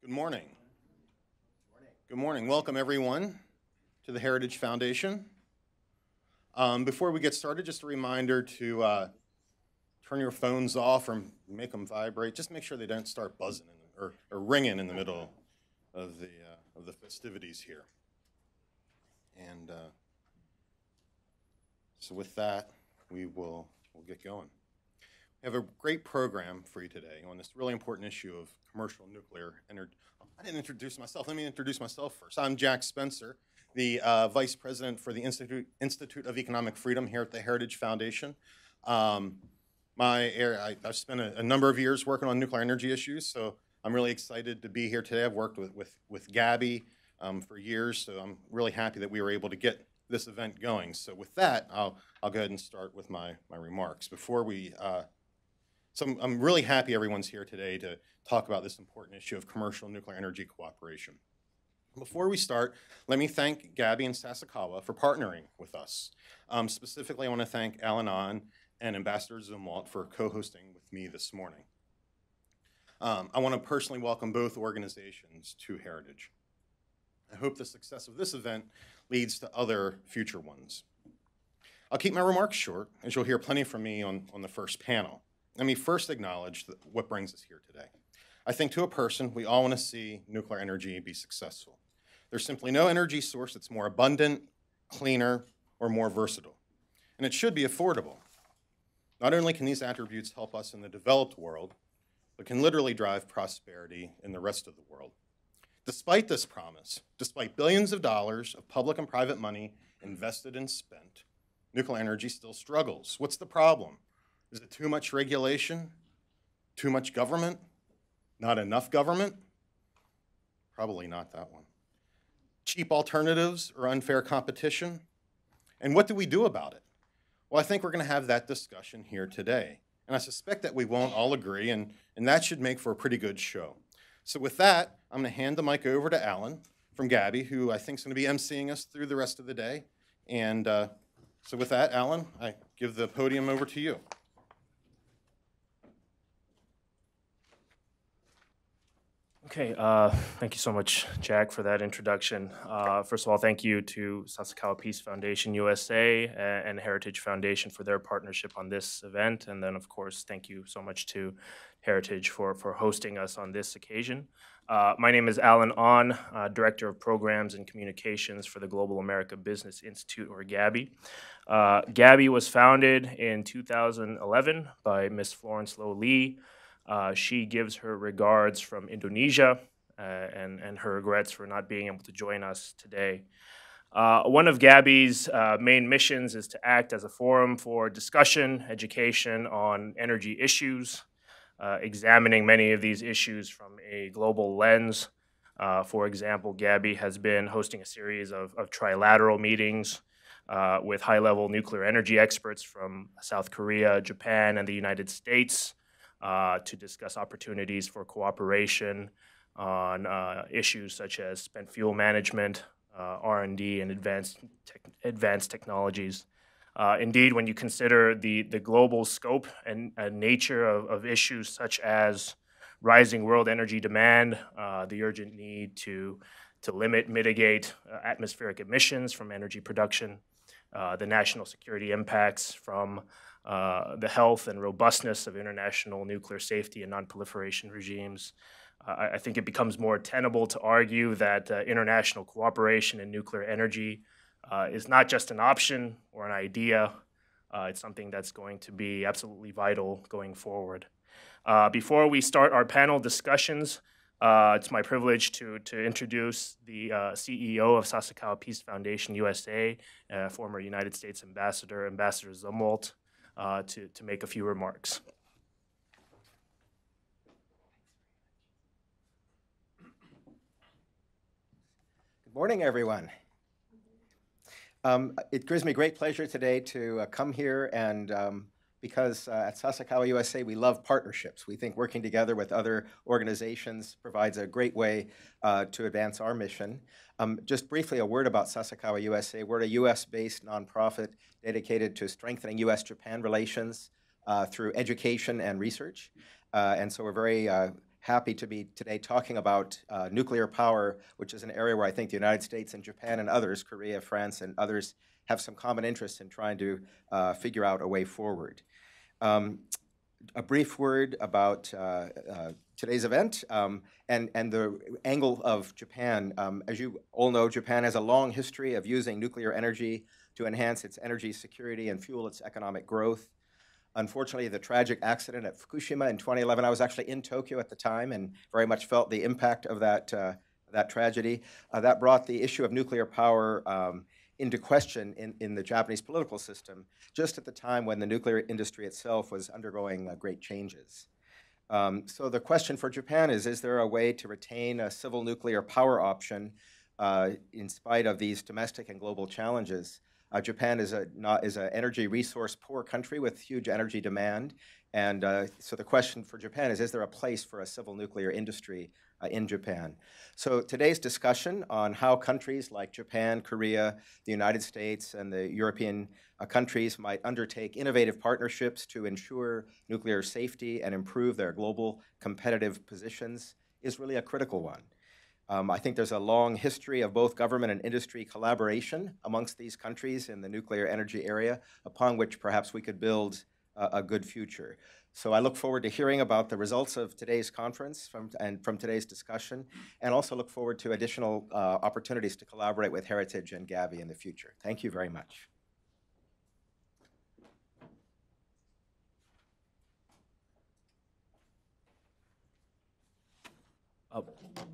Good morning. Good morning. Welcome, everyone, to the Heritage Foundation. Before we get started, just a reminder to turn your phones off or make them vibrate. Just make sure they don't start buzzing or ringing in the middle of the festivities here. And so with that, we'll get going. We have a great program for you today on this really important issue of commercial nuclear energy. I didn't introduce myself. Let me introduce myself first. I'm Jack Spencer, the Vice President for the Institute of Economic Freedom here at the Heritage Foundation. I've spent a number of years working on nuclear energy issues, so I'm really excited to be here today. I've worked with Gabby for years, so I'm really happy that we were able to get this event going. So with that, I'll go ahead and start with my remarks. So I'm really happy everyone's here today to talk about this important issue of commercial nuclear energy cooperation. Before we start, let me thank Gabby and Sasakawa for partnering with us. Specifically, I want to thank Al-Anon and Ambassador Zumwalt for co-hosting with me this morning. I want to personally welcome both organizations to Heritage. I hope the success of this event leads to other future ones. I'll keep my remarks short, as you'll hear plenty from me on the first panel. Let me first acknowledge what brings us here today. I think to a person, we all want to see nuclear energy be successful. There's simply no energy source that's more abundant, cleaner, or more versatile. And it should be affordable. Not only can these attributes help us in the developed world, but can literally drive prosperity in the rest of the world. Despite this promise, despite billions of dollars of public and private money invested and spent, nuclear energy still struggles. What's the problem? Is it too much regulation? Too much government? Not enough government? Probably not that one. Cheap alternatives or unfair competition? And what do we do about it? Well, I think we're going to have that discussion here today. And I suspect that we won't all agree, and that should make for a pretty good show. So with that, I'm going to hand the mic over to Alan from Gabby, who I think is going to be emceeing us through the rest of the day. And so with that, Alan, I give the podium over to you. Okay, thank you so much, Jack, for that introduction. First of all, thank you to Sasakawa Peace Foundation USA and Heritage Foundation for their partnership on this event. And then, of course, thank you so much to Heritage for hosting us on this occasion. My name is Alan Ahn, Director of Programs and Communications for the Global America Business Institute, or GABI. GABI was founded in 2011 by Ms. Florence Loh Lee. She gives her regards from Indonesia and her regrets for not being able to join us today. One of GABI's main missions is to act as a forum for discussion, education on energy issues, examining many of these issues from a global lens. For example, GABI has been hosting a series of trilateral meetings with high-level nuclear energy experts from South Korea, Japan, and the United States, to discuss opportunities for cooperation on issues such as spent fuel management, R&D, and advanced technologies. Indeed, when you consider the global scope and nature of issues such as rising world energy demand, the urgent need to limit, mitigate atmospheric emissions from energy production, the national security impacts from the health and robustness of international nuclear safety and non-proliferation regimes, I think it becomes more tenable to argue that international cooperation in nuclear energy is not just an option or an idea. It's something that's going to be absolutely vital going forward. Before we start our panel discussions, it's my privilege to introduce the CEO of Sasakawa Peace Foundation USA, former United States Ambassador Zumwalt, to make a few remarks. Good morning, everyone. It gives me great pleasure today to come here and because at Sasakawa USA, we love partnerships. We think working together with other organizations provides a great way to advance our mission. Just briefly, a word about Sasakawa USA. We're a US-based nonprofit dedicated to strengthening US-Japan relations through education and research. And so we're very happy to be today talking about nuclear power, which is an area where I think the United States and Japan and others, Korea, France, and others, have some common interest in trying to figure out a way forward. A brief word about today's event and the angle of Japan. As you all know, Japan has a long history of using nuclear energy to enhance its energy security and fuel its economic growth. Unfortunately, the tragic accident at Fukushima in 2011, I was actually in Tokyo at the time and very much felt the impact of that tragedy. That brought the issue of nuclear power into question in the Japanese political system, just at the time when the nuclear industry itself was undergoing great changes. So the question for Japan is there a way to retain a civil nuclear power option in spite of these domestic and global challenges? Japan is an energy resource poor country with huge energy demand. And so the question for Japan is there a place for a civil nuclear industry in Japan? So today's discussion on how countries like Japan, Korea, the United States, and the European countries might undertake innovative partnerships to ensure nuclear safety and improve their global competitive positions is really a critical one. I think there's a long history of both government and industry collaboration amongst these countries in the nuclear energy area, upon which perhaps we could build a good future. So I look forward to hearing about the results of today's conference and from today's discussion, and also look forward to additional opportunities to collaborate with Heritage and Gavi in the future. Thank you very much.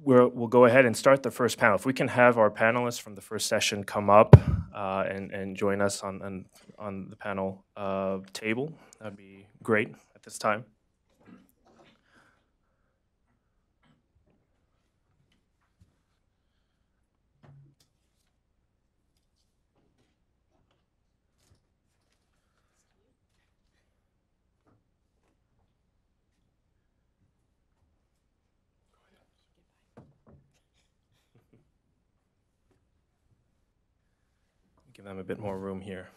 We'll go ahead and start the first panel. If we can have our panelists from the first session come up and join us on the panel table, that'd be great at this time. Give them a bit more room here.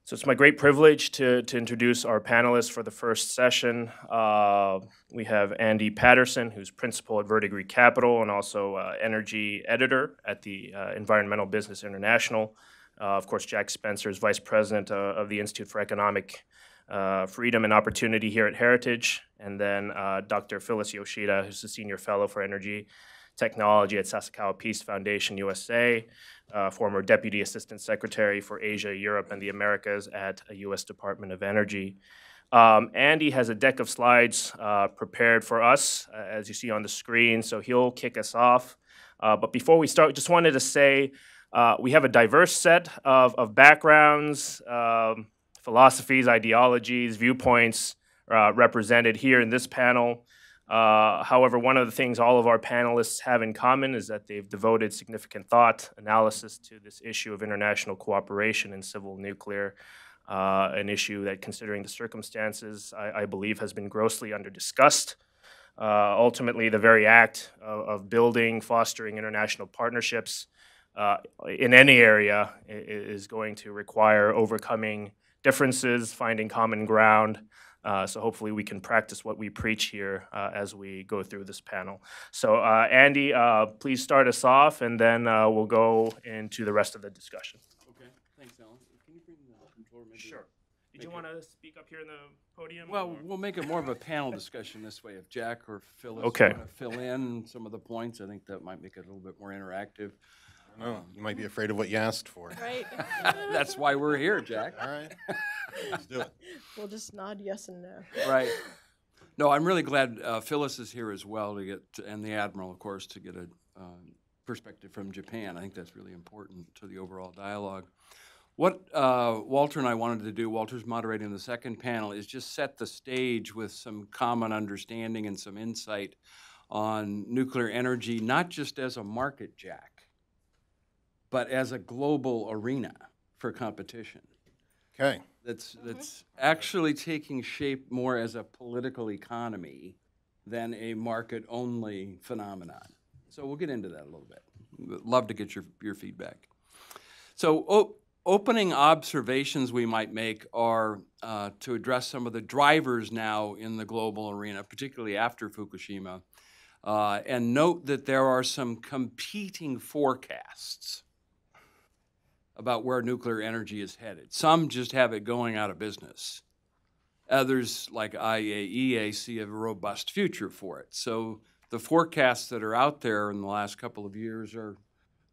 So it's my great privilege to introduce our panelists for the first session. We have Andy Patterson, who's principal at Verdigris Capital and also energy editor at the Environmental Business International. Of course, Jack Spencer is vice president of the Institute for Economic Freedom and Opportunity here at Heritage. And then Dr. Phyllis Yoshida, who's a senior fellow for energy technology at Sasakawa Peace Foundation USA, former Deputy Assistant Secretary for Asia, Europe, and the Americas at a U.S. Department of Energy. Andy has a deck of slides prepared for us, as you see on the screen, so he'll kick us off. But before we start, just wanted to say we have a diverse set of backgrounds, philosophies, ideologies, viewpoints represented here in this panel. However, one of the things all of our panelists have in common is that they've devoted significant thought, analysis to this issue of international cooperation in civil nuclear, an issue that, considering the circumstances, I believe has been grossly under-discussed. Ultimately, the very act of building, fostering international partnerships in any area is going to require overcoming differences, finding common ground. So hopefully we can practice what we preach here as we go through this panel. So Andy, please start us off, and then we'll go into the rest of the discussion. Okay, thanks, Alan. Can you bring the controller? Maybe Sure. Did you want to speak up here in the podium? Well, or? we'll make it more of a panel discussion this way. If Jack or Phyllis Okay. want to fill in some of the points, I think that might make it a little bit more interactive. No, you might be afraid of what you asked for. Right. That's why we're here, Jack. All right, let's do it. We'll just nod yes and no. Right. No, I'm really glad Phyllis is here as well and the Admiral, of course, to get a perspective from Japan. I think that's really important to the overall dialogue. What Walter and I wanted to do, Walter's moderating the second panel, is just set the stage with some common understanding and some insight on nuclear energy, not just as a market, Jack, but as a global arena for competition. Okay. That's actually taking shape more as a political economy than a market-only phenomenon. So we'll get into that a little bit. Love to get your feedback. So, opening observations we might make are to address some of the drivers now in the global arena, particularly after Fukushima, and note that there are some competing forecasts about where nuclear energy is headed. Some just have it going out of business. Others, like IAEA, see a robust future for it. So the forecasts that are out there in the last couple of years are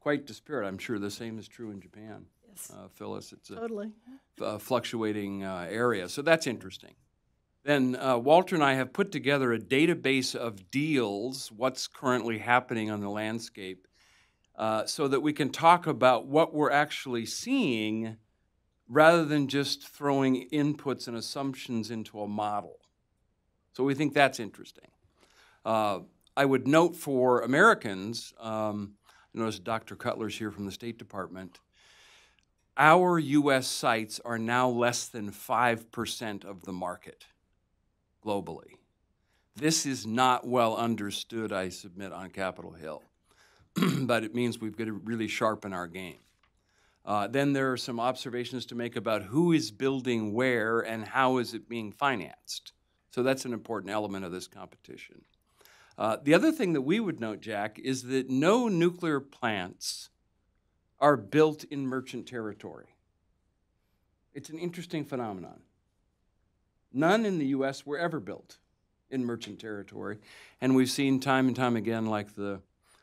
quite disparate. I'm sure the same is true in Japan. Yes. Phyllis, it's Totally. a fluctuating area. So that's interesting. Then Walter and I have put together a database of deals, what's currently happening on the landscape, so that we can talk about what we're actually seeing rather than just throwing inputs and assumptions into a model. So we think that's interesting. I would note for Americans, I notice Dr. Cutler's here from the State Department, our U.S. sites are now less than 5% of the market globally. This is not well understood, I submit, on Capitol Hill, but it means we've got to really sharpen our game. Then there are some observations to make about who is building where and how is it being financed. So that's an important element of this competition. The other thing that we would note, Jack, is that no nuclear plants are built in merchant territory. It's an interesting phenomenon. None in the U.S. were ever built in merchant territory, and we've seen time and time again, like the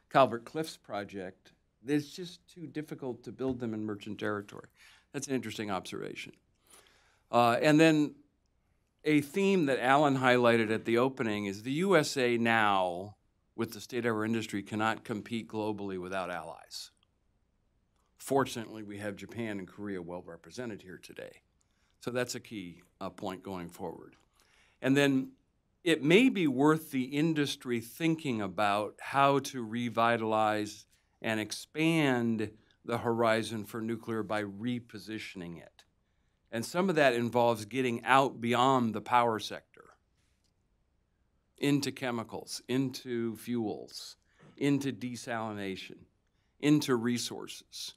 Calvert Cliffs project, it's just too difficult to build them in merchant territory. That's an interesting observation. And then a theme that Alan highlighted at the opening is the USA now, with the state of our industry, cannot compete globally without allies. Fortunately, we have Japan and Korea well represented here today. So that's a key point going forward. And then it may be worth the industry thinking about how to revitalize and expand the horizon for nuclear by repositioning it. And some of that involves getting out beyond the power sector into chemicals, into fuels, into desalination, into resources.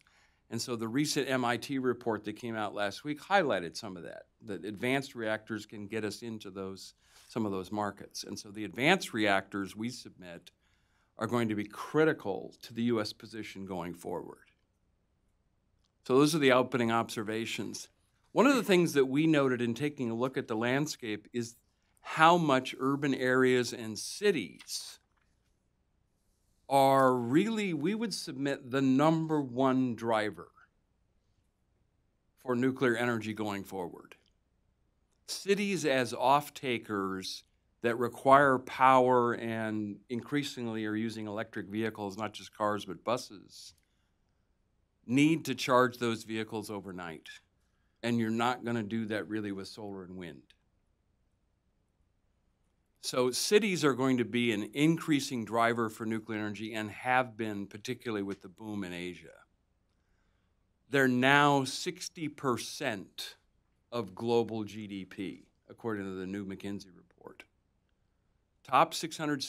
And so the recent MIT report that came out last week highlighted some of that advanced reactors can get us into some of those markets. And so the advanced reactors we submit are going to be critical to the U.S. position going forward. So those are the opening observations. One of the things that we noted in taking a look at the landscape is how much urban areas and cities are really, we would submit, the #1 driver for nuclear energy going forward. Cities as off-takers that require power and increasingly are using electric vehicles, not just cars but buses, need to charge those vehicles overnight. And you're not going to do that really with solar and wind. So cities are going to be an increasing driver for nuclear energy and have been, particularly with the boom in Asia. They're now 60% of global GDP, according to the new McKinsey report. Top 600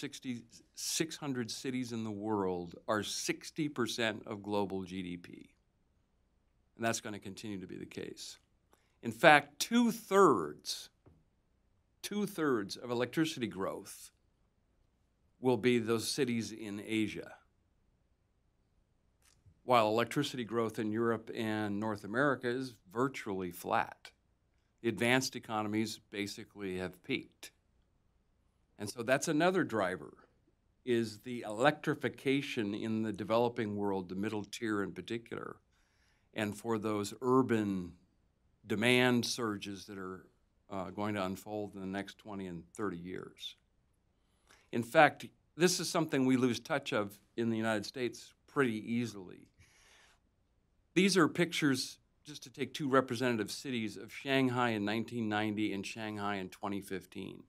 cities in the world are 60% of global GDP. And that's going to continue to be the case. In fact, two-thirds of electricity growth will be those cities in Asia, while electricity growth in Europe and North America is virtually flat. The advanced economies basically have peaked. And so that's another driver, is the electrification in the developing world, the middle tier in particular, and for those urban demand surges that are going to unfold in the next 20 and 30 years. In fact, this is something we lose touch of in the United States pretty easily. These are pictures, just to take two representative cities, of Shanghai in 1990 and Shanghai in 2015,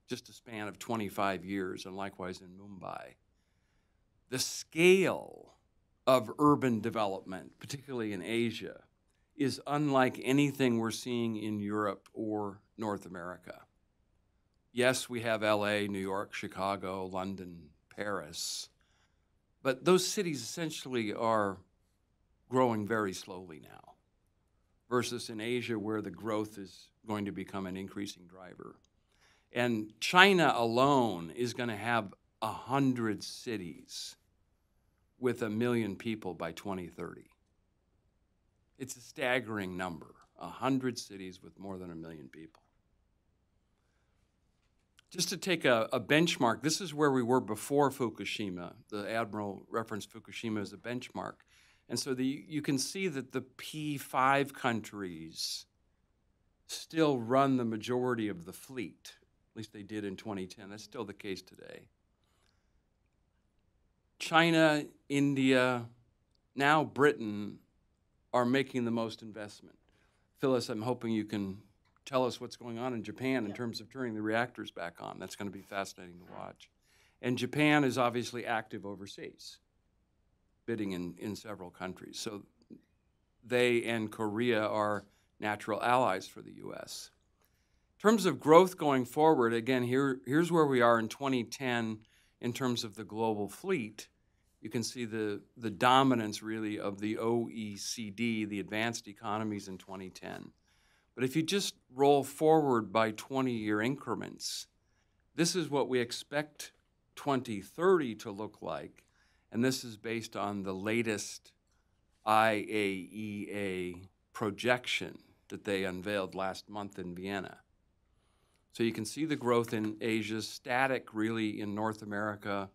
just a span of 25 years, and likewise in Mumbai. The scale of urban development, particularly in Asia, is unlike anything we're seeing in Europe or North America. Yes, we have LA, New York, Chicago, London, Paris, but those cities essentially are growing very slowly now. versus in Asia where the growth is going to become an increasing driver. And China alone is going to have 100 cities with 1 million people by 2030. It's a staggering number, 100 cities with more than 1 million people. Just to take a benchmark, this is where we were before Fukushima. The Admiral referenced Fukushima as a benchmark. And so you can see that the P5 countries still run the majority of the fleet. At least they did in 2010. That's still the case today. China, India, now Britain are making the most investment. Phyllis, I'm hoping you can tell us what's going on in Japan in terms of turning the reactors back on. That's going to be fascinating to watch. And Japan is obviously active overseas, bidding in several countries. So they and Korea are natural allies for the U.S. In terms of growth going forward, again, here's where we are in 2010 in terms of the global fleet. You can see the dominance, really, of the OECD, the advanced economies in 2010. But if you just roll forward by 20-year increments, this is what we expect 2030 to look like, and this is based on the latest IAEA projection that they unveiled last month in Vienna. So you can see the growth in Asia, static really in North America.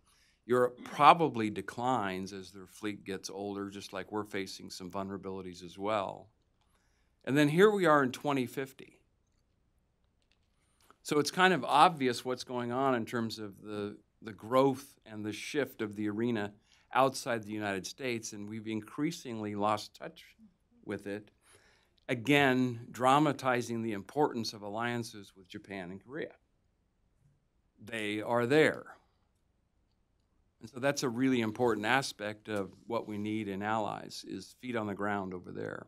Europe probably declines as their fleet gets older, just like we're facing some vulnerabilities as well. And then here we are in 2050. So it's kind of obvious what's going on in terms of the growth and the shift of the arena outside the United States, and we've increasingly lost touch with it. Again, dramatizing the importance of alliances with Japan and Korea. They are there. And so that's a really important aspect of what we need in allies, is feet on the ground over there.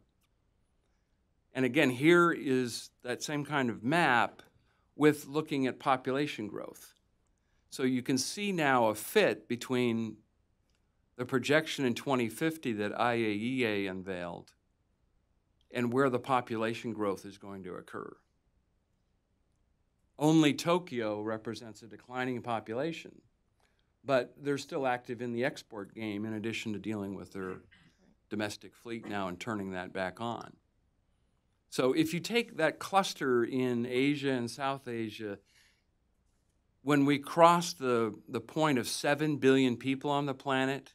And again, here is that same kind of map with looking at population growth. So you can see now a fit between the projection in 2050 that IAEA unveiled and where the population growth is going to occur. Only Tokyo represents a declining population, but they're still active in the export game in addition to dealing with their domestic fleet now and turning that back on. So if you take that cluster in Asia and South Asia, when we cross the point of 7 billion people on the planet,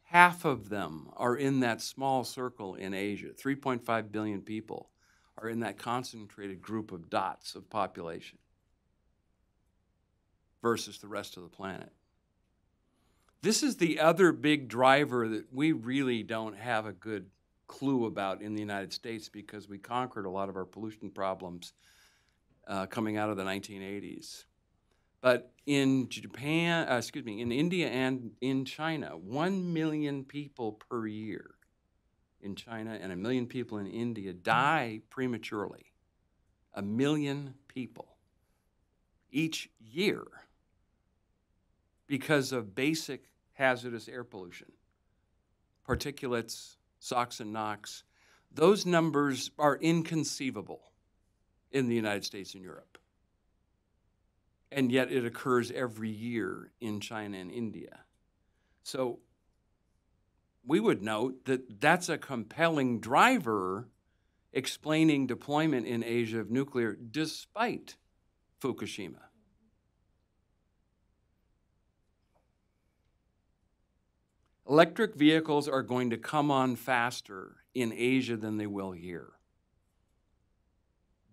half of them are in that small circle in Asia. 3.5 billion people are in that concentrated group of dots of population versus the rest of the planet. This is the other big driver that we really don't have a good clue about in the United States because we conquered a lot of our pollution problems coming out of the 1980s. But in in India and in China, 1 million people per year in China and 1 million people in India die prematurely. 1 million people each year because of basic hazardous air pollution, particulates, SOx and NOx. Those numbers are inconceivable in the United States and Europe. And yet it occurs every year in China and India. So we would note that that's a compelling driver explaining deployment in Asia of nuclear despite Fukushima. Electric vehicles are going to come on faster in Asia than they will here.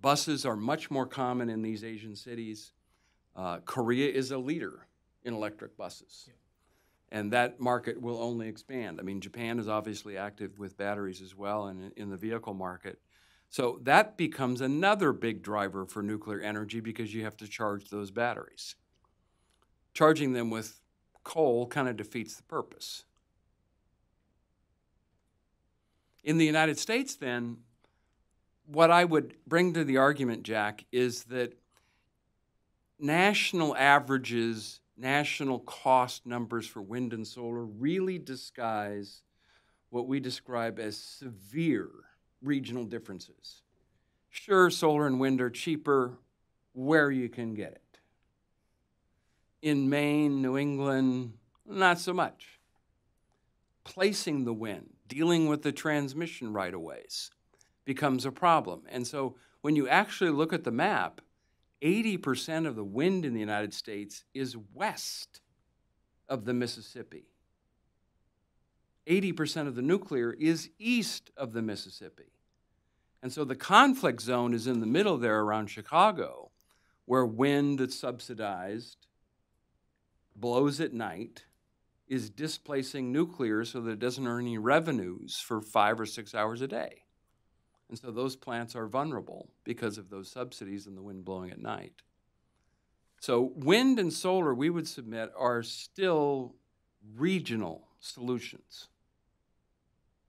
Buses are much more common in these Asian cities. Korea is a leader in electric buses. Yeah. And that market will only expand. I mean, Japan is obviously active with batteries as well and in the vehicle market. So that becomes another big driver for nuclear energy because you have to charge those batteries. Charging them with coal kind of defeats the purpose. In the United States, then, what I would bring to the argument, Jack, is that national averages, national cost numbers for wind and solar really disguise what we describe as severe regional differences. Sure, solar and wind are cheaper where you can get it. In Maine, New England, not so much. Placing the wind, dealing with the transmission right-of-ways becomes a problem. And so when you actually look at the map, 80% of the wind in the United States is west of the Mississippi. 80% of the nuclear is east of the Mississippi. And so the conflict zone is in the middle there around Chicago, where wind that's subsidized blows at night, is displacing nuclear so that it doesn't earn any revenues for 5 or 6 hours a day. And so those plants are vulnerable because of those subsidies and the wind blowing at night. So wind and solar, we would submit, are still regional solutions,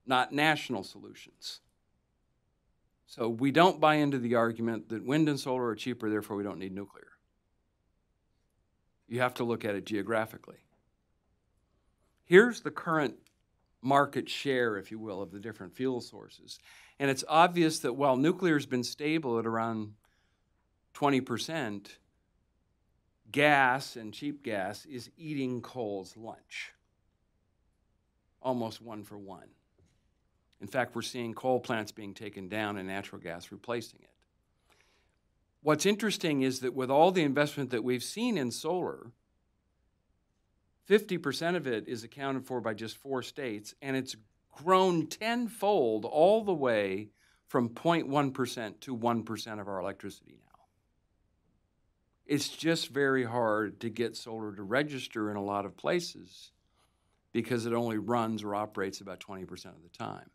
not national solutions. So we don't buy into the argument that wind and solar are cheaper, therefore we don't need nuclear. You have to look at it geographically. Here's the current market share, if you will, of the different fuel sources. And it's obvious that while nuclear has been stable at around 20%, gas and cheap gas is eating coal's lunch, almost 1 for 1. In fact, we're seeing coal plants being taken down and natural gas replacing it. What's interesting is that with all the investment that we've seen in solar, 50% of it is accounted for by just 4 states, and it's grown tenfold all the way from 0.1% to 1% of our electricity now. It's just very hard to get solar to register in a lot of places because it only runs or operates about 20% of the time.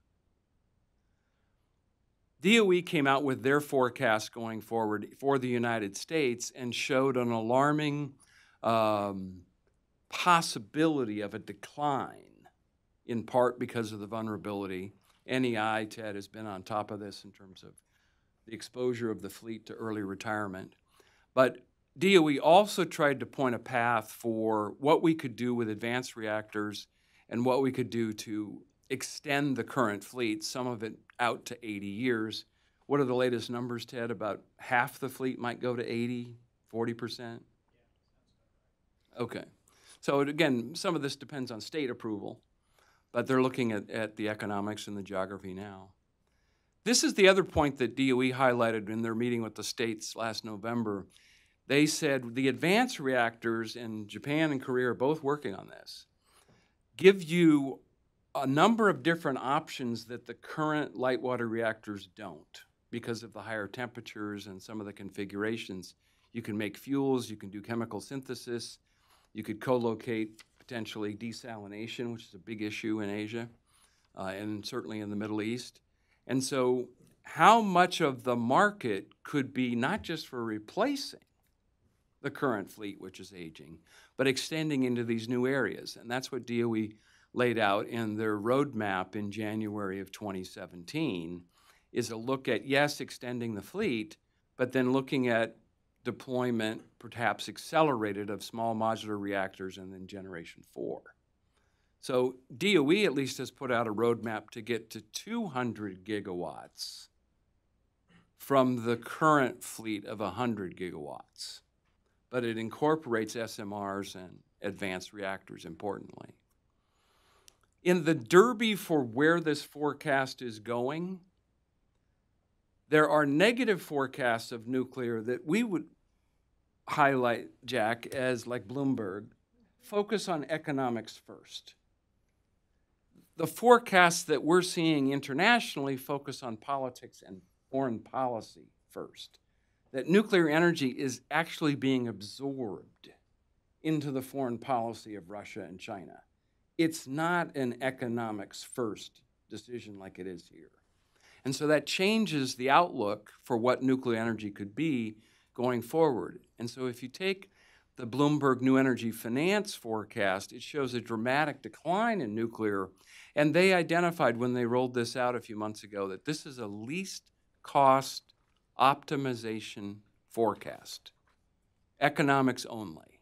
DOE came out with their forecast going forward for the United States and showed an alarming possibility of a decline, in part because of the vulnerability. NEI, Ted, has been on top of this in terms of the exposure of the fleet to early retirement. But DOE also tried to point a path for what we could do with advanced reactors and what we could do to extend the current fleet, some of it out to 80 years. What are the latest numbers, Ted? About half the fleet might go to 80, 40%? Okay. So again, some of this depends on state approval, but they're looking at the economics and the geography now. This is the other point that DOE highlighted in their meeting with the states last November. They said the advanced reactors, in Japan and Korea are both working on this, give you a number of different options that the current light water reactors don't because of the higher temperatures and some of the configurations. You can make fuels, you can do chemical synthesis, you could co-locate potentially desalination, which is a big issue in Asia and certainly in the Middle East. And so how much of the market could be not just for replacing the current fleet, which is aging, but extending into these new areas? And that's what DOE laid out in their roadmap in January of 2017, is a look at, yes, extending the fleet, but then looking at deployment, perhaps accelerated, of small modular reactors and then generation 4. So DOE at least has put out a roadmap to get to 200 gigawatts from the current fleet of 100 gigawatts. But it incorporates SMRs and advanced reactors, importantly. In the derby for where this forecast is going, there are negative forecasts of nuclear that we would highlight, Jack, as like Bloomberg, focus on economics first. The forecasts that we're seeing internationally focus on politics and foreign policy first. That nuclear energy is actually being absorbed into the foreign policy of Russia and China. It's not an economics first decision like it is here. And so that changes the outlook for what nuclear energy could be going forward. And so if you take the Bloomberg New Energy Finance forecast, it shows a dramatic decline in nuclear. And they identified when they rolled this out a few months ago that this is a least cost optimization forecast, economics only.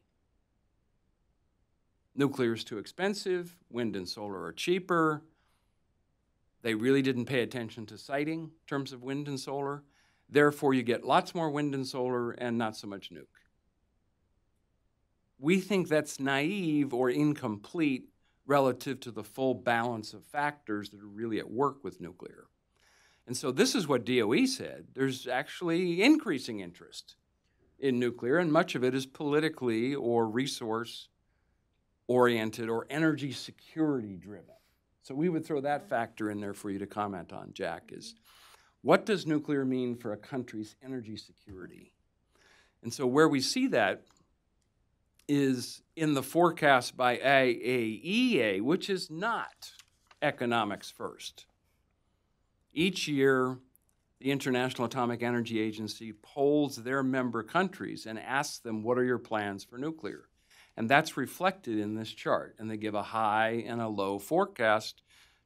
Nuclear is too expensive, wind and solar are cheaper. They really didn't pay attention to siting in terms of wind and solar. Therefore, you get lots more wind and solar and not so much nuke. We think that's naive or incomplete relative to the full balance of factors that are really at work with nuclear. And so this is what DOE said. There's actually increasing interest in nuclear, and much of it is politically or resource-oriented or energy security-driven. So we would throw that factor in there for you to comment on, Jack, is what does nuclear mean for a country's energy security? And so where we see that is in the forecast by IAEA, which is not economics first. Each year, the International Atomic Energy Agency polls their member countries and asks them, what are your plans for nuclear? And that's reflected in this chart. And they give a high and a low forecast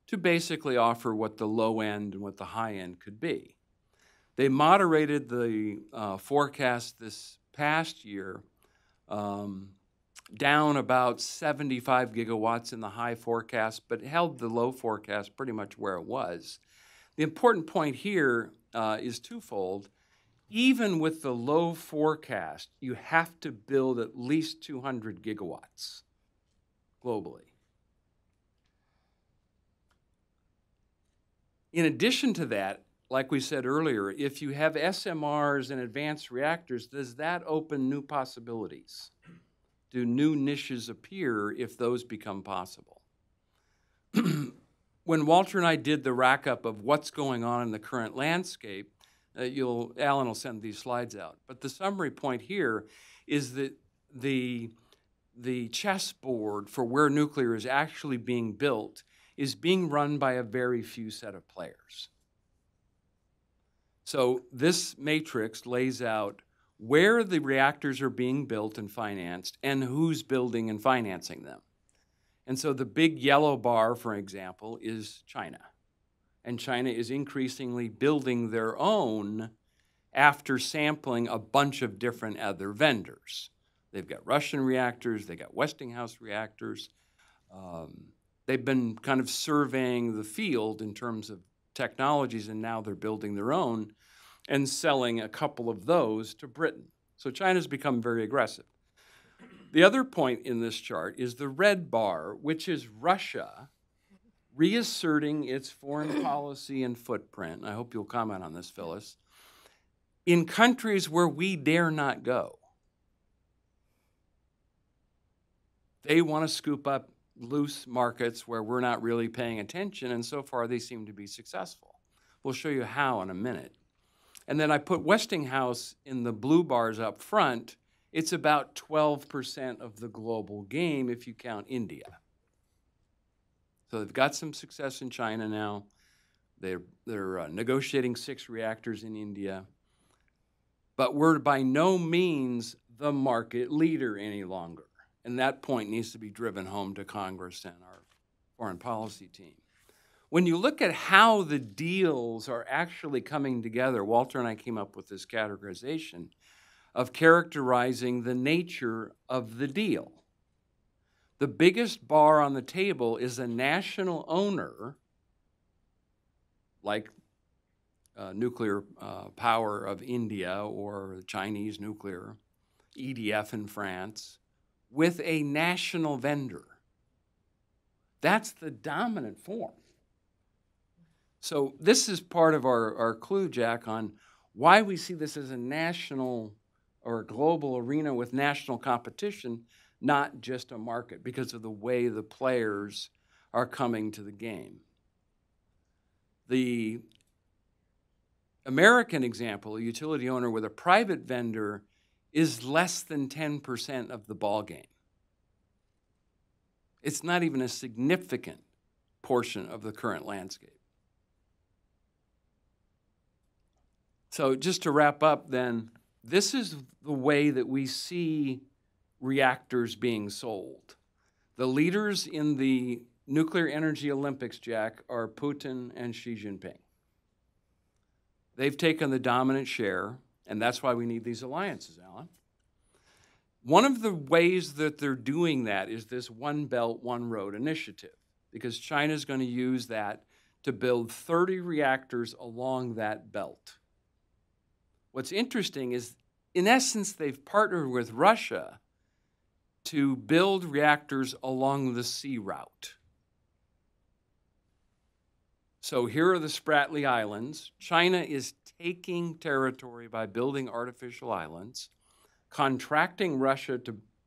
to basically offer what the low end and what the high end could be. They moderated the forecast this past year down about 75 gigawatts in the high forecast, but held the low forecast pretty much where it was. The important point here is twofold. Even with the low forecast, you have to build at least 200 gigawatts globally. In addition to that, like we said earlier, if you have SMRs and advanced reactors, does that open new possibilities? Do new niches appear if those become possible? When Walter and I did the rack-up of what's going on in the current landscape, Alan will send these slides out. But the summary point here is that the chessboard for where nuclear is actually being built is being run by a very few set of players. So this matrix lays out where the reactors are being built and financed and who's building and financing them. And so the big yellow bar, for example, is China. And China is increasingly building their own after sampling a bunch of different other vendors. They've got Russian reactors, they've got Westinghouse reactors. They've been kind of surveying the field in terms of technologies, and now they're building their own and selling a couple of those to Britain. So China's become very aggressive. The other point in this chart is the red bar, which is Russia reasserting its foreign policy and footprint. I hope you'll comment on this, Phyllis, in countries where we dare not go. They want to scoop up loose markets where we're not really paying attention, and so far they seem to be successful. We'll show you how in a minute. And then I put Westinghouse in the blue bars up front. It's about 12% of the global game if you count India. So they've got some success in China now. They're negotiating 6 reactors in India. But we're by no means the market leader any longer. And that point needs to be driven home to Congress and our foreign policy team. When you look at how the deals are actually coming together, Walter and I came up with this categorization of characterizing the nature of the deal. The biggest bar on the table is a national owner, like nuclear power of India or Chinese nuclear, EDF in France, with a national vendor. That's the dominant form. So this is part of our clue, Jack, on why we see this as a national or a global arena with national competition, not just a market, because of the way the players are coming to the game. The American example, a utility owner with a private vendor, is less than 10% of the ballgame. It's not even a significant portion of the current landscape. So just to wrap up then, this is the way that we see reactors being sold. The leaders in the nuclear energy Olympics, Jack, are Putin and Xi Jinping. They've taken the dominant share, and that's why we need these alliances, Alan. One of the ways that they're doing that is this One Belt, One Road initiative, because China's going to use that to build 30 reactors along that belt. What's interesting is, in essence, they've partnered with Russia to build reactors along the sea route. So here are the Spratly Islands. China is taking territory by building artificial islands, contracting Russia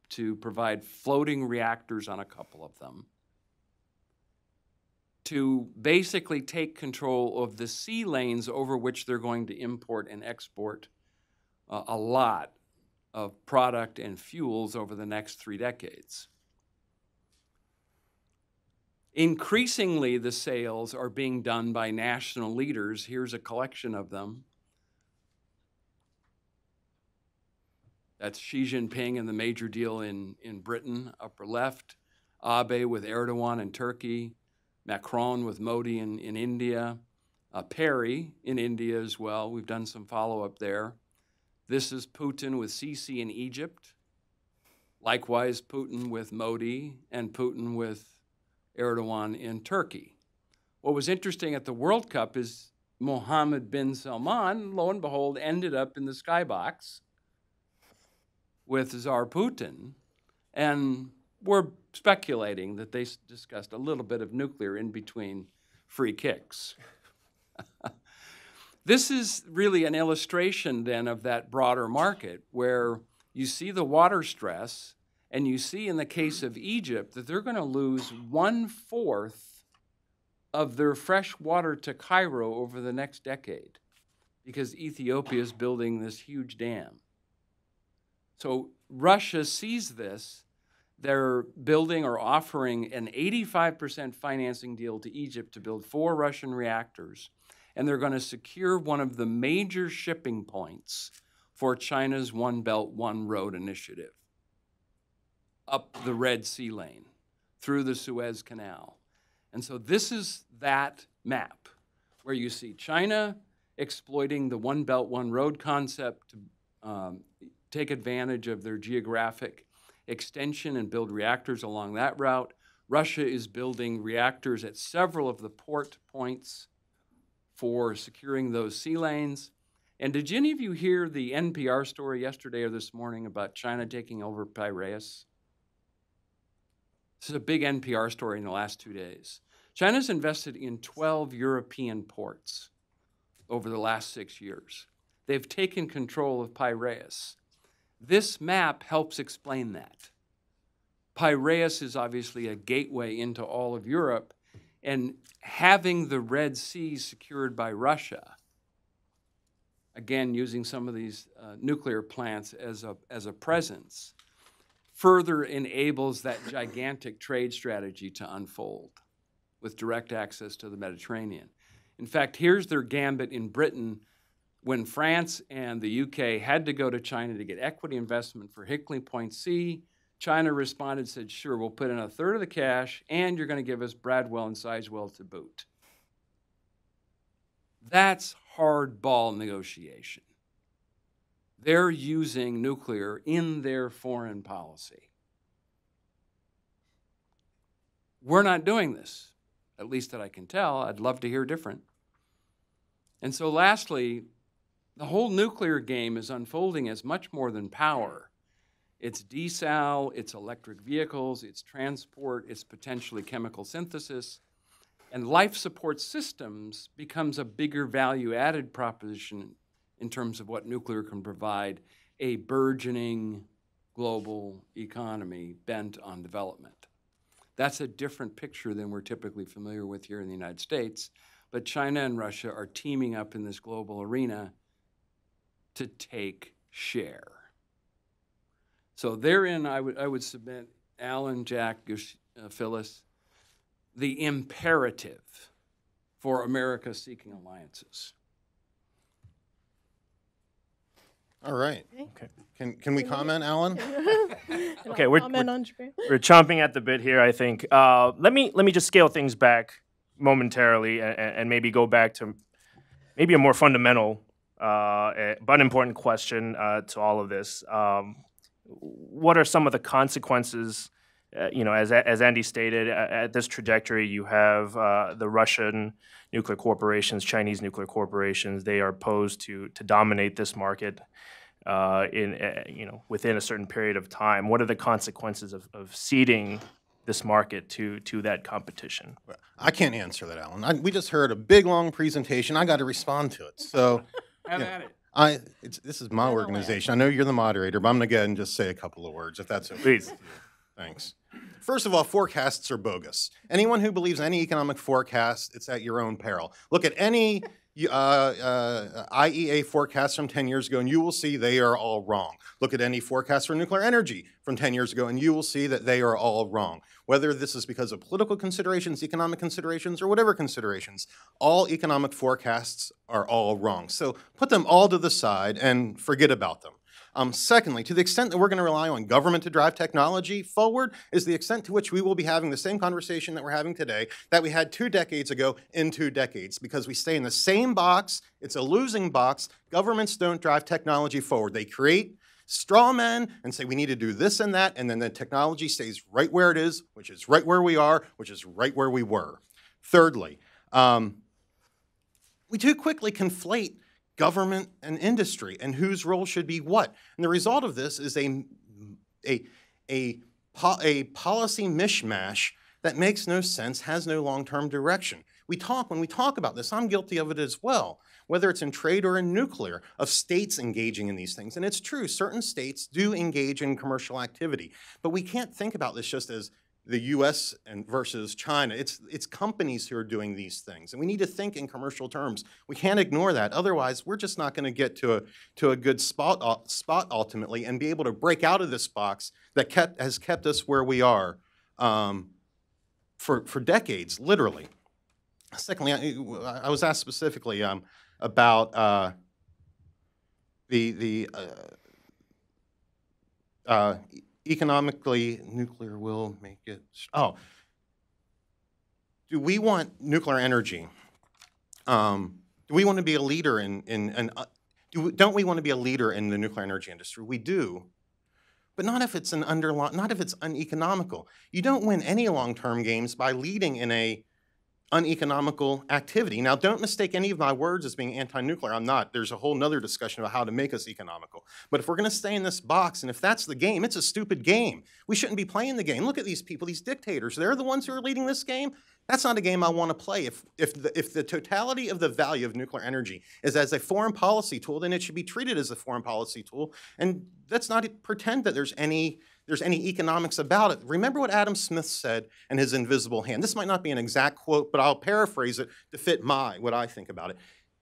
to provide floating reactors on a couple of them, to basically take control of the sea lanes over which they're going to import and export a lot of product and fuels over the next 3 decades. Increasingly, the sales are being done by national leaders. Here's a collection of them. That's Xi Jinping and the major deal in Britain, upper left, Abe with Erdogan in Turkey, Macron with Modi in India, Perry in India as well. We've done some follow-up there. This is Putin with Sisi in Egypt. Likewise, Putin with Modi and Putin with Erdogan in Turkey. What was interesting at the World Cup is Mohammed bin Salman, lo and behold, ended up in the skybox with Tsar Putin, and we're speculating that they discussed a little bit of nuclear in between free kicks. This is really an illustration then of that broader market where you see the water stress, and you see in the case of Egypt that they're going to lose 1/4 of their fresh water to Cairo over the next decade because Ethiopia is building this huge dam. So Russia sees this. They're building or offering an 85% financing deal to Egypt to build 4 Russian reactors, and they're going to secure one of the major shipping points for China's One Belt, One Road initiative, up the Red Sea lane, through the Suez Canal. And so this is that map where you see China exploiting the One Belt, One Road concept to take advantage of their geographic extension and build reactors along that route. Russia is building reactors at several of the port points for securing those sea lanes. And did any of you hear the NPR story yesterday or this morning about China taking over Piraeus? This is a big NPR story in the last 2 days. China's invested in 12 European ports over the last 6 years. They've taken control of Piraeus. This map helps explain that. Piraeus is obviously a gateway into all of Europe, and having the Red Sea secured by Russia, again, using some of these nuclear plants as a presence, further enables that gigantic trade strategy to unfold with direct access to the Mediterranean. In fact, here's their gambit in Britain. When France and the UK had to go to China to get equity investment for Hinkley Point C, China responded, said, sure, we'll put in 1/3 of the cash, and you're going to give us Bradwell and Sizewell to boot. That's hardball negotiation. They're using nuclear in their foreign policy. We're not doing this, at least that I can tell. I'd love to hear different. And so lastly, the whole nuclear game is unfolding as much more than power. It's desal, it's electric vehicles, it's transport, it's potentially chemical synthesis. And life support systems becomes a bigger value-added proposition in terms of what nuclear can provide a burgeoning global economy bent on development. That's a different picture than we're typically familiar with here in the United States, but China and Russia are teaming up in this global arena to take share. So therein, I would submit, Alan, Jack, Phyllis, the imperative for America seeking alliances. All right. Okay. Can we comment, Alan? Okay, Comment on Japan? we're chomping at the bit here, I think. Let me just scale things back momentarily and maybe go back to maybe a more fundamental but important question to all of this. What are some of the consequences as Andy stated, at this trajectory, you have the Russian nuclear corporations, Chinese nuclear corporations. They are posed to dominate this market within a certain period of time. What are the consequences of ceding this market to that competition? I can't answer that, Alan. We just heard a big, long presentation. I got to respond to it. So Have at it. this is my organization. I know you're the moderator, but I'm going to go ahead and just say a couple of words, if that's okay. Please. Thanks. First of all, forecasts are bogus. Anyone who believes any economic forecast, it's at your own peril. Look at any IEA forecasts from 10 years ago, and you will see they are all wrong. Look at any forecasts for nuclear energy from 10 years ago, and you will see that they are all wrong. Whether this is because of political considerations, economic considerations, or whatever considerations, all economic forecasts are all wrong. So put them all to the side and forget about them. Secondly, to the extent that we're going to rely on government to drive technology forward is the extent to which we will be having the same conversation that we're having today that we had 2 decades ago in 2 decades, because we stay in the same box. It's a losing box. Governments don't drive technology forward. They create straw men and say we need to do this and that, and then the technology stays right where it is, which is right where we are, which is right where we were. Thirdly, we too quickly conflate government and industry and whose role should be what. And the result of this is a policy mishmash that makes no sense, has no long-term direction. When we talk about this, I'm guilty of it as well, whether it's in trade or in nuclear, of states engaging in these things. And it's true, certain states do engage in commercial activity, but we can't think about this just as the U.S. versus China. It's companies who are doing these things, and we need to think in commercial terms. We can't ignore that. Otherwise, we're just not going to get to a good spot ultimately, and be able to break out of this box that has kept us where we are for decades, literally. Secondly, I was asked specifically about the economically, nuclear will make it. Oh, do we want nuclear energy? Do we want to be a leader don't we want to be a leader in the nuclear energy industry? We do, but not if it's not if it's uneconomical. You don't win any long-term games by leading in a uneconomical activity. Now, don't mistake any of my words as being anti-nuclear. I'm not. There's a whole nother discussion about how to make us economical. But if we're going to stay in this box, and if that's the game, it's a stupid game. We shouldn't be playing the game. Look at these people, these dictators. They're the ones who are leading this game. That's not a game I want to play. If the totality of the value of nuclear energy is as a foreign policy tool, then it should be treated as a foreign policy tool. And let's not pretend that there's any economics about it. Remember what Adam Smith said in his invisible hand. This might not be an exact quote, but I'll paraphrase it to fit what I think about it.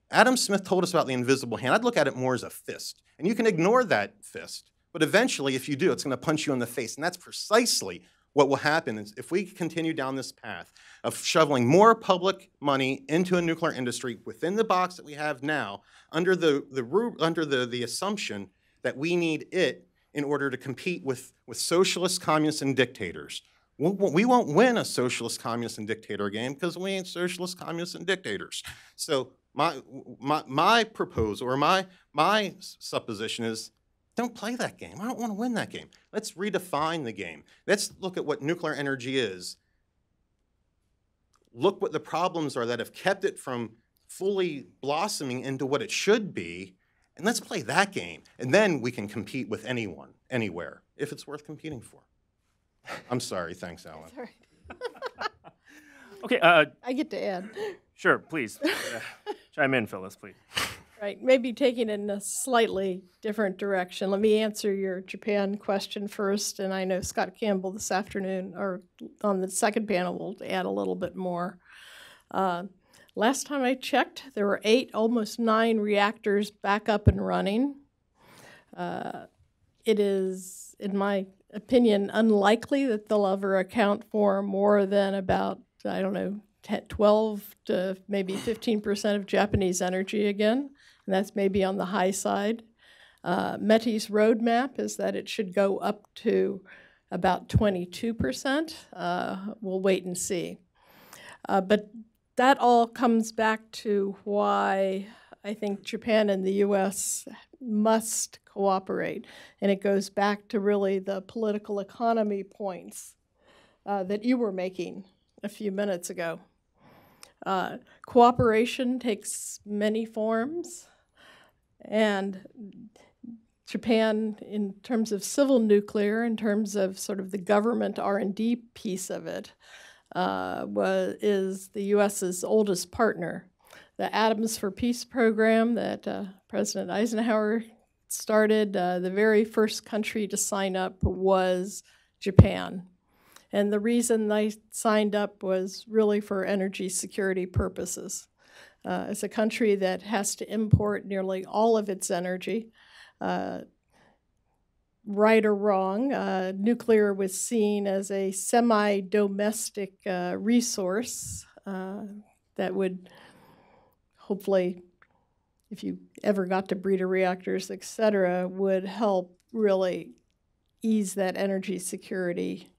Adam Smith told us about the invisible hand. I'd look at it more as a fist. And you can ignore that fist, but eventually, if you do, it's going to punch you in the face. And that's precisely what will happen is if we continue down this path of shoveling more public money into a nuclear industry within the box that we have now, under the assumption that we need it in order to compete with socialists, communists, and dictators. We won't win a socialist, communist, and dictator game because we ain't socialists, communists, and dictators. So my proposal or my supposition is don't play that game. I don't want to win that game. Let's redefine the game. Let's look at what nuclear energy is. Look what the problems are that have kept it from fully blossoming into what it should be, and let's play that game. And then we can compete with anyone, anywhere, if it's worth competing for. I'm sorry. Thanks, Alan. That's all right. Okay. I get to add. Sure, please. Chime in, Phyllis, please. Right, maybe taking it in a slightly different direction. Let me answer your Japan question first, and I know Scott Campbell this afternoon, or on the second panel, will add a little bit more. Last time I checked, there were 8, almost 9 reactors back up and running. It is, in my opinion, unlikely that they'll ever account for more than about, 12 to maybe 15% of Japanese energy again. And that's maybe on the high side. METI's roadmap is that it should go up to about 22%. We'll wait and see. But that all comes back to why I think Japan and the U.S. must cooperate. And it goes back to really the political economy points that you were making a few minutes ago. Cooperation takes many forms, and Japan, in terms of civil nuclear, in terms of sort of the government R&D piece of it, is the U.S.'s oldest partner. The Atoms for Peace program that President Eisenhower started, the very first country to sign up was Japan. And the reason they signed up was really for energy security purposes. It's a country that has to import nearly all of its energy. Right or wrong, nuclear was seen as a semi-domestic resource that would hopefully, if you ever got to breeder reactors, et cetera, would help really ease that energy security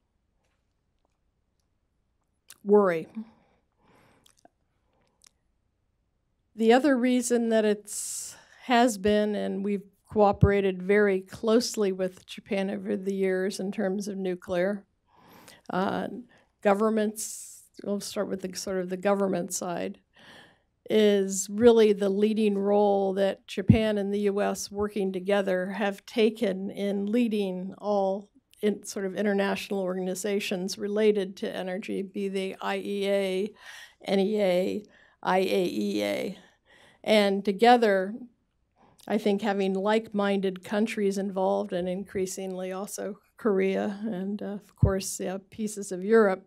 worry. The other reason that has been, and we've cooperated very closely with Japan over the years in terms of nuclear, governments, we'll start with the government side, is really the leading role that Japan and the U.S. working together have taken in leading all sort of international organizations related to energy, be they IEA, NEA, IAEA. And together, I think having like-minded countries involved, and increasingly also Korea and, of course, pieces of Europe,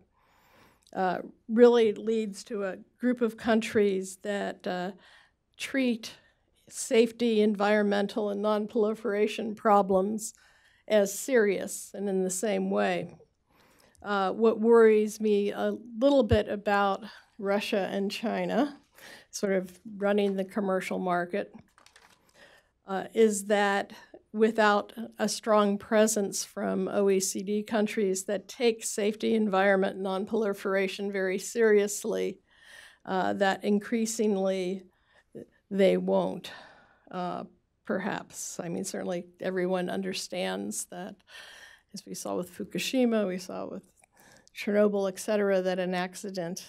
really leads to a group of countries that treat safety, environmental, and non-proliferation problems as serious and in the same way. What worries me a little bit about Russia and China, sort of running the commercial market, is that without a strong presence from OECD countries that take safety, environment, non-proliferation very seriously, that increasingly they won't, perhaps. I mean, certainly everyone understands that, as we saw with Fukushima, we saw with Chernobyl, et cetera, that an accident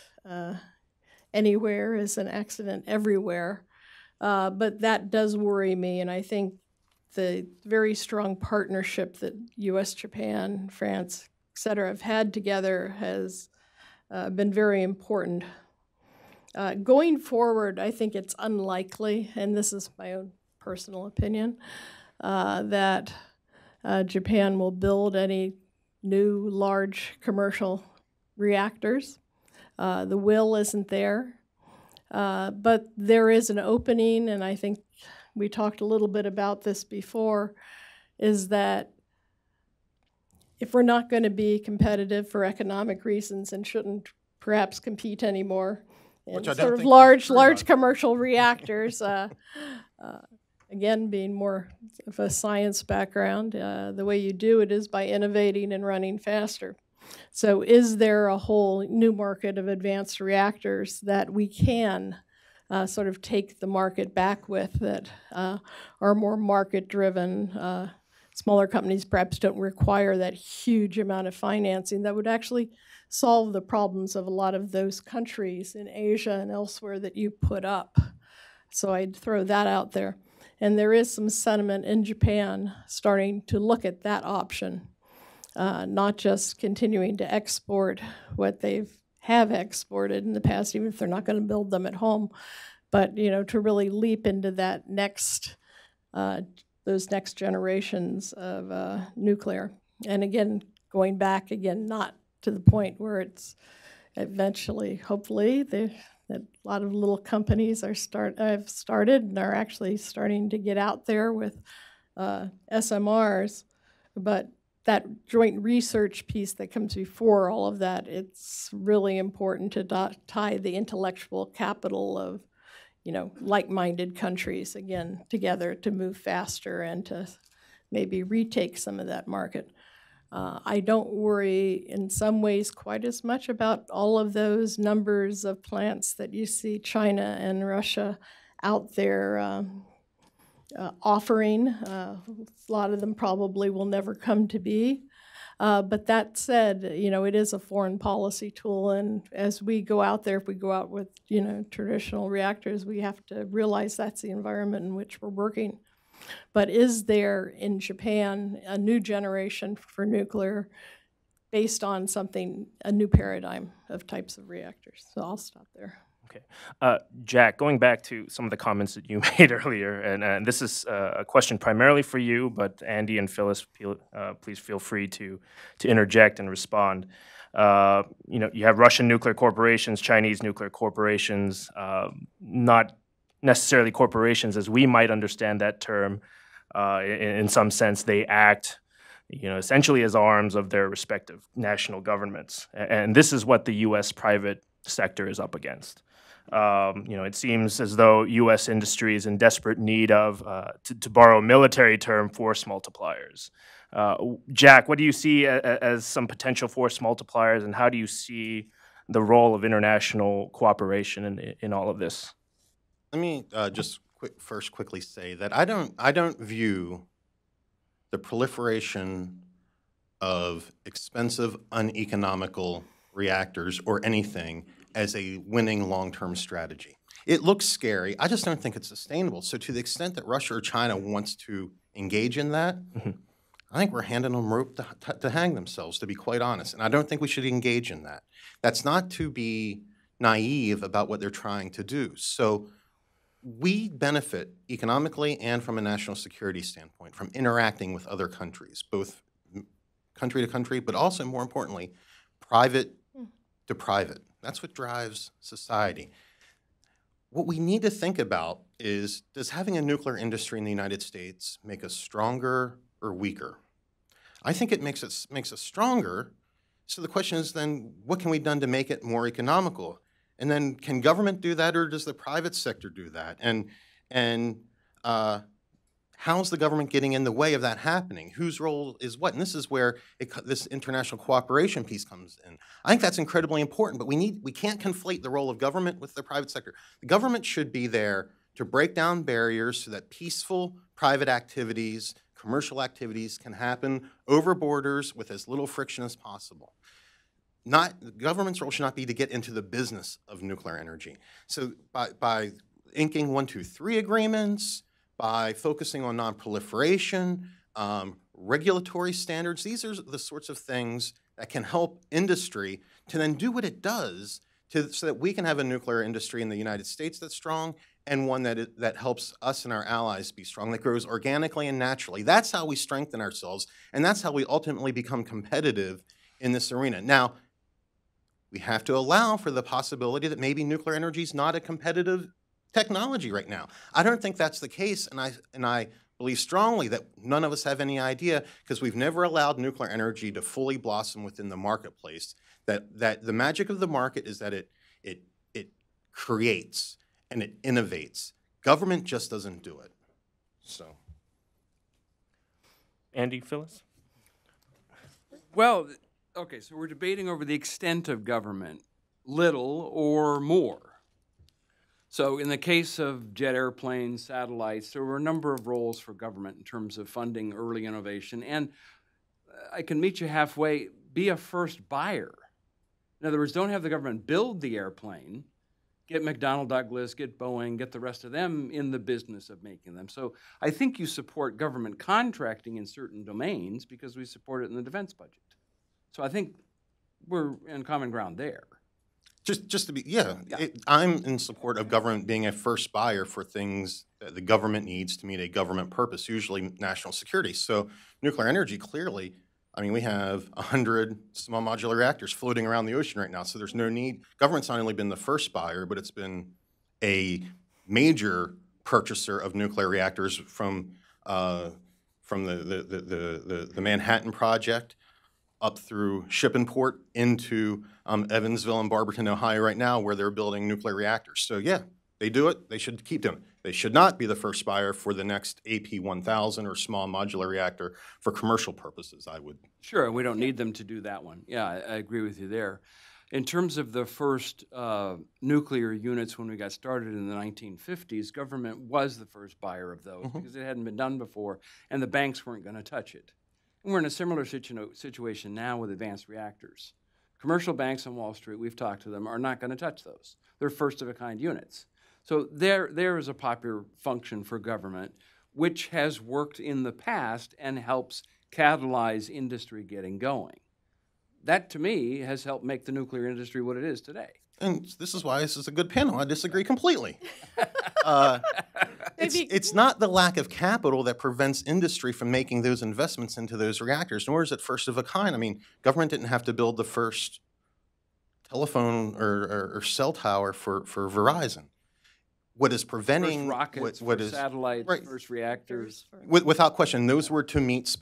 anywhere is an accident everywhere. But that does worry me, and I think the very strong partnership that U.S., Japan, France, et cetera, have had together has been very important. Going forward, I think it's unlikely, and this is my own personal opinion, that Japan will build any new large commercial reactors. The will isn't there. But there is an opening, and I think we talked a little bit about this before, is that if we're not going to be competitive for economic reasons and shouldn't perhaps compete anymore in sort of large commercial reactors, again, being more of a science background, the way you do it is by innovating and running faster. So is there a whole new market of advanced reactors that we can sort of take the market back with, that are more market-driven? Smaller companies perhaps don't require that huge amount of financing that would actually solve the problems of a lot of those countries in Asia and elsewhere that you put up. So I'd throw that out there. And there is some sentiment in Japan starting to look at that option. Not just continuing to export what they have exported in the past, even if they're not going to build them at home, but to really leap into that those next generations of nuclear. And again, going back not to the point where it's eventually, hopefully, that a lot of little companies have started and are actually starting to get out there with SMRs, but that joint research piece that comes before all of that, it's really important to tie the intellectual capital of, like-minded countries, again, together to move faster and to maybe retake some of that market. I don't worry in some ways quite as much about all of those numbers of plants that you see China and Russia out there offering. A lot of them probably will never come to be. But that said, you know, it is a foreign policy tool, and as we go out there, if we go out with, you know, traditional reactors, we have to realize that's the environment in which we're working. But is there in Japan a new generation for nuclear based on something, a new paradigm of types of reactors? So I'll stop there. Okay. Jack, going back to some of the comments that you made earlier, and this is a question primarily for you, but Andy and Phyllis, please feel free to interject and respond. You know, you have Russian nuclear corporations, Chinese nuclear corporations, not necessarily corporations as we might understand that term. In some sense, they act, you know, essentially as arms of their respective national governments. And this is what the U.S. private sector is up against. You know, it seems as though U.S. industry is in desperate need of, to borrow a military term, force multipliers. Jack, what do you see as some potential force multipliers, and how do you see the role of international cooperation in all of this? Let me just first quickly say that I don't view the proliferation of expensive, uneconomical reactors or anything as a winning long-term strategy. It looks scary. I just don't think it's sustainable. So to the extent that Russia or China wants to engage in that, I think we're handing them rope to hang themselves, to be quite honest. And I don't think we should engage in that. That's not to be naive about what they're trying to do. So we benefit economically and from a national security standpoint from interacting with other countries, both country to country, but also, more importantly, private to private. That's what drives society. What we need to think about is, does having a nuclear industry in the United States make us stronger or weaker? I think it makes us stronger. So the question is then, what can we do to make it more economical? And then, can government do that, or does the private sector do that? And how's the government getting in the way of that happening? Whose role is what? And this is where this international cooperation piece comes in. I think that's incredibly important, but we can't conflate the role of government with the private sector. The government should be there to break down barriers so that peaceful private activities, commercial activities can happen over borders with as little friction as possible. The government's role should not be to get into the business of nuclear energy. So by inking 1, 2, 3 agreements, by focusing on non-proliferation, regulatory standards, these are the sorts of things that can help industry to then do what it does so that we can have a nuclear industry in the United States that's strong, and one that helps us and our allies be strong, that grows organically and naturally. That's how we strengthen ourselves, and that's how we ultimately become competitive in this arena. Now, we have to allow for the possibility that maybe nuclear energy is not a competitive technology right now. I don't think that's the case, and I believe strongly that none of us have any idea, because we've never allowed nuclear energy to fully blossom within the marketplace. That the magic of the market is that it creates and it innovates. Government just doesn't do it. So, Andy, Phyllis? Well, okay, so we're debating over the extent of government, little or more. So in the case of jet airplanes, satellites, there were a number of roles for government in terms of funding early innovation. And I can meet you halfway, be a first buyer. In other words, don't have the government build the airplane, get McDonnell Douglas, get Boeing, get the rest of them in the business of making them. So I think you support government contracting in certain domains because we support it in the defense budget. So I think we're in common ground there. Just to be, I'm in support of government being a first buyer for things that the government needs to meet a government purpose, usually national security. So nuclear energy, clearly, I mean, we have 100 small modular reactors floating around the ocean right now, so there's no need. Government's not only been the first buyer, but it's been a major purchaser of nuclear reactors from the Manhattan Project up through Shippingport into Evansville and Barberton, Ohio right now, where they're building nuclear reactors. So yeah, they do it. They should keep doing it. They should not be the first buyer for the next AP1000 or small modular reactor for commercial purposes, I would. Sure, and we don't need them to do that one. Yeah, I agree with you there. In terms of the first nuclear units when we got started in the 1950s, government was the first buyer of those because it hadn't been done before, and the banks weren't going to touch it. And we're in a similar situation now with advanced reactors. Commercial banks on Wall Street, we've talked to them, are not going to touch those. They're first-of-a-kind units. So there is a popular function for government, which has worked in the past and helps catalyze industry getting going. That, to me, has helped make the nuclear industry what it is today. And this is why this is a good panel. I disagree completely. It's not the lack of capital that prevents industry from making those investments into those reactors, nor is it first of a kind. I mean, government didn't have to build the first telephone or cell tower for Verizon. What is preventing First rockets, what first is satellites, right. first reactors. Without question, those were to meet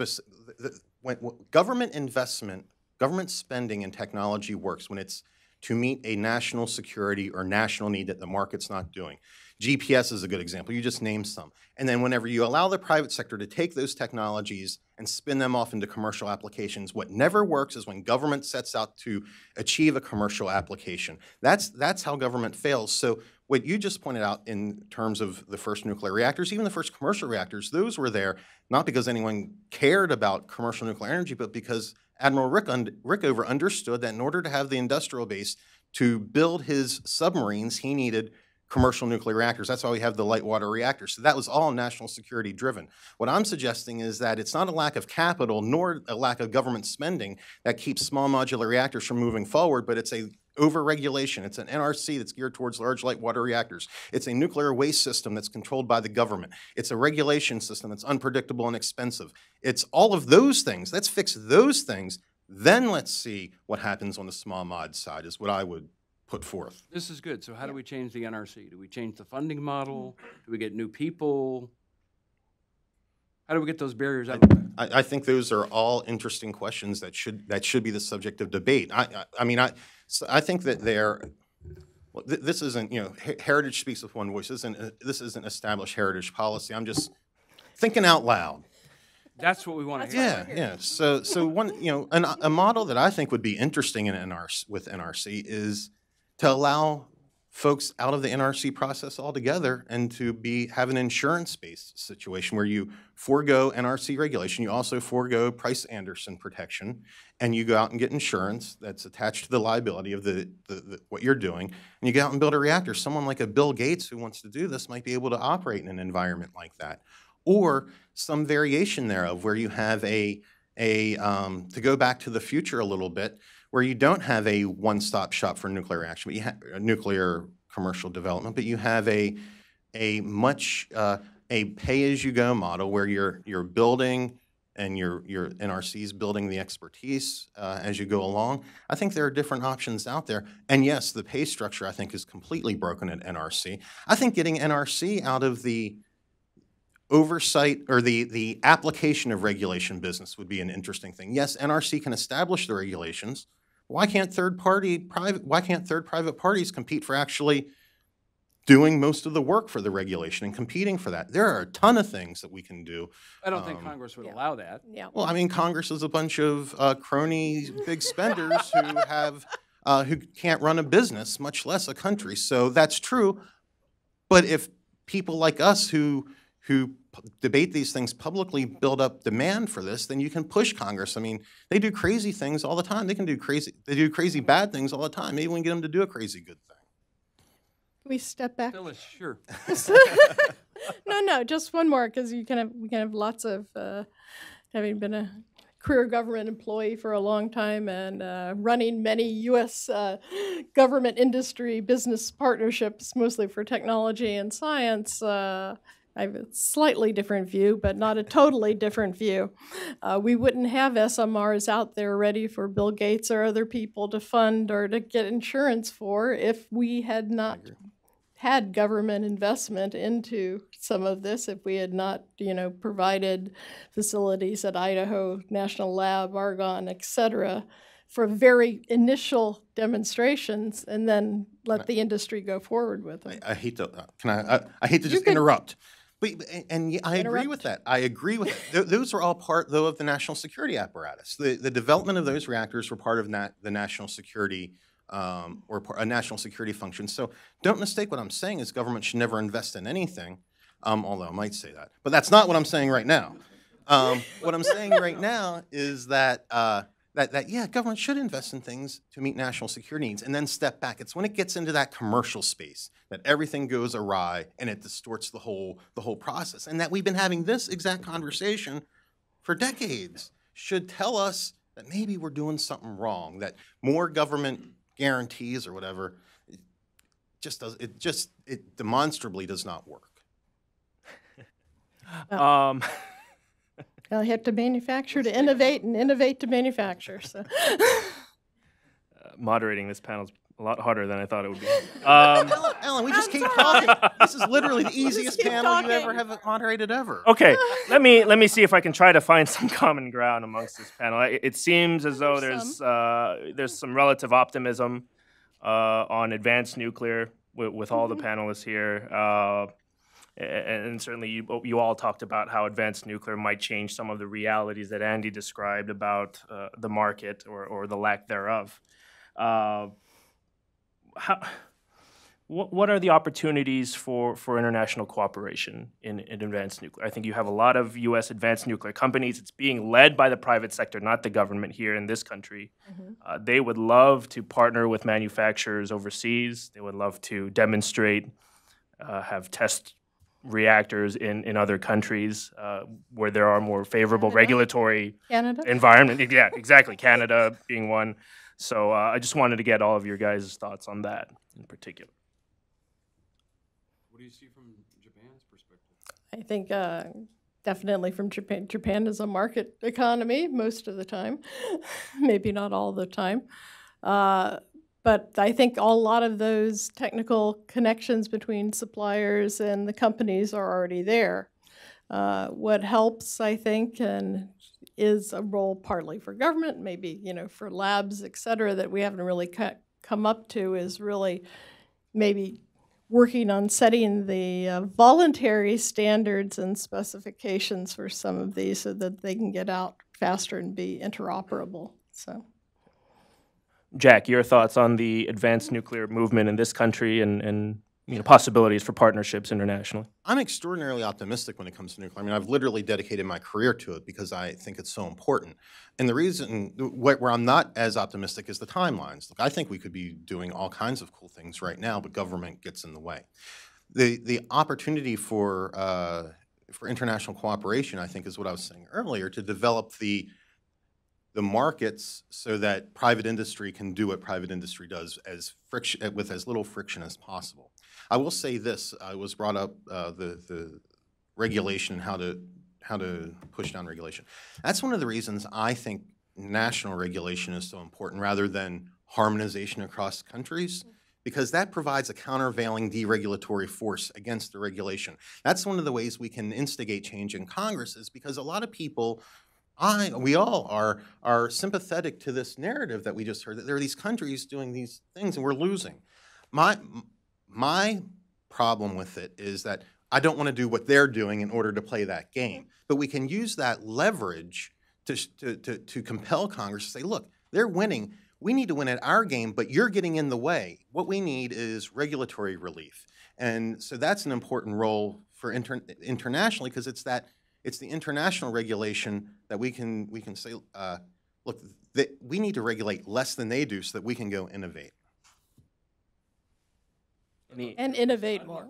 when government investment, government spending in technology works when it's to meet a national security or national need that the market's not doing. GPS is a good example. You just named some. And then whenever you allow the private sector to take those technologies and spin them off into commercial applications, what never works is when government sets out to achieve a commercial application. That's how government fails. So what you just pointed out in terms of the first nuclear reactors, even the first commercial reactors, those were there not because anyone cared about commercial nuclear energy, but because Admiral Rickover understood that in order to have the industrial base to build his submarines, he needed commercial nuclear reactors. That's why we have the light water reactors. So that was all national security driven. What I'm suggesting is that it's not a lack of capital nor a lack of government spending that keeps small modular reactors from moving forward, but it's a over-regulation. It's an NRC that's geared towards large light water reactors. It's a nuclear waste system that's controlled by the government. It's a regulation system that's unpredictable and expensive. It's all of those things. Let's fix those things. Then let's see what happens on the small mod side is what I would put forth. This is good. So how do we change the NRC? Do we change the funding model? Do we get new people? How do we get those barriers out? I think those are all interesting questions that should be the subject of debate. I think that this isn't, heritage speaks with one voice. This isn't established heritage policy. I'm just thinking out loud. That's what we want to hear. Yeah. So one, a model that I think would be interesting in NRC is to allow folks out of the NRC process altogether and to have an insurance-based situation where you forego NRC regulation, you also forego Price-Anderson protection, and you go out and get insurance that's attached to the liability of what you're doing, and you go out and build a reactor. Someone like a Bill Gates who wants to do this might be able to operate in an environment like that. Or some variation thereof where you have to go back to the future a little bit, where you don't have a one-stop shop for nuclear reaction, but you have nuclear commercial development, but you have a pay-as-you-go model where you're building and your NRC's building the expertise as you go along. I think there are different options out there. And yes, the pay structure I think is completely broken at NRC. I think getting NRC out of the oversight or the application of regulation business would be an interesting thing. Yes, NRC can establish the regulations. Why can't private parties compete for actually doing most of the work for the regulation and competing for that? There are a ton of things that we can do. I don't think Congress would allow that. Yeah. Well, I mean, Congress is a bunch of crony big spenders who can't run a business, much less a country. So that's true. But if people like us who debate these things publicly build up demand for this, then you can push Congress. I mean, they do crazy things all the time. They do crazy bad things all the time. Maybe we can get them to do a crazy good thing. Can we step back? Phyllis, sure. No, just one more, because we can have lots of, having been a career government employee for a long time and running many U.S. Government industry business partnerships, mostly for technology and science. I have a slightly different view, but not a totally different view. We wouldn't have SMRs out there ready for Bill Gates or other people to fund or to get insurance for if we had not had government investment into some of this, if we had not, provided facilities at Idaho National Lab, Argonne, et cetera, for very initial demonstrations, and then let the industry go forward with them. I hate to I hate to just interrupt. But I agree with that. I agree with that. Those are all part, though, of the national security apparatus. The development of those reactors were part of the national security or a national security function. So don't mistake what I'm saying is government should never invest in anything, although I might say that. But that's not what I'm saying right now. What I'm saying right now is that, yeah, government should invest in things to meet national security needs and then step back. It's when it gets into that commercial space that everything goes awry and it distorts the whole process. And that we've been having this exact conversation for decades should tell us that maybe we're doing something wrong, that more government guarantees or whatever it demonstrably does not work. I have to manufacture to innovate and innovate to manufacture. So Moderating this panel is a lot harder than I thought it would be. Ellen, we just keep talking. This is literally the easiest keep panel you talking. ever have moderated ever. Okay, let me see if I can try to find some common ground amongst this panel. It seems as though there's some relative optimism on advanced nuclear with all the panelists here. And certainly you all talked about how advanced nuclear might change some of the realities that Andy described about the market or the lack thereof. What are the opportunities for international cooperation in advanced nuclear? I think you have a lot of U.S. advanced nuclear companies. It's being led by the private sector, not the government here in this country. They would love to partner with manufacturers overseas. They would love to demonstrate, have test reactors in other countries where there are more favorable regulatory environment. Yeah, exactly. Canada being one. So I just wanted to get all of your guys' thoughts on that in particular. What do you see from Japan's perspective? I think definitely from Japan. Japan is a market economy most of the time, maybe not all the time. But I think a lot of those technical connections between suppliers and the companies are already there. What helps, I think, and is a role partly for government, maybe for labs, et cetera, that we haven't really come up to, is really maybe working on setting the voluntary standards and specifications for some of these so that they can get out faster and be interoperable. So. Jack, your thoughts on the advanced nuclear movement in this country and possibilities for partnerships internationally? I'm extraordinarily optimistic when it comes to nuclear. I mean, I've literally dedicated my career to it because I think it's so important. And the reason where I'm not as optimistic is the timelines. Look, I think we could be doing all kinds of cool things right now, but government gets in the way. The opportunity for international cooperation, I think, is what I was saying earlier, to develop the markets so that private industry can do what private industry does with as little friction as possible. I will say this: I was brought up the regulation and how to push down regulation. That's one of the reasons I think national regulation is so important rather than harmonization across countries, because that provides a countervailing deregulatory force against the regulation. That's one of the ways we can instigate change in Congress, is because a lot of people, we all are sympathetic to this narrative that we just heard, that there are these countries doing these things and we're losing. My problem with it is that I don't want to do what they're doing in order to play that game. But we can use that leverage to compel Congress to say, look, they're winning. We need to win at our game, but you're getting in the way. What we need is regulatory relief. And so that's an important role for internationally, because it's the international regulation that we can say, look, we need to regulate less than they do so that we can go innovate. And innovate more.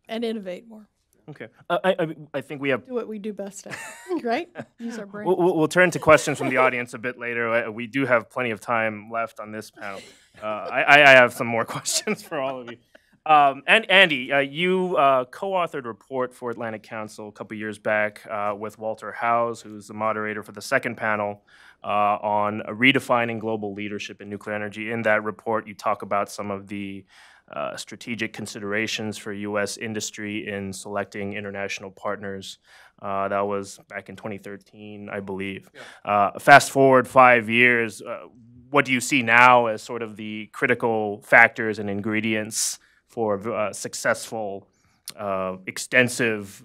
And innovate more. Okay. I think we have... Do what we do best at, right? Use our brains. We'll turn to questions from the audience a bit later. We do have plenty of time left on this panel. I have some more questions for all of you. And Andy, you co-authored a report for Atlantic Council a couple years back with Walter Howes, who's the moderator for the second panel, on redefining global leadership in nuclear energy. In that report, you talk about some of the strategic considerations for U.S. industry in selecting international partners. That was back in 2013, I believe. Yeah. Fast forward 5 years, what do you see now as sort of the critical factors and ingredients for successful, extensive,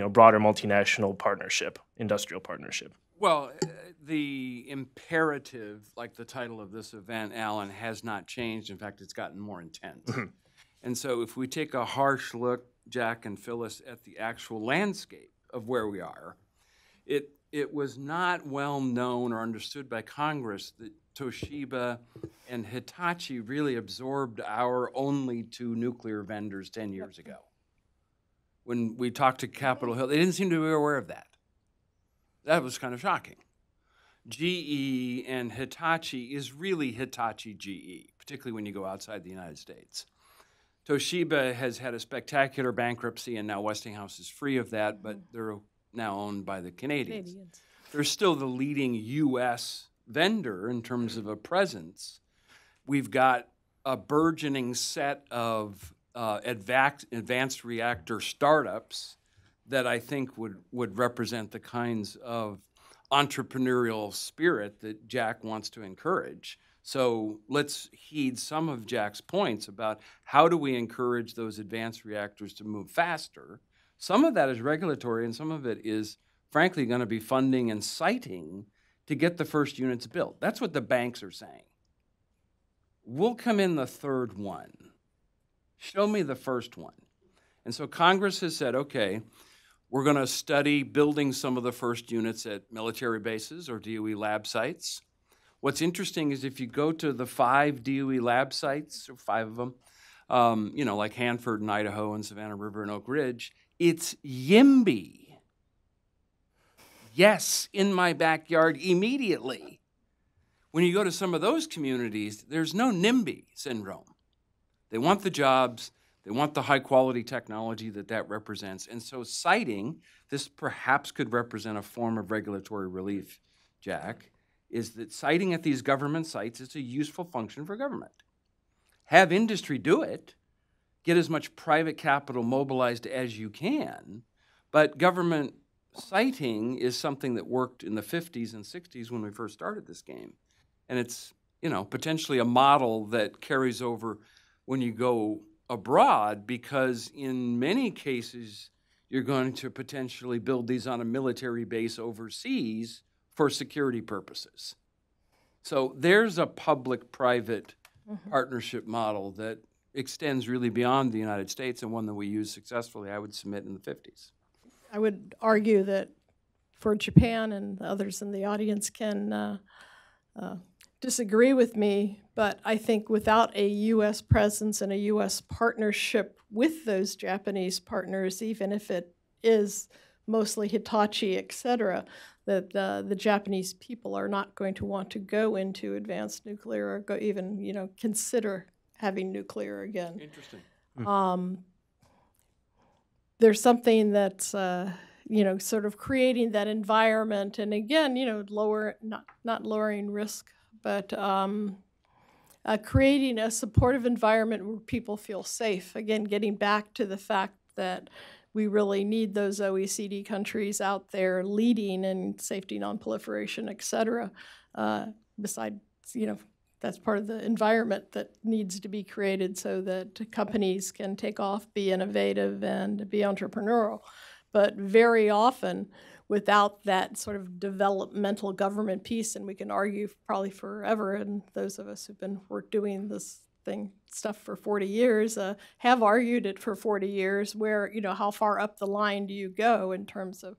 broader multinational partnership, industrial partnership? Well, the imperative, like the title of this event, Alan, has not changed. In fact, it's gotten more intense. And so if we take a harsh look, Jack and Phyllis, at the actual landscape of where we are, it was not well known or understood by Congress that Toshiba and Hitachi really absorbed our only 2 nuclear vendors 10 years ago. When we talked to Capitol Hill, they didn't seem to be aware of that. That was kind of shocking. GE and Hitachi is really Hitachi GE, particularly when you go outside the United States. Toshiba has had a spectacular bankruptcy, and now Westinghouse is free of that, but they're now owned by the Canadians. They're still the leading U.S. vendor in terms of a presence. We've got a burgeoning set of advanced reactor startups that I think would represent the kinds of entrepreneurial spirit that Jack wants to encourage. So let's heed some of Jack's points about how do we encourage those advanced reactors to move faster. Some of that is regulatory, and some of it is, frankly, going to be funding and siting to get the first units built. That's what the banks are saying. We'll come in the third one. Show me the first one. And so Congress has said, okay, we're going to study building some of the first units at military bases or DOE lab sites. What's interesting is if you go to the 5 DOE lab sites, or 5 of them, like Hanford and Idaho and Savannah River and Oak Ridge, it's YIMBY. Yes, in my backyard immediately. When you go to some of those communities, there's no NIMBY syndrome. They want the jobs. They want the high-quality technology that represents. And so citing, this perhaps could represent a form of regulatory relief, Jack, is that citing at these government sites is a useful function for government. Have industry do it. Get as much private capital mobilized as you can. But government citing is something that worked in the 50s and 60s when we first started this game. And it's, potentially a model that carries over when you go abroad, because in many cases, you're going to potentially build these on a military base overseas for security purposes. So there's a public-private partnership model that extends really beyond the United States, and one that we use successfully, I would submit, in the 50s. I would argue that for Japan, and others in the audience can disagree with me, but I think without a U.S. presence and a U.S. partnership with those Japanese partners, even if it is mostly Hitachi, et cetera, that the Japanese people are not going to want to go into advanced nuclear or go even, consider having nuclear again. Interesting. There's something that's, sort of creating that environment, and again, not lowering risk, but creating a supportive environment where people feel safe. Again, getting back to the fact that we really need those OECD countries out there leading in safety, nonproliferation, et cetera. Besides, that's part of the environment that needs to be created so that companies can take off, be innovative, and be entrepreneurial. But very often, without that sort of developmental government piece, and we can argue probably forever, and those of us who've been doing this stuff for 40 years have argued it for 40 years, where, how far up the line do you go in terms of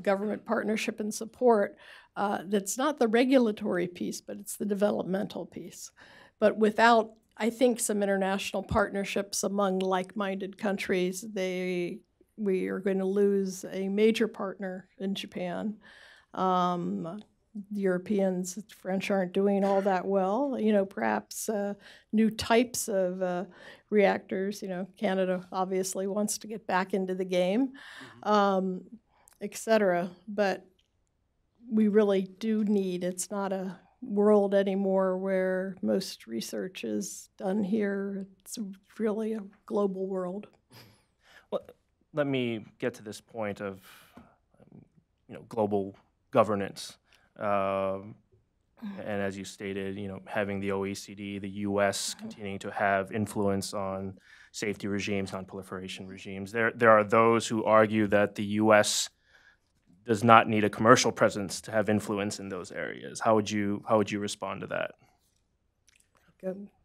government partnership and support? That's not the regulatory piece, but it's the developmental piece. But without, I think, some international partnerships among like-minded countries, we are going to lose a major partner in Japan. Europeans, French aren't doing all that well. Perhaps new types of reactors. Canada obviously wants to get back into the game, et cetera. But we really do need, it's not a world anymore where most research is done here. It's really a global world. Well, let me get to this point of, global governance. And as you stated, having the OECD, the U.S. continuing to have influence on safety regimes, non-proliferation regimes. There are those who argue that the U.S. does not need a commercial presence to have influence in those areas. How would you respond to that?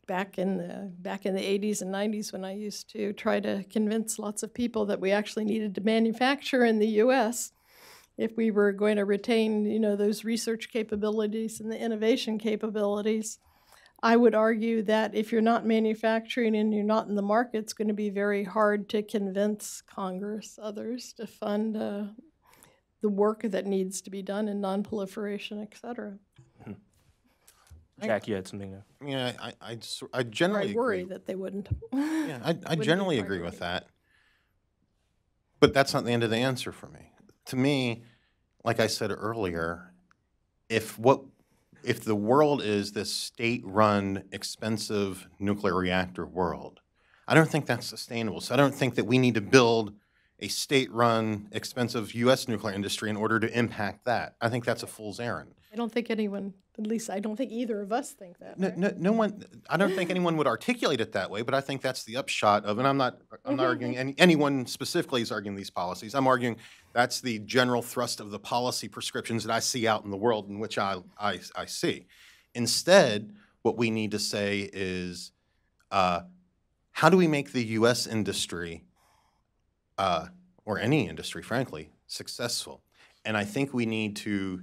Back in the 80s and 90s, when I used to try to convince lots of people that we actually needed to manufacture in the U.S., if we were going to retain, those research capabilities and the innovation capabilities. I would argue that if you're not manufacturing and you're not in the market, it's going to be very hard to convince Congress, others, to fund the work that needs to be done in nonproliferation, et cetera. Jack, you had something to... I mean, I Or generally I worry agree. that they wouldn't. Yeah, I Wouldn't be generally a agree with priority. that. But that's not the end of the answer for me. To me, like I said earlier, if the world is this state-run, expensive nuclear reactor world, I don't think that's sustainable. So I don't think that we need to build a state-run, expensive U.S. nuclear industry in order to impact that. I think that's a fool's errand. I don't think anyone, at least I don't think either of us think that. No, right? no one. I don't think anyone would articulate it that way, but I think that's the upshot of. And I'm not arguing anyone specifically is arguing these policies. I'm arguing that's the general thrust of the policy prescriptions that I see out in the world, in which I see. Instead, what we need to say is, how do we make the U.S. industry, or any industry, frankly, successful? And I think we need to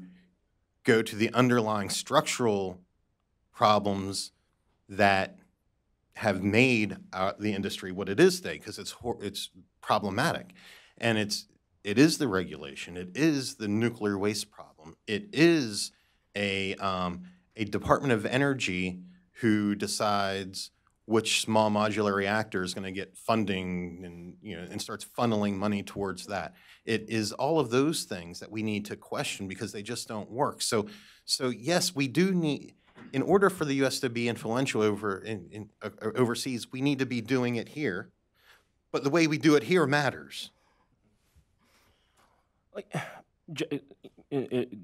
go to the underlying structural problems that have made the industry what it is today, because it's problematic, and it is the regulation, it is the nuclear waste problem, it is a Department of Energy who decides which small modular reactor is going to get funding and starts funneling money towards that. It is all of those things that we need to question because they just don't work. So yes, we do need, in order for the U.S. to be influential overseas, we need to be doing it here. But the way we do it here matters.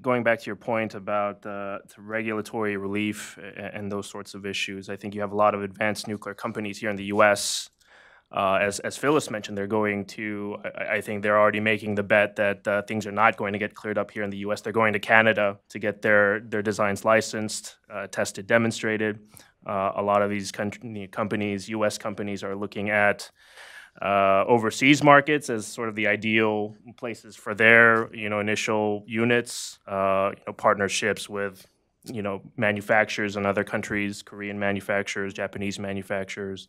Going back to your point about the regulatory relief and those sorts of issues, I think you have a lot of advanced nuclear companies here in the U.S. As Phyllis mentioned, they're going to, I think they're already making the bet that things are not going to get cleared up here in the U.S. They're going to Canada to get their designs licensed, tested, demonstrated. A lot of these companies, U.S. companies, are looking at overseas markets as sort of the ideal places for their, initial units, partnerships with, manufacturers in other countries, Korean manufacturers, Japanese manufacturers.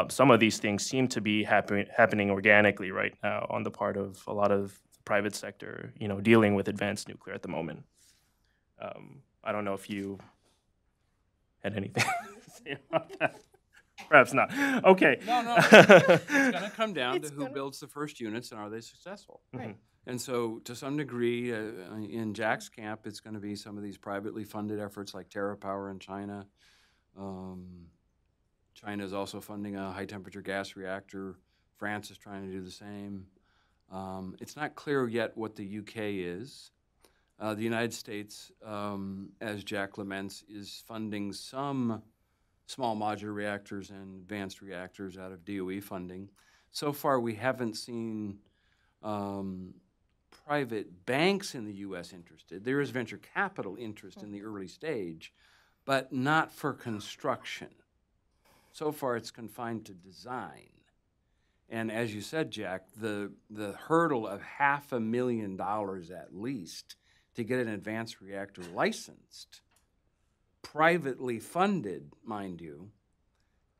Some of these things seem to be happening organically right now on the part of a lot of the private sector, dealing with advanced nuclear at the moment. I don't know if you had anything to say about that. Perhaps not. Okay. No. It's going to come down to who builds the first units and are they successful. Right. And so, to some degree, in Jack's camp, it's going to be some of these privately funded efforts like TerraPower in China. China is also funding a high-temperature gas reactor. France is trying to do the same. It's not clear yet what the UK is. The United States, as Jack laments, is funding some small modular reactors and advanced reactors out of DOE funding. So far, we haven't seen private banks in the U.S. interested. There is venture capital interest in the early stage, but not for construction. So far, it's confined to design. And as you said, Jack, the hurdle of $500,000 at least to get an advanced reactor licensed, privately funded, mind you,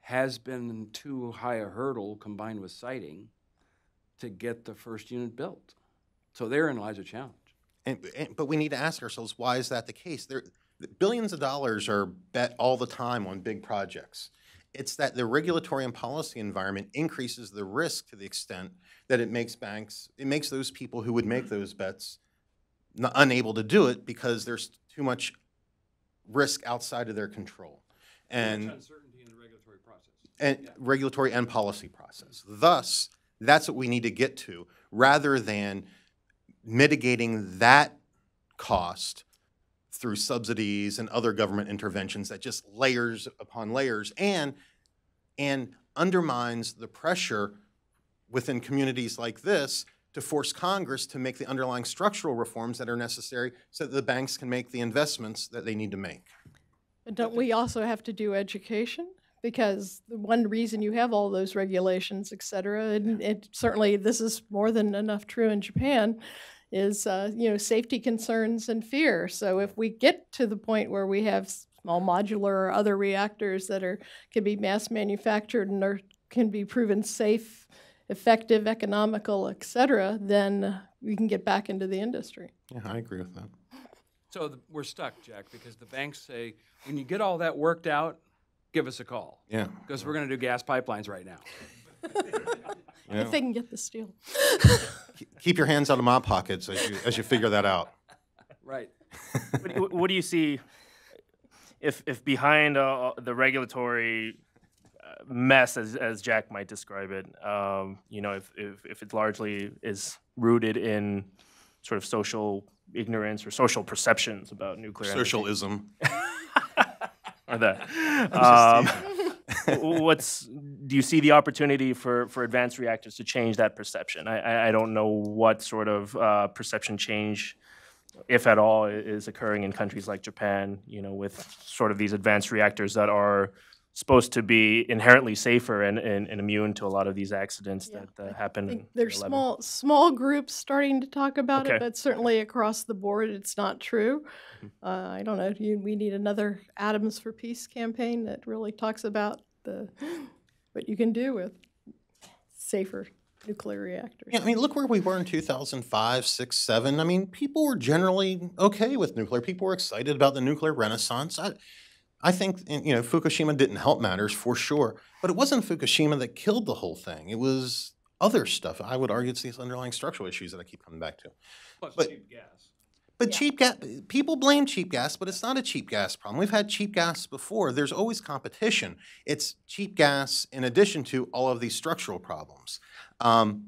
has been too high a hurdle combined with siting to get the first unit built. So therein lies a challenge. But we need to ask ourselves, why is that the case? Billions of dollars are bet all the time on big projects. It's that the regulatory and policy environment increases the risk to the extent that it makes those people who would make those bets unable to do it because there's too much risk outside of their control. And much uncertainty in the regulatory process. And regulatory and policy process. Thus, that's what we need to get to, rather than mitigating that cost through subsidies and other government interventions that just layers upon layers and undermines the pressure within communities like this to force Congress to make the underlying structural reforms that are necessary so that the banks can make the investments that they need to make. But don't we also have to do education? Because the one reason you have all those regulations, et cetera, and it certainly, this is more than enough true in Japan, is safety concerns and fear. So if we get to the point where we have small modular or other reactors that can be mass manufactured and can be proven safe, effective, economical, et cetera, then we can get back into the industry. Yeah, I agree with that. So we're stuck, Jack, because the banks say, when you get all that worked out, give us a call. Yeah. Because we're going to do gas pipelines right now. If they can get the steel. Keep your hands out of my pockets as you figure that out. Right. What do you see if behind the regulatory mess, as Jack might describe it, if it largely is rooted in sort of social ignorance or social perceptions about nuclear energy? Socialism. Or that. Do you see the opportunity for advanced reactors to change that perception? I don't know what sort of perception change, if at all, is occurring in countries like Japan, with sort of these advanced reactors that are supposed to be inherently safer and immune to a lot of these accidents that happen. I think there's small groups starting to talk about Okay. it, but certainly across the board, it's not true. I don't know. We need another Atoms for Peace campaign that really talks about what you can do with safer nuclear reactors. Yeah, I mean, look where we were in 2005, 6, 7. I mean, people were generally okay with nuclear. People were excited about the nuclear renaissance. I think, Fukushima didn't help matters for sure, but it wasn't Fukushima that killed the whole thing. It was other stuff. I would argue it's these underlying structural issues that I keep coming back to. Plus But- cheap gas. But cheap gas, people blame cheap gas, but it's not a cheap gas problem. We've had cheap gas before. There's always competition. It's cheap gas in addition to all of these structural problems. So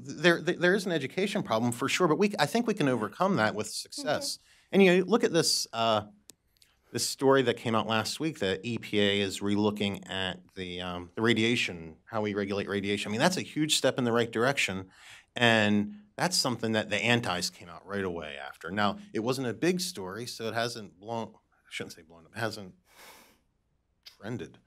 there is an education problem for sure, but I think we can overcome that with success. And look at this this story that came out last week that EPA is relooking at the radiation, how we regulate radiation. I mean, that's a huge step in the right direction, and that's something that the antis came out right away after. Now, it wasn't a big story, so it hasn't blown. I shouldn't say blown up. It hasn't trended.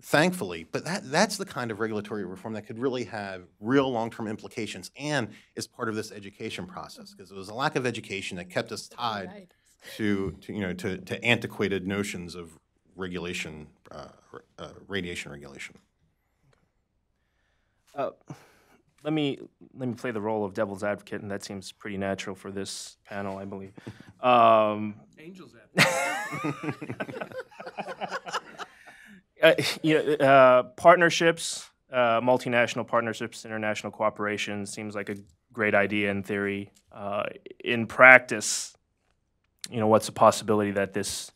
Thankfully, but that's the kind of regulatory reform that could really have real long-term implications and is part of this education process, because it was a lack of education that kept us tied Right. to antiquated notions of regulation, radiation regulation. Let me play the role of devil's advocate, and that seems pretty natural for this panel, I believe. Angels Partnerships, multinational partnerships, international cooperation seems like a great idea in theory. In practice, what's the possibility that this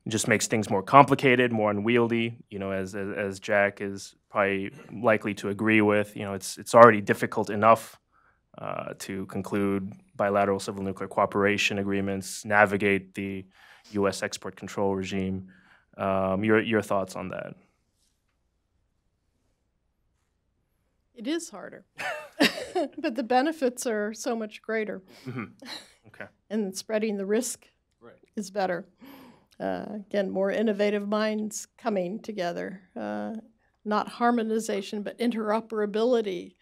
just makes things more complicated, more unwieldy? As Jack is probably likely to agree with, it's already difficult enough to conclude bilateral civil nuclear cooperation agreements, navigate the U.S. export control regime. Your thoughts on that? It is harder, but the benefits are so much greater. Okay. And spreading the risk is better. Again, more innovative minds coming together. Not harmonization, but interoperability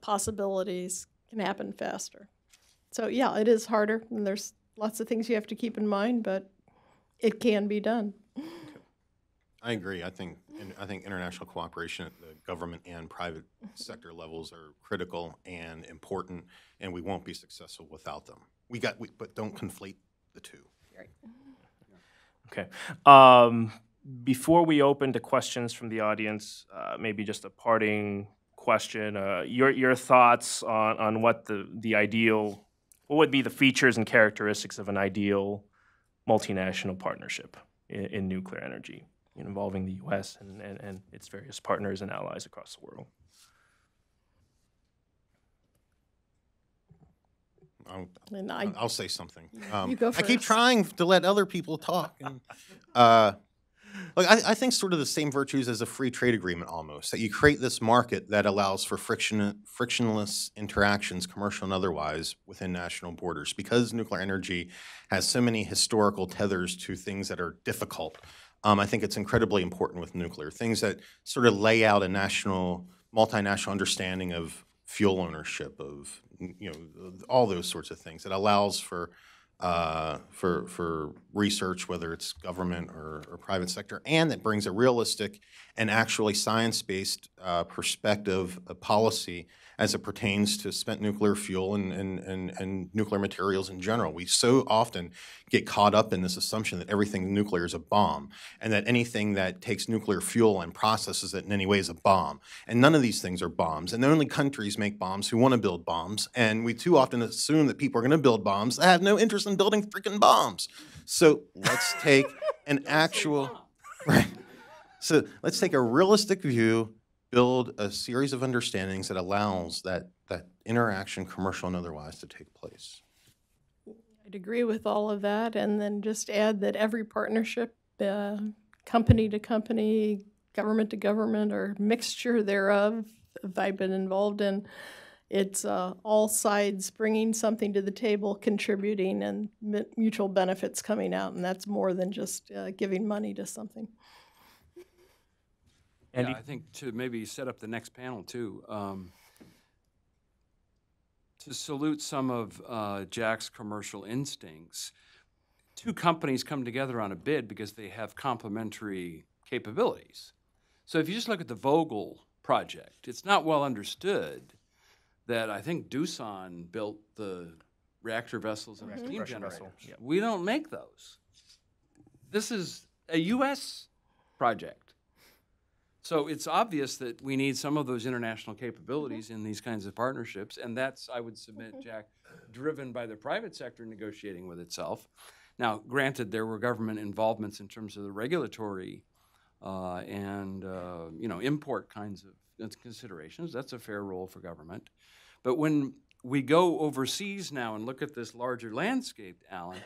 possibilities can happen faster. So yeah, it is harder, and there's lots of things you have to keep in mind, but it can be done. I agree. I think international cooperation at the government and private sector levels are critical and important, and we won't be successful without them. But don't conflate the two. Right. Okay. Before we open to questions from the audience, maybe just a parting question. Your thoughts on what what would be the features and characteristics of an ideal multinational partnership in nuclear energy, involving the U.S. and its various partners and allies across the world? I'll say something. You go I keep first. trying to let other people talk. And, look, I think sort of the same virtues as a free trade agreement almost, that you create this market that allows for frictionless interactions, commercial and otherwise, within national borders. Because nuclear energy has so many historical tethers to things that are difficult, I think it's incredibly important with nuclear. Things that sort of lay out a national multinational understanding of fuel ownership, of all those sorts of things. It allows for research, whether it's government or private sector, and it brings a realistic and actually science-based perspective, a policy as it pertains to spent nuclear fuel and nuclear materials in general. We so often get caught up in this assumption that everything nuclear is a bomb, and that anything that takes nuclear fuel and processes it in any way is a bomb. And none of these things are bombs. And only countries make bombs who want to build bombs. And we too often assume that people are going to build bombs that have no interest in building freaking bombs. So let's take an actual, right? So let's take a realistic view, build a series of understandings that allows that interaction, commercial and otherwise, to take place. I'd agree with all of that, and then just add that every partnership, company to company, government to government, or mixture thereof, that I've been involved in, it's all sides bringing something to the table, contributing, and mutual benefits coming out, and that's more than just giving money to something. Andy? Yeah, I think to maybe set up the next panel too, to salute some of Jack's commercial instincts, two companies come together on a bid because they have complementary capabilities. So if you just look at the Vogtle project, it's not well understood that I think Doosan built the reactor vessels and steam generators. Yep. We don't make those. This is a U.S. project. So it's obvious that we need some of those international capabilities in these kinds of partnerships, and that's, I would submit, Jack, driven by the private sector negotiating with itself. Now, granted, there were government involvements in terms of the regulatory and import kinds of considerations. That's a fair role for government. But when we go overseas now and look at this larger landscape, Alan,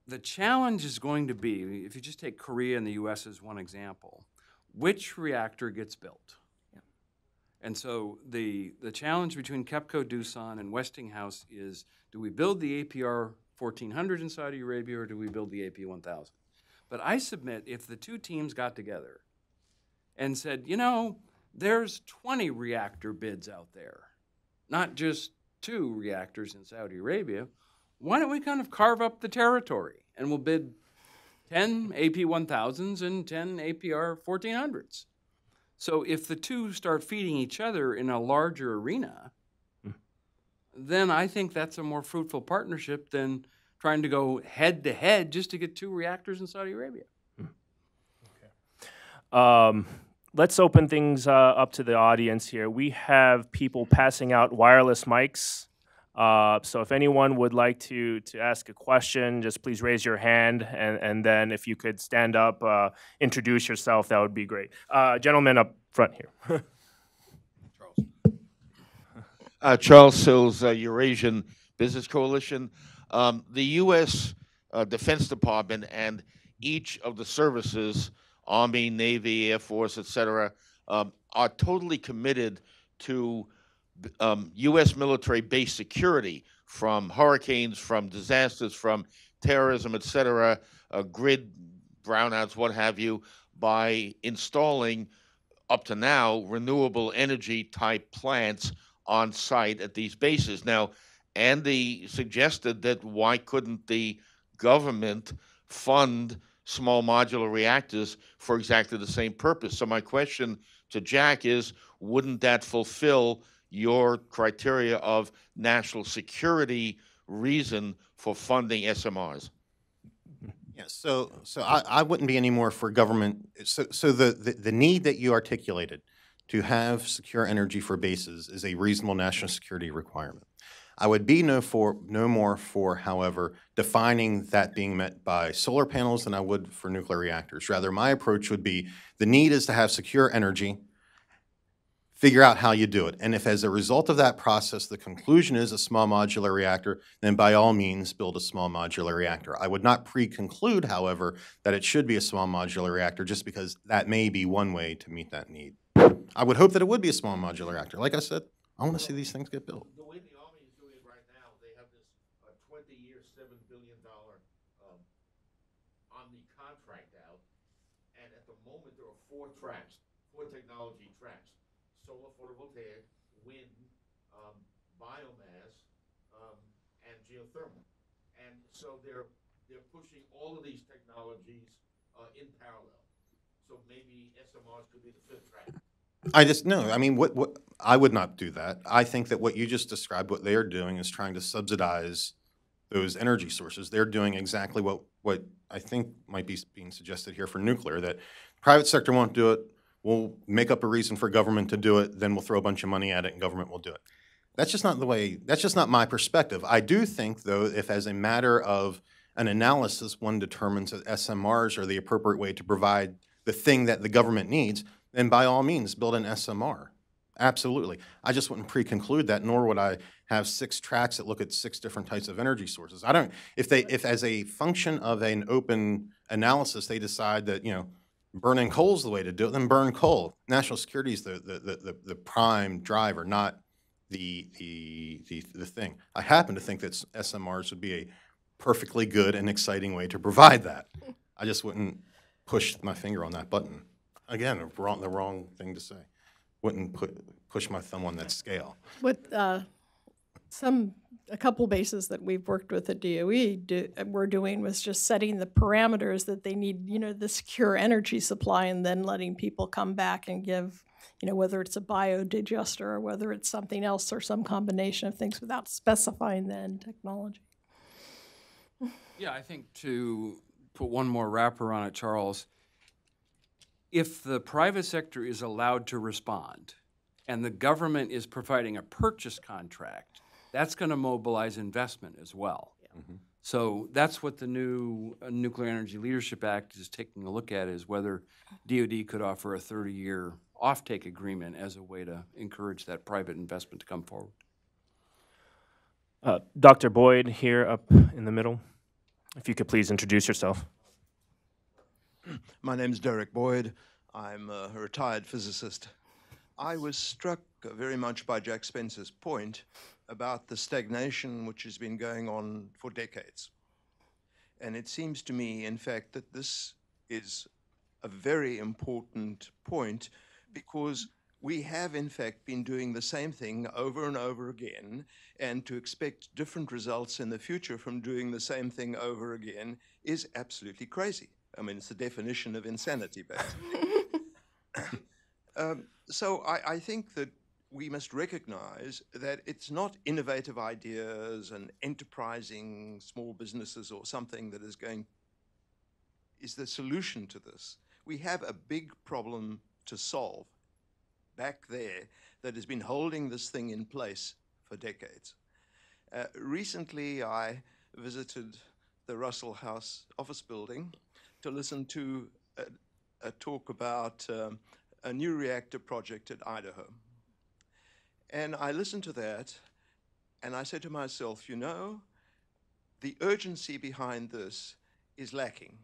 the challenge is going to be, if you just take Korea and the U.S. as one example, which reactor gets built? Yeah. And so the challenge between KEPCO, Doosan, and Westinghouse is, do we build the APR 1400 in Saudi Arabia or do we build the AP 1000? But I submit if the two teams got together and said, there's 20 reactor bids out there, not just 2 reactors in Saudi Arabia, why don't we kind of carve up the territory and we'll bid 10 AP 1000s and 10 APR 1400s. So if the two start feeding each other in a larger arena, then I think that's a more fruitful partnership than trying to go head to head just to get 2 reactors in Saudi Arabia. Okay. Let's open things up to the audience here. We have people passing out wireless mics. So if anyone would like to ask a question, just please raise your hand, and then if you could stand up, introduce yourself, that would be great. Gentleman up front here. Charles Sills, Eurasian Business Coalition. The U.S. Defense Department and each of the services, Army, Navy, Air Force, et cetera, are totally committed to U.S. military-based security from hurricanes, from disasters, from terrorism, et cetera, grid brownouts, what have you, by installing, up to now, renewable energy type plants on site at these bases. Now, Andy suggested that why couldn't the government fund small modular reactors for exactly the same purpose? So my question to Jack is, wouldn't that fulfill your criteria of national security reason for funding SMRs? Yeah, so I wouldn't be any more for government. So the need that you articulated to have secure energy for bases is a reasonable national security requirement. I would be no more for, however, defining that being met by solar panels than I would for nuclear reactors. Rather, my approach would be the need is to have secure energy. Figure out how you do it. And if as a result of that process, the conclusion is a small modular reactor, then by all means build a small modular reactor. I would not pre-conclude, however, that it should be a small modular reactor just because that may be one way to meet that need. I would hope that it would be a small modular reactor. Like I said, I want to see these things get built. The way the Army is doing it right now, they have this 20-year, $7 billion Omni contract out, and at the moment there are 4 tracks, 4 technology tracks. solar photovoltaic, wind, biomass, and geothermal. And so they're pushing all of these technologies in parallel. So maybe SMRs could be the fifth track. I mean, what I would not do that. I think that what you just described, what they are doing is trying to subsidize those energy sources. They're doing exactly what I think might be being suggested here for nuclear, that private sector won't do it. We'll make up a reason for government to do it, then we'll throw a bunch of money at it and government will do it. That's just not the way, that's just not my perspective. I do think, though, if as a matter of an analysis, one determines that SMRs are the appropriate way to provide the thing that the government needs, then by all means, build an SMR. Absolutely. I just wouldn't pre-conclude that, nor would I have 6 tracks that look at 6 different types of energy sources. I don't, if as a function of an open analysis, they decide that, you know, burning coal is the way to do it, then burn coal. National security is the prime driver, not the thing. I happen to think that SMRs would be a perfectly good and exciting way to provide that. I just wouldn't push my finger on that button. Again, the wrong thing to say. Wouldn't push my thumb on that scale. What a couple bases that we've worked with at DOE were doing was just setting the parameters that they need, you know, the secure energy supply, and then letting people come back and give, you know, whether it's a biodigester or whether it's something else or some combination of things without specifying the end technology. Yeah, I think to put one more wrapper on it, Charles, if the private sector is allowed to respond and the government is providing a purchase contract, that's going to mobilize investment as well. Yeah. Mm-hmm. So that's what the new Nuclear Energy Leadership Act is taking a look at, is whether DOD could offer a 30-year offtake agreement as a way to encourage that private investment to come forward. Dr. Boyd here up in the middle. If you could please introduce yourself. My name's Derrick Boyd. I'm a retired physicist. I was struck very much by Jack Spencer's point about the stagnation which has been going on for decades. And it seems to me, in fact, that this is a very important point, because we have, in fact, been doing the same thing over and over again, and to expect different results in the future from doing the same thing over again is absolutely crazy. I mean, it's the definition of insanity, basically. So I think that we must recognize that it's not innovative ideas and enterprising small businesses or something that is the solution to this. We have a big problem to solve back there that has been holding this thing in place for decades. Recently, I visited the Russell House office building to listen to a talk about a new reactor project at Idaho. And I listened to that, and I said to myself, you know, the urgency behind this is lacking.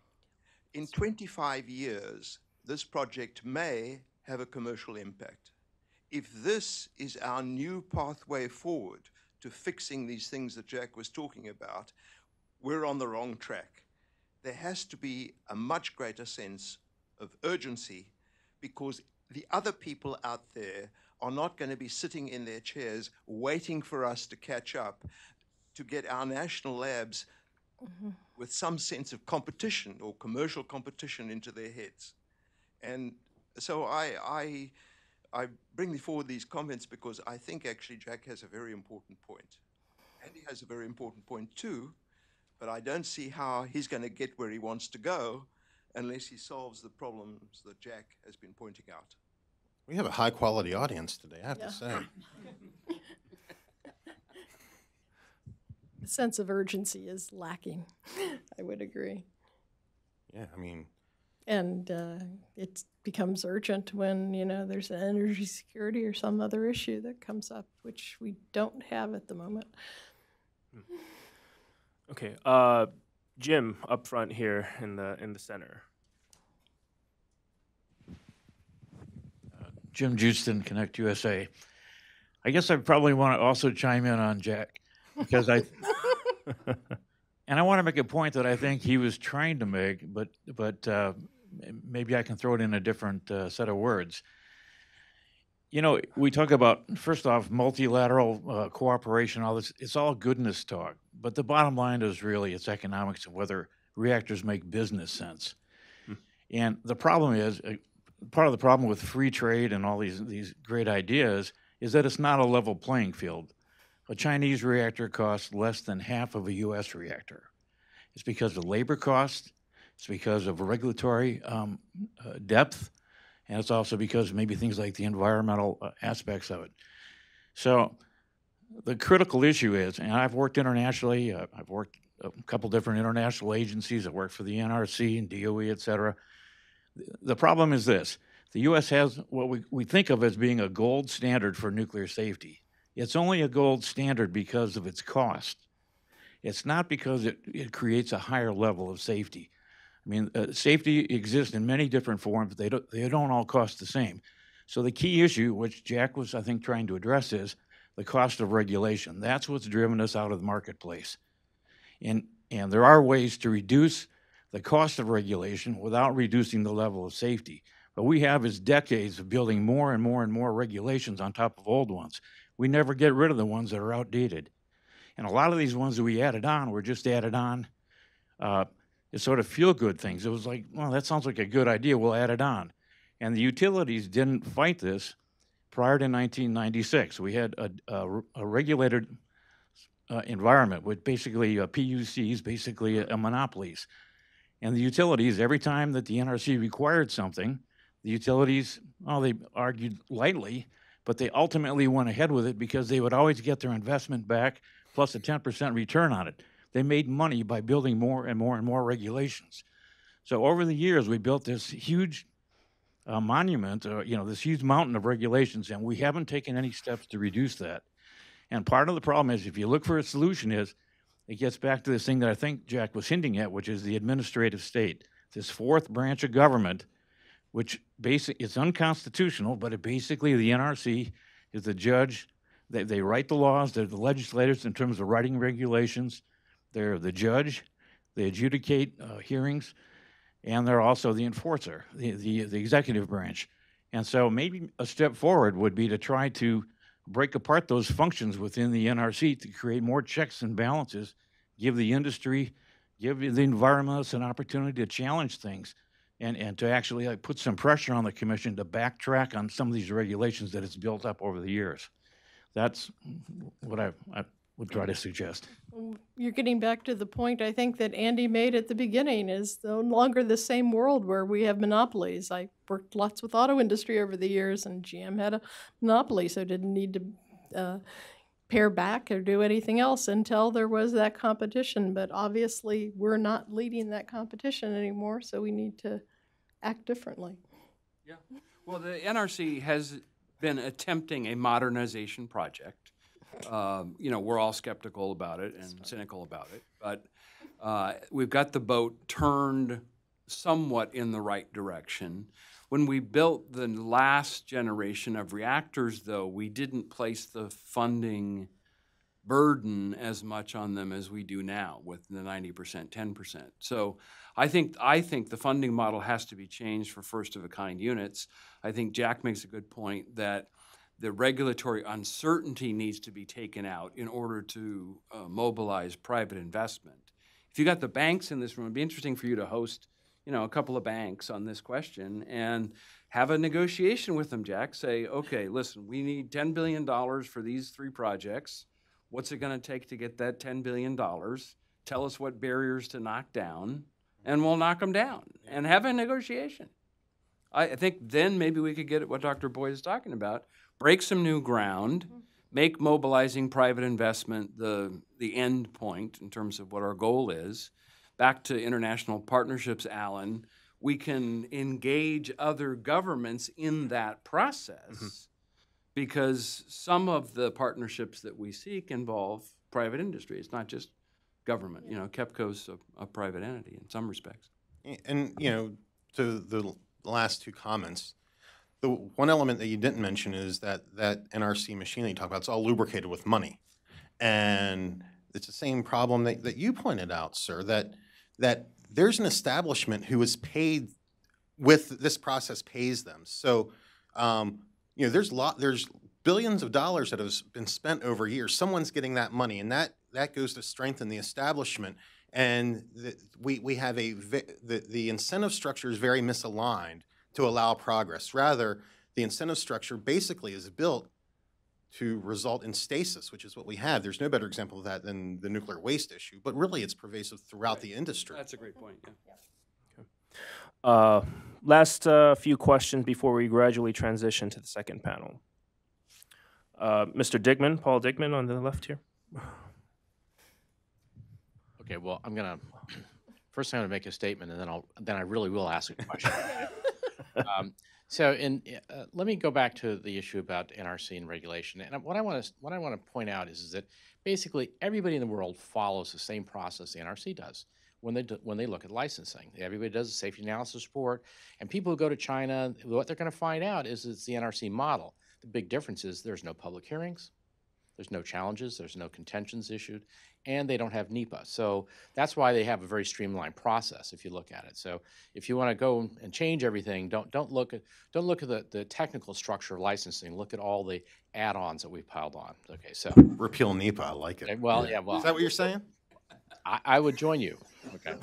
In 25 years, this project may have a commercial impact. If this is our new pathway forward to fixing these things that Jack was talking about, we're on the wrong track. There has to be a much greater sense of urgency, because the other people out there are not going to be sitting in their chairs waiting for us to catch up, to get our national labs with some sense of competition or commercial competition into their heads. And so I bring forward these comments because I think actually Jack has a very important point. And he has a very important point too, but I don't see how he's going to get where he wants to go unless he solves the problems that Jack has been pointing out. We have a high-quality audience today, I have to say. The sense of urgency is lacking. I would agree. Yeah, I mean. And it becomes urgent when, you know, there's an energy security or some other issue that comes up, which we don't have at the moment. Okay, Jim up front here in the center. Jim Justin, Connect USA. I guess I probably want to also chime in on Jack, because and I want to make a point that I think he was trying to make, but maybe I can throw it in a different set of words. You know, we talk about, first off, multilateral cooperation, all this, it's all goodness talk. But the bottom line is really it's economics and whether reactors make business sense. And the problem is, part of the problem with free trade and all these great ideas is that it's not a level playing field. A Chinese reactor costs less than half of a U.S. reactor. It's because of labor costs, it's because of regulatory depth, and it's also because maybe things like the environmental aspects of it. So the critical issue is, and I've worked internationally, I've worked a couple different international agencies, I've worked for the NRC and DOE, et cetera. The problem is this: the U.S. has what we think of as being a gold standard for nuclear safety. It's only a gold standard because of its cost. It's not because it creates a higher level of safety. I mean, safety exists in many different forms. They don't all cost the same. So the key issue, which Jack was, I think, trying to address, is the cost of regulation. That's what's driven us out of the marketplace. And there are ways to reduce the cost of regulation without reducing the level of safety. What we have is decades of building more and more and more regulations on top of old ones. We never get rid of the ones that are outdated. And a lot of these ones that we added on were just added on as sort of feel-good things. It was like, well, that sounds like a good idea, we'll add it on. And the utilities didn't fight this prior to 1996. We had a regulated environment with basically PUCs, basically monopolies. And the utilities, every time that the NRC required something, the utilities, well, they argued lightly, but they ultimately went ahead with it because they would always get their investment back plus a 10% return on it. They made money by building more and more and more regulations. So over the years, we built this huge monument, this huge mountain of regulations, and we haven't taken any steps to reduce that. And part of the problem is, if you look for a solution, it gets back to this thing that I think Jack was hinting at, which is the administrative state, this fourth branch of government, which it's unconstitutional, but the NRC is the judge. They write the laws. They're the legislators in terms of writing regulations. They're the judge. They adjudicate hearings, and they're also the enforcer, the executive branch. And so maybe a step forward would be to try to break apart those functions within the NRC to create more checks and balances, give the industry, give the environmentalists an opportunity to challenge things, and to actually put some pressure on the commission to backtrack on some of these regulations that it's built up over the years. That's what I would try to suggest. You're getting back to the point I think that Andy made at the beginning, is no longer the same world where we have monopolies. I worked lots with auto industry over the years, and GM had a monopoly, so didn't need to pare back or do anything else until there was that competition. But obviously, we're not leading that competition anymore, so we need to act differently. Yeah. Well, the NRC has been attempting a modernization project. We're all skeptical about it and cynical about it, but we've got the boat turned somewhat in the right direction. When we built the last generation of reactors, though, we didn't place the funding burden as much on them as we do now with the 90%, 10%. So I think the funding model has to be changed for first-of-a-kind units. I think Jack makes a good point that the regulatory uncertainty needs to be taken out in order to mobilize private investment. If you got the banks in this room, it'd be interesting for you to host, a couple of banks on this question and have a negotiation with them, Jack. Say, okay, listen, we need $10 billion for these 3 projects. What's it going to take to get that $10 billion? Tell us what barriers to knock down, and we'll knock them down and have a negotiation. I think then maybe we could get at what Dr. Boyd is talking about, break some new ground, make mobilizing private investment the end point in terms of what our goal is. Back to international partnerships, Alan, we can engage other governments in that process because some of the partnerships that we seek involve private industry. It's not just government. KEPCO's a private entity in some respects. And, to the last 2 comments, the one element that you didn't mention is that NRC machine that you talk about, it's all lubricated with money. And it's the same problem that you pointed out, sir, that there's an establishment who is paid with this process pays them. So there's billions of dollars that have been spent over years. Someone's getting that money, and that goes to strengthen the establishment. And we have the incentive structure is very misaligned to allow progress. Rather, the incentive structure basically is built to result in stasis, which is what we have. There's no better example of that than the nuclear waste issue, but really it's pervasive throughout the industry. That's a great point, yeah. Last few questions before we gradually transition to the second panel. Mr. Digman, Paul Digman on the left here. Okay, well, first I'm gonna make a statement, and then I really will ask a question. Let me go back to the issue about NRC and regulation. And what I want to point out is that basically everybody in the world follows the same process the NRC does when they look at licensing. Everybody does a safety analysis report, and people who go to China, what they're going to find out is it's the NRC model. The big difference is there's no public hearings, there's no challenges, there's no contentions issued, and they don't have NEPA. So that's why they have a very streamlined process if you look at it. So if you want to go and change everything, don't look at the technical structure of licensing. Look at all the add-ons that we've piled on. Okay, so Repeal NEPA, I like it. Well, Is that what you're saying? I would join you. Okay.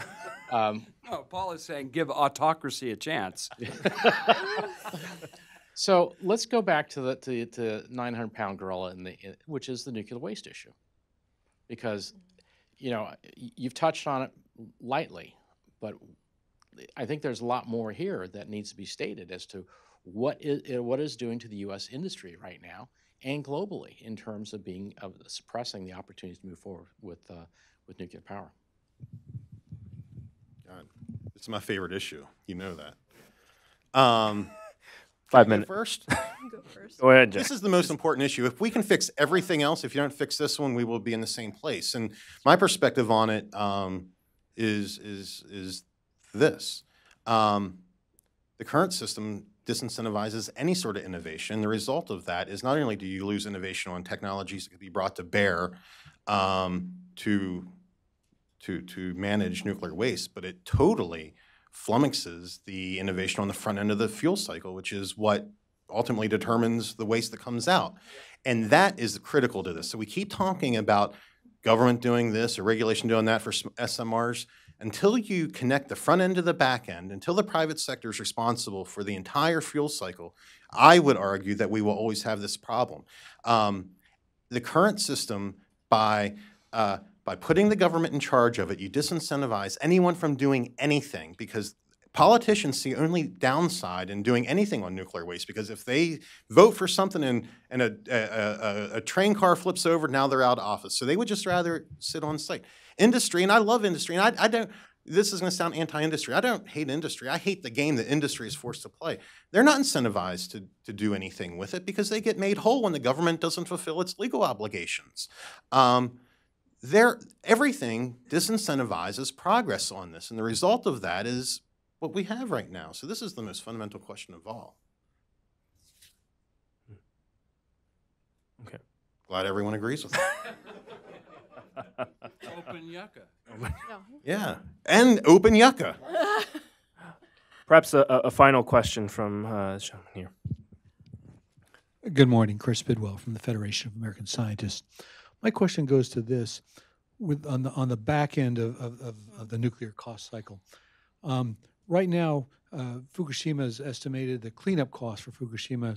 No, Paul is saying give autocracy a chance. So let's go back to the 900-pound gorilla, which is the nuclear waste issue, because you've touched on it lightly, but I think there's a lot more here that needs to be stated as to what is doing to the U.S. industry right now and globally in terms of suppressing the opportunities to move forward with nuclear power. God, it's my favorite issue. You know that. 5 minutes. First? Go first. Go ahead, Jack. This is the most important issue. If we can fix everything else, if you don't fix this one, we will be in the same place. And my perspective on it is this. The current system disincentivizes any sort of innovation. The result of that is not only do you lose innovation on technologies that can be brought to bear to manage nuclear waste, but it totally flummoxes the innovation on the front end of the fuel cycle, which is what ultimately determines the waste that comes out. And that is critical to this. So we keep talking about government doing this or regulation doing that for SMRs. Until you connect the front end to the back end, until the private sector is responsible for the entire fuel cycle, I would argue that we will always have this problem. The current system, by putting the government in charge of it, you disincentivize anyone from doing anything, because politicians see only downside in doing anything on nuclear waste, because if they vote for something and a train car flips over, now they're out of office. So they would just rather sit on site. Industry, and I love industry, and I don't, this is going to sound anti-industry. I don't hate industry. I hate the game that industry is forced to play. They're not incentivized to do anything with it because they get made whole when the government doesn't fulfill its legal obligations. Everything disincentivizes progress on this, and the result of that is what we have right now. So this is the most fundamental question of all. Okay. Glad everyone agrees with it. Open yucca. Yeah, and open yucca. Perhaps a final question from this gentleman here. Good morning, Chris Bidwell from the Federation of American Scientists. My question goes to this: on the back end of the nuclear cost cycle. Right now, Fukushima is estimated, the cleanup costs for Fukushima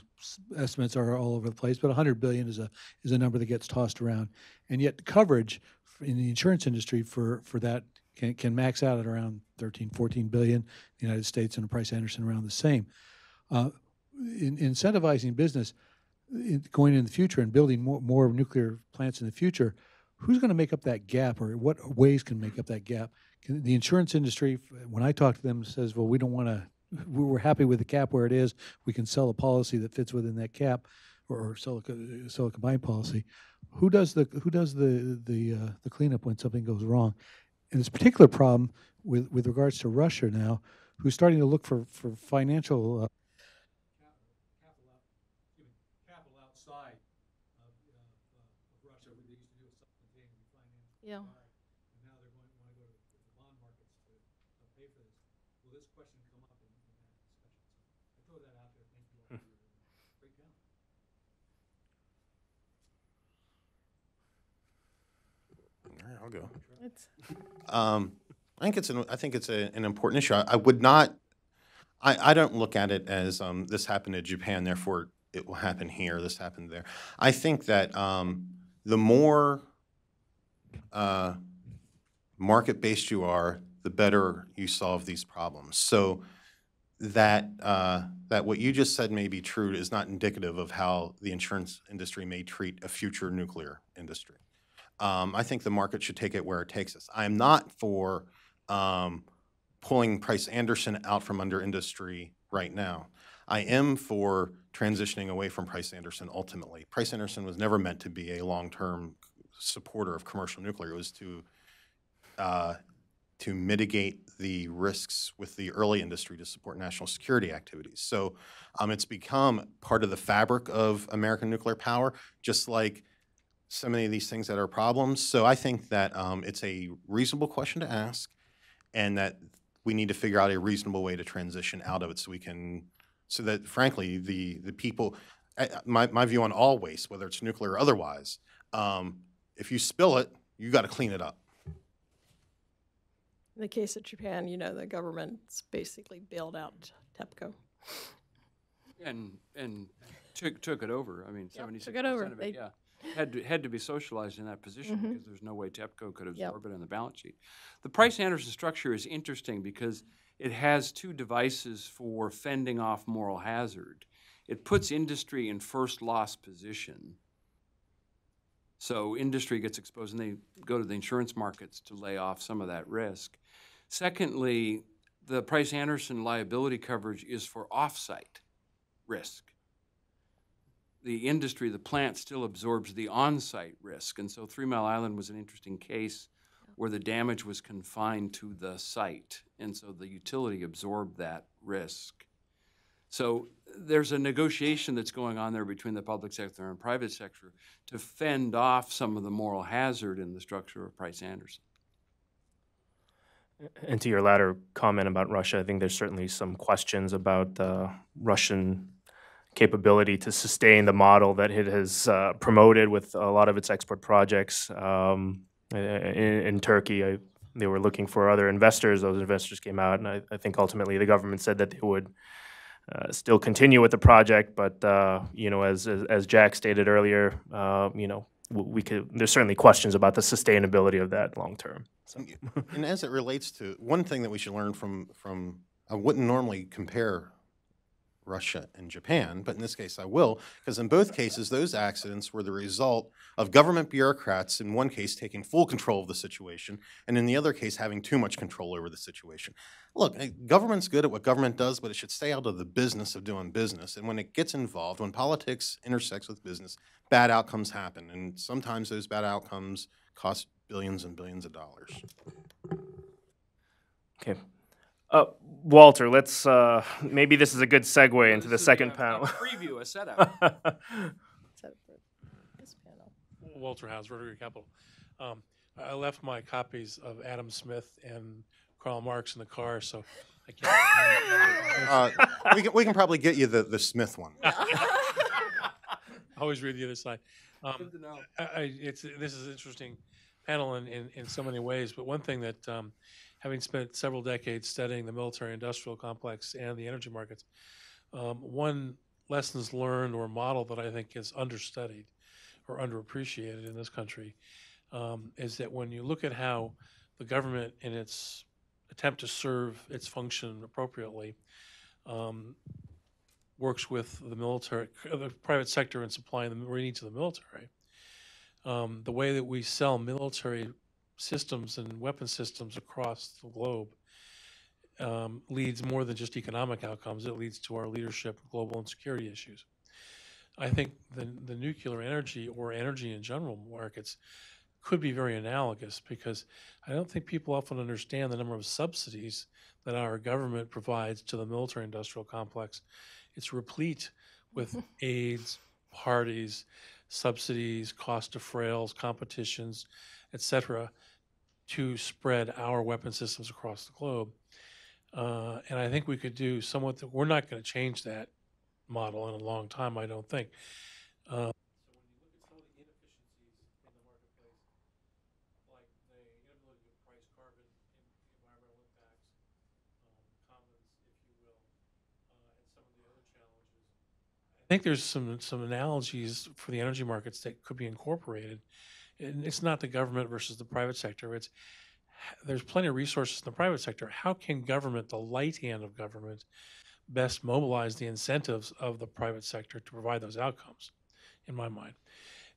estimates are all over the place, but $100 billion is a number that gets tossed around, and yet coverage in the insurance industry for that can max out at around 13, 14 billion. The United States and Price Anderson around the same. Incentivizing business going in the future and building more nuclear plants in the future, who's going to make up that gap, or what ways can make up that gap? The insurance industry, when I talk to them, says, well, we don't want to, we're happy with the cap where it is. We can sell a policy that fits within that cap, or sell a combined policy. Who does the cleanup when something goes wrong? And this particular problem with regards to Russia now, who's starting to look for financial capital outside of Russia. They used to do a self-contained refinance. Yeah. And now they're going to want to go to the bond markets to pay for this. Will this question come up in that discussion? So I throw that out there. Thank you all for your great panel. I'll go. It's, I think it's an important issue. I would not. I don't look at it as this happened to Japan, therefore it will happen here. This happened there. I think that the more market-based you are, the better you solve these problems. So that that what you just said may be true is not indicative of how the insurance industry may treat a future nuclear industry. I think the market should take it where it takes us. I am not for pulling Price Anderson out from under industry right now. I am for transitioning away from Price Anderson ultimately. Price Anderson was never meant to be a long-term supporter of commercial nuclear. It was to mitigate the risks with the early industry to support national security activities. So it's become part of the fabric of American nuclear power, just like so many of these things that are problems. So I think that it's a reasonable question to ask, and that we need to figure out a reasonable way to transition out of it so that frankly, the people, my view on all waste, whether it's nuclear or otherwise, if you spill it, you got to clean it up. in the case of Japan, you know, the government's basically bailed out TEPCO. And took it over. I mean, Yep, 76% took it over. of it, yeah. Had to be socialized in that position because there's no way TEPCO could absorb it on the balance sheet. The Price-Anderson structure is interesting because it has two devices for fending off moral hazard. It puts industry in first loss position. So industry gets exposed and they go to the insurance markets to lay off some of that risk. Secondly, the Price-Anderson liability coverage is for off-site risk. The industry, the plant, still absorbs the on-site risk. And so 3 Mile Island was an interesting case where the damage was confined to the site. And so the utility absorbed that risk. So there's a negotiation that's going on there between the public sector and private sector to fend off some of the moral hazard in the structure of Price-Anderson. And to your latter comment about Russia, I think there's certainly some questions about the Russian capability to sustain the model that it has promoted with a lot of its export projects. In Turkey, they were looking for other investors. Those investors came out, and I think ultimately the government said that they would still continue with the project. But you know, as Jack stated earlier, you know, there's certainly questions about the sustainability of that long term. So. And as it relates to one thing that we should learn from I wouldn't normally compare Russia and Japan, but in this case I will, because in both cases those accidents were the result of government bureaucrats, in one case taking full control of the situation, and in the other case having too much control over the situation. Look, government's good at what government does, but it should stay out of the business of doing business. And when it gets involved, when politics intersects with business, bad outcomes happen, and sometimes those bad outcomes cost billions and billions of dollars. Okay. Walter, let's maybe this is a good segue into the second panel. A preview, a setup. This panel. Walter House, Rotary Capital. I left my copies of Adam Smith and Karl Marx in the car, so I can't. We can probably get you the Smith one. Always read the other side. Good to know. This is an interesting panel in so many ways, but one thing that, having spent several decades studying the military-industrial complex and the energy markets, one lessons learned or model that I think is understudied or underappreciated in this country is that when you look at how the government in its attempt to serve its function appropriately works with the military, the private sector in supplying the needs of the military, the way that we sell military systems and weapon systems across the globe leads more than just economic outcomes. It leads to our leadership of global and security issues. I think the nuclear energy or energy in general markets could be very analogous because I don't think people often understand the number of subsidies that our government provides to the military-industrial complex. It's replete with aids, parties, subsidies, cost of frails, competitions, et cetera, to spread our weapon systems across the globe. And I think we could do somewhat, we're not going to change that model in a long time, I don't think. So when you look at some of the inefficiencies in the marketplace, like the think there's some analogies for the energy markets that could be incorporated. And it's not the government versus the private sector. There's plenty of resources in the private sector. How can government, the light hand of government, best mobilize the incentives of the private sector to provide those outcomes, in my mind?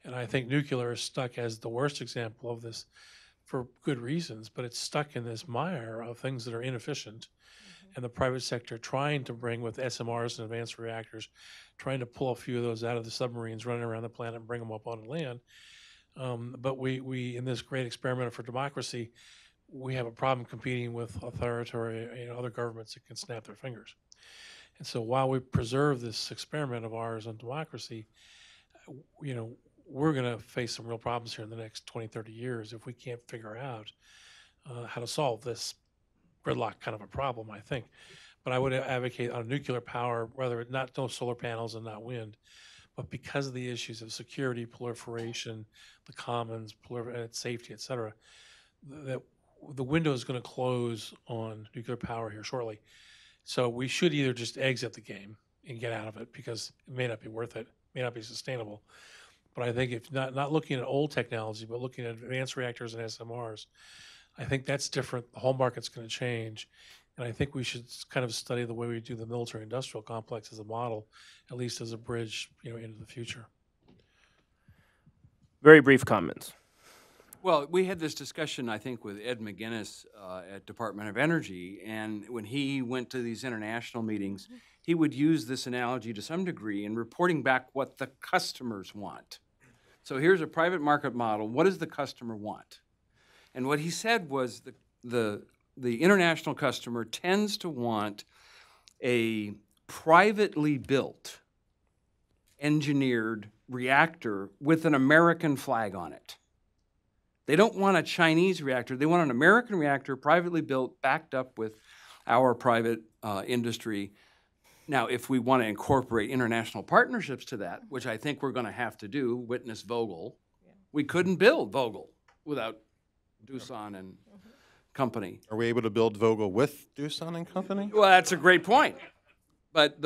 And I think nuclear is stuck as the worst example of this for good reasons, but it's stuck in this mire of things that are inefficient. And the private sector trying to bring with SMRs and advanced reactors, trying to pull a few of those out of the submarines running around the planet and bring them up on land. But we in this great experiment for democracy, we have a problem competing with authoritarian, other governments that can snap their fingers. And so while we preserve this experiment of ours on democracy, we're going to face some real problems here in the next 20, 30 years if we can't figure out how to solve this gridlock kind of a problem, I think. But I would advocate on nuclear power, whether not no solar panels and not wind, but because of the issues of security, proliferation, the commons, safety, et cetera, that the window is going to close on nuclear power here shortly. So we should either just exit the game and get out of it because it may not be worth it, may not be sustainable. But I think if not looking at old technology, but looking at advanced reactors and SMRs, I think that's different. The whole market's going to change. And I think we should kind of study the way we do the military-industrial complex as a model, at least as a bridge, into the future. Very brief comments. Well, we had this discussion, I think, with Ed McGinnis at Department of Energy, and when he went to these international meetings, he would use this analogy to some degree in reporting back what the customers want. So here's a private market model. What does the customer want? And what he said was the international customer tends to want a privately built, engineered reactor with an American flag on it. They don't want a Chinese reactor. They want an American reactor, privately built, backed up with our private industry. Now, if we want to incorporate international partnerships to that, which I think we're going to have to do, witness Vogtle, we couldn't build Vogtle without Doosan and company. Are we able to build Vogtle with Doosan and company? Well, that's a great point. But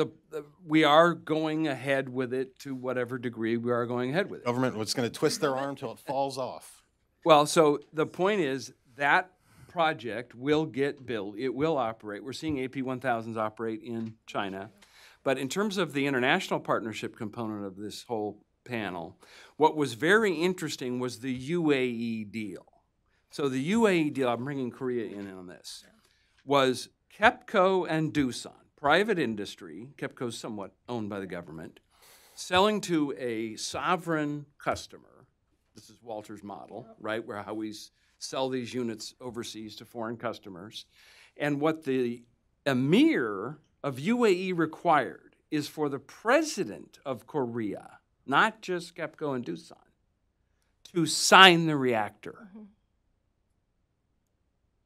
we are going ahead with it to whatever degree we are going ahead with it. Government was going to twist their arm till it falls off. Well, so the point is that project will get built. It will operate. We're seeing AP1000s operate in China. But in terms of the international partnership component of this whole panel, what was very interesting was the UAE deal. So the UAE deal, I'm bringing Korea in on this, was KEPCO and Doosan, private industry, KEPCO's somewhat owned by the government, selling to a sovereign customer. This is Walter's model, right, where how we sell these units overseas to foreign customers. And what the emir of UAE required is for the president of Korea, not just KEPCO and Doosan, to sign the reactor,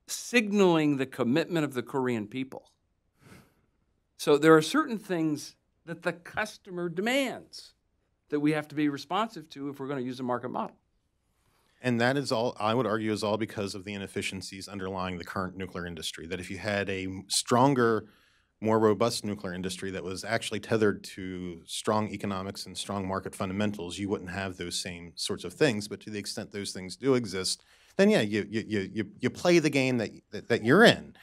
signaling the commitment of the Korean people. So there are certain things that the customer demands that we have to be responsive to if we're going to use a market model. And that is all, I would argue, is all because of the inefficiencies underlying the current nuclear industry. That if you had a stronger, more robust nuclear industry that was actually tethered to strong economics and strong market fundamentals, you wouldn't have those same sorts of things. But to the extent those things do exist, then yeah, you play the game that you're in.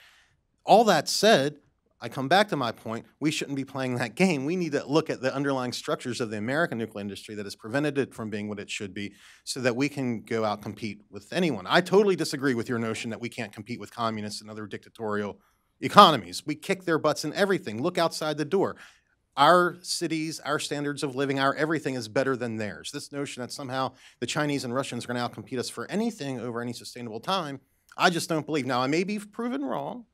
All that said, I come back to my point, we shouldn't be playing that game. We need to look at the underlying structures of the American nuclear industry that has prevented it from being what it should be so that we can go out and compete with anyone. I totally disagree with your notion that we can't compete with communists and other dictatorial economies. We kick their butts in everything. Look outside the door. Our cities, our standards of living, our everything is better than theirs. This notion that somehow the Chinese and Russians are going to outcompete us for anything over any sustainable time, I just don't believe. Now, I may be proven wrong,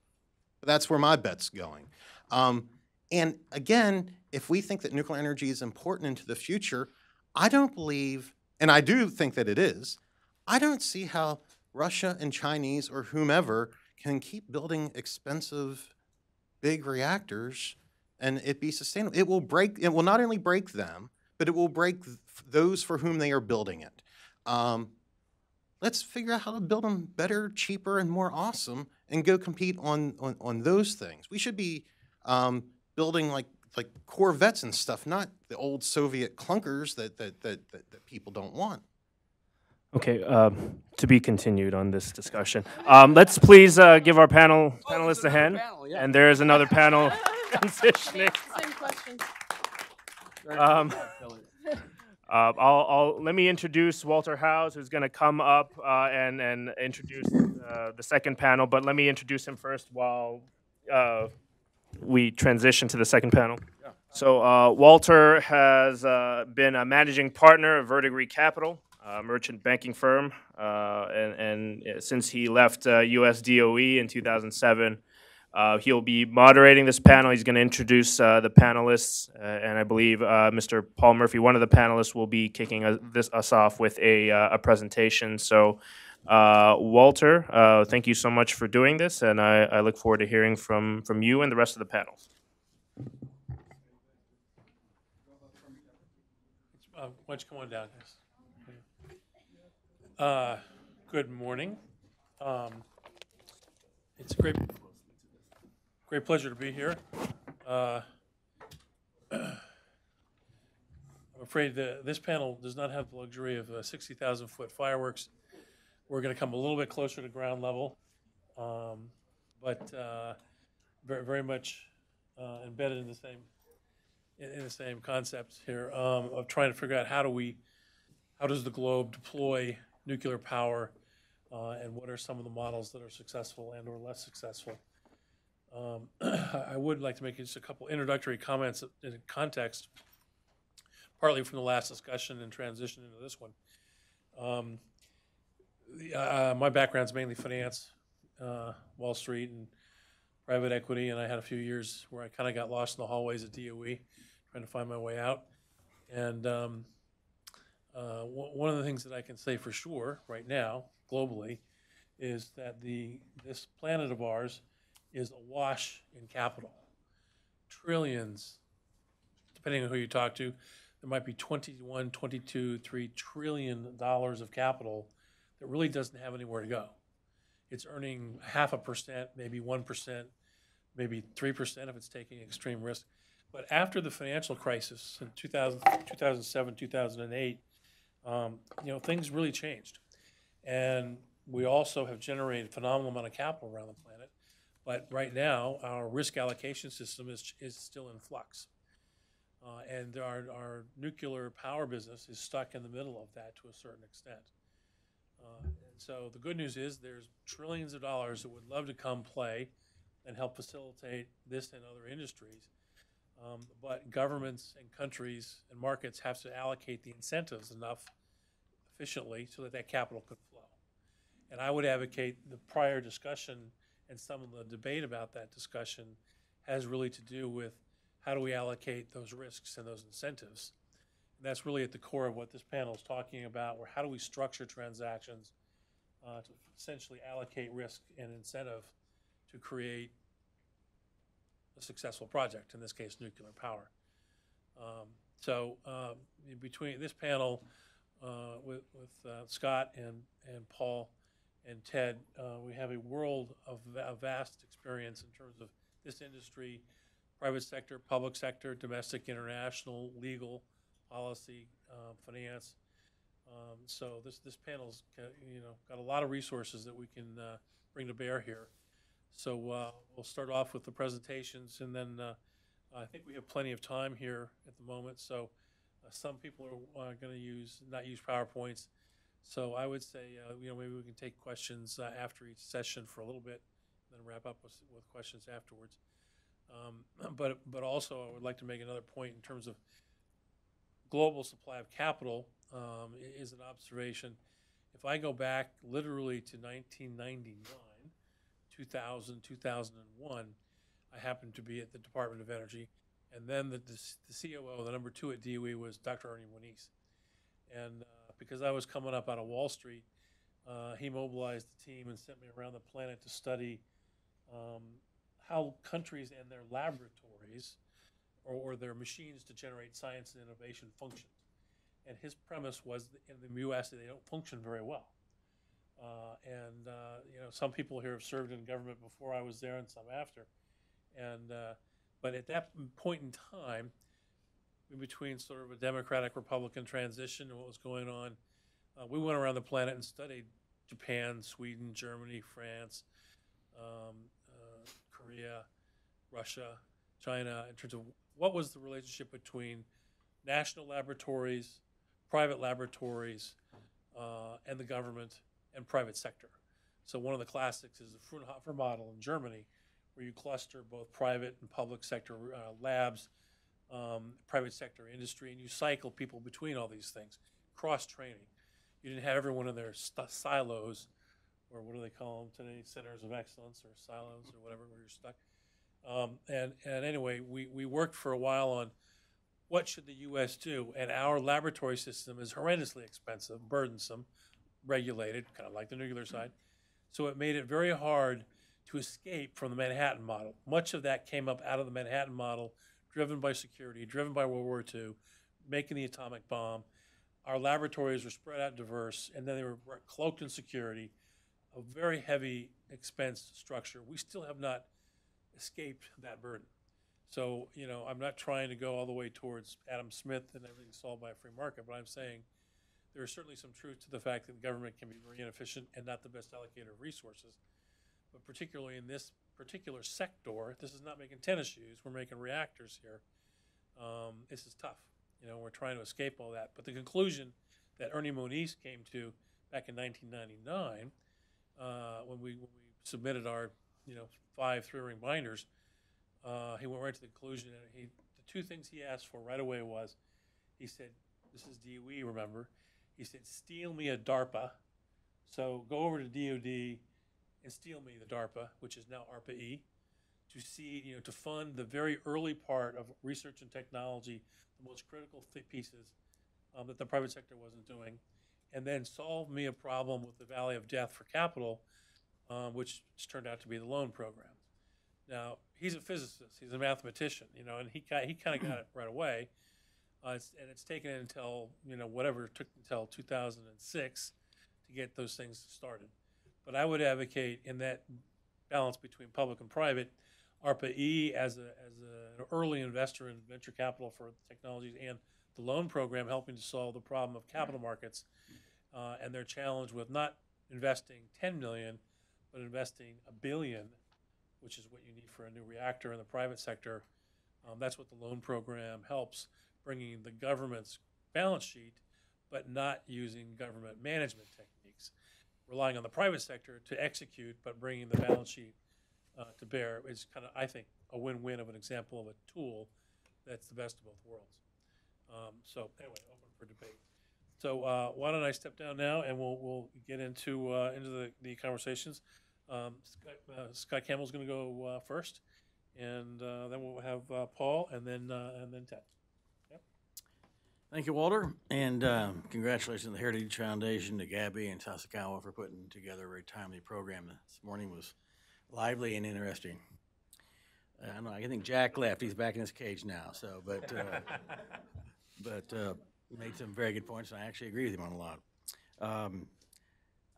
but that's where my bet's going. And again, if we think that nuclear energy is important into the future, I don't believe, and I do think that it is, I don't see how Russia and Chinese or whomever can keep building expensive, big reactors and it be sustainable. It will not only break them, but it will break those for whom they are building it. Let's figure out how to build them better, cheaper, and more awesome and go compete on those things. We should be building like like Corvettes and stuff, not the old Soviet clunkers that people don't want. Okay, to be continued on this discussion. Let's please give our panelists a hand. panel, yeah. And there is another panel transitioning. Same question. Let me introduce Walter Howes, who's going to come up and introduce the second panel. But let me introduce him first while we transition to the second panel. Yeah. So Walter has been a managing partner of Verdigris Capital, a merchant banking firm, and since he left US DOE in 2007, he'll be moderating this panel. He's going to introduce the panelists, and I believe Mr. Paul Murphy, one of the panelists, will be kicking us off with a presentation. So, Walter, thank you so much for doing this, and I look forward to hearing from you and the rest of the panel. Why don't you come on down, guys? Good morning. It's a great pleasure to be here. I'm afraid that this panel does not have the luxury of 60,000-foot fireworks. We're going to come a little bit closer to ground level, but very, very much embedded in the same concepts here of trying to figure out how does the globe deploy nuclear power, and what are some of the models that are successful and or less successful. I would like to make just a couple introductory comments in context, partly from the last discussion and transition into this one. My background's mainly finance, Wall Street and private equity, and I had a few years where I kind of got lost in the hallways at DOE, trying to find my way out. And one of the things that I can say for sure right now, globally, is that this planet of ours is awash in capital. Trillions, depending on who you talk to, there might be 21, 22, $3 trillion of capital that really doesn't have anywhere to go. It's earning 0.5%, maybe 1%, maybe 3% if it's taking extreme risk. But after the financial crisis in 2007, 2008, things really changed. And we also have generated a phenomenal amount of capital around the planet. But right now, our risk allocation system is still in flux. And our nuclear power business is stuck in the middle of that to a certain extent. And so the good news is there's trillions of dollars that would love to come play and help facilitate this and other industries. But governments and countries and markets have to allocate the incentives enough efficiently so that capital could flow. And I would advocate the prior discussion and some of the debate about that discussion has really to do with how do we allocate those risks and those incentives. And that's really at the core of what this panel is talking about, where how do we structure transactions to essentially allocate risk and incentive to create a successful project, in this case, nuclear power. Between this panel with Scott and Paul and Ted, we have a world of vast experience in terms of this industry, private sector, public sector, domestic, international, legal, policy, finance. So this panel's got a lot of resources that we can bring to bear here. So we'll start off with the presentations, and then I think we have plenty of time here at the moment. So some people are going to not use PowerPoints. So I would say, maybe we can take questions after each session for a little bit, and then wrap up with questions afterwards. But also, I would like to make another point in terms of global supply of capital is an observation. If I go back literally to 1999, 2000, 2001, I happened to be at the Department of Energy, and then the COO, the number 2 at DOE, was Dr. Ernie Moniz. And because I was coming up out of Wall Street, he mobilized the team and sent me around the planet to study how countries and their laboratories or their machines to generate science and innovation function. And his premise was that in the U.S. they don't function very well. Some people here have served in government before I was there and some after. And But at that point in time, in between sort of a Democratic-Republican transition and what was going on, we went around the planet and studied Japan, Sweden, Germany, France, Korea, Russia, China, in terms of what was the relationship between national laboratories, private laboratories, and the government and private sector. So one of the classics is the Fraunhofer model in Germany, where you cluster both private and public sector labs, private sector industry, and you cycle people between all these things, cross-training. You didn't have everyone in their silos, or what do they call them today, centers of excellence or silos or whatever, where you're stuck. And anyway, we worked for a while on what should the U.S. do, and our laboratory system is horrendously expensive, burdensome, regulated, kind of like the nuclear side. So it made it very hard to escape from the Manhattan model. Much of that came up out of the Manhattan model, driven by security, driven by World War II, making the atomic bomb. Our laboratories were spread out diverse, and then they were cloaked in security, a very heavy expense structure. We still have not escaped that burden. So, you know, I'm not trying to go all the way towards Adam Smith and everything solved by a free market, but I'm saying there is certainly some truth to the fact that the government can be very inefficient and not the best allocator of resources. But particularly in this particular sector, this is not making tennis shoes, we're making reactors here. This is tough. You know, we're trying to escape all that. But the conclusion that Ernie Moniz came to back in 1999, when we submitted our, 5 3-ring binders, he went right to the conclusion, and the 2 things he asked for right away was, he said, this is DOE, remember, he said, steal me a DARPA. So go over to DOD and steal me the DARPA, which is now ARPA-E, to see, to fund the very early part of research and technology, the most critical pieces that the private sector wasn't doing, and then solve me a problem with the Valley of Death for capital, which turned out to be the loan program. Now, he's a physicist, he's a mathematician, and he kind of got it right away. And it's taken until, whatever it took until 2006 to get those things started. But I would advocate in that balance between public and private, ARPA-E as an early investor in venture capital for technologies, and the loan program helping to solve the problem of capital markets and their challenge with not investing 10 million, but investing $1 billion, which is what you need for a new reactor in the private sector. That's what the loan program helps, bringing the government's balance sheet, but not using government management techniques, relying on the private sector to execute, but bringing the balance sheet to bear is kind of, I think, a win-win of an example of a tool that's the best of both worlds. So anyway, open for debate. So why don't I step down now, and we'll get into the conversations. Scott Campbell's going to go first, and then we'll have Paul, and then Ted. Yep. Thank you, Walter, and congratulations to the Heritage Foundation, to Gabby and Sasakawa for putting together a very timely program. This morning was lively and interesting. I don't know, I think Jack left. He's back in his cage now. So, but made some very good points, and I actually agree with him on a lot.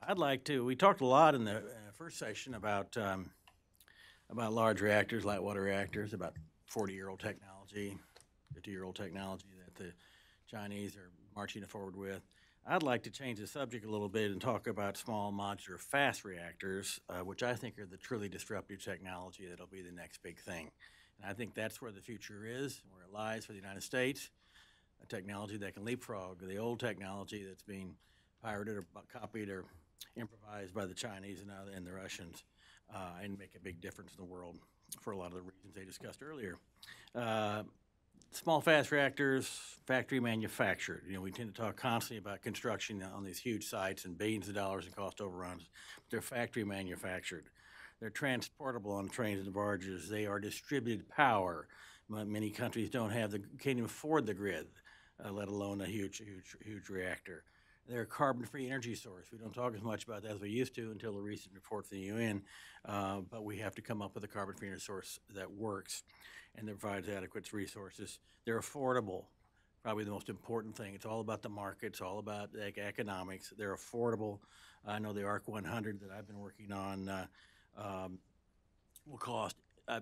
I'd like to. We talked a lot in the first session about large reactors, light water reactors, about 40-year-old technology, 50-year-old technology that the Chinese are marching forward with. I'd like to change the subject a little bit and talk about small modular fast reactors, which I think are the truly disruptive technology that'll be the next big thing. And I think that's where the future is, where it lies for the United States, a technology that can leapfrog the old technology that's being pirated or copied or improvised by the Chinese and the Russians, and make a big difference in the world for a lot of the reasons they discussed earlier. Small fast reactors, factory manufactured. We tend to talk constantly about construction on these huge sites and billions of dollars in cost overruns. But they're factory manufactured. They're transportable on trains and barges. They are distributed power. Many countries can't even afford the grid, let alone a huge reactor. They're a carbon-free energy source. We don't talk as much about that as we used to until the recent report from the UN, but we have to come up with a carbon-free energy source that works and that provides adequate resources. They're affordable, probably the most important thing. It's all about the market. It's all about economics. They're affordable. I know the ARC 100 that I've been working on will cost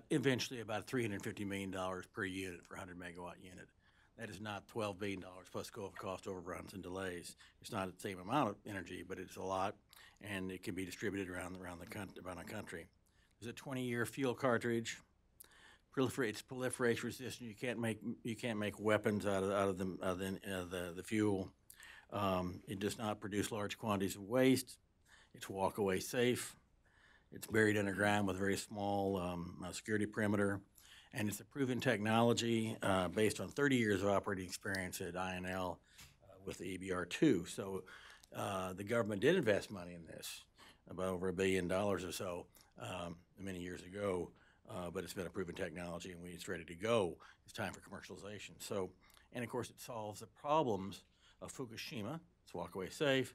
eventually about $350 million per unit for a 100 megawatt unit. That is not $12 billion plus cost overruns and delays. It's not the same amount of energy, but it's a lot, and it can be distributed around the country. There's a 20-year fuel cartridge. It's proliferation resistant. You can't make weapons out of the fuel. It does not produce large quantities of waste. It's walk-away safe. It's buried underground with a very small security perimeter. And it's a proven technology based on 30 years of operating experience at INL with the EBR2. So the government did invest money in this, about over $1 billion or so many years ago, but it's been a proven technology and it's ready to go. It's time for commercialization. So, and of course it solves the problems of Fukushima, it's walk-away safe,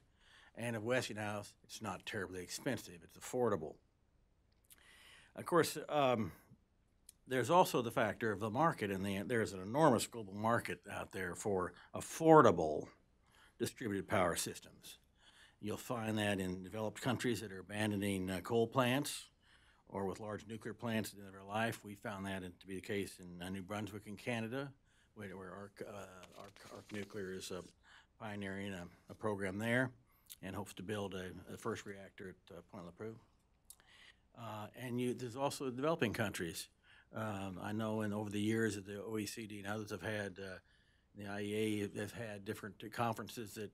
and of Westinghouse, it's not terribly expensive, it's affordable. Of course, there's also the factor of the market, and there's an enormous global market out there for affordable distributed power systems. You'll find that in developed countries that are abandoning coal plants or with large nuclear plants at the end of their life. We found that to be the case in New Brunswick in Canada, where Arc Nuclear is pioneering a program there and hopes to build a first reactor at Point Lepreau. And there's also developing countries. I know over the years that the OECD and others have had, the IEA have had different conferences that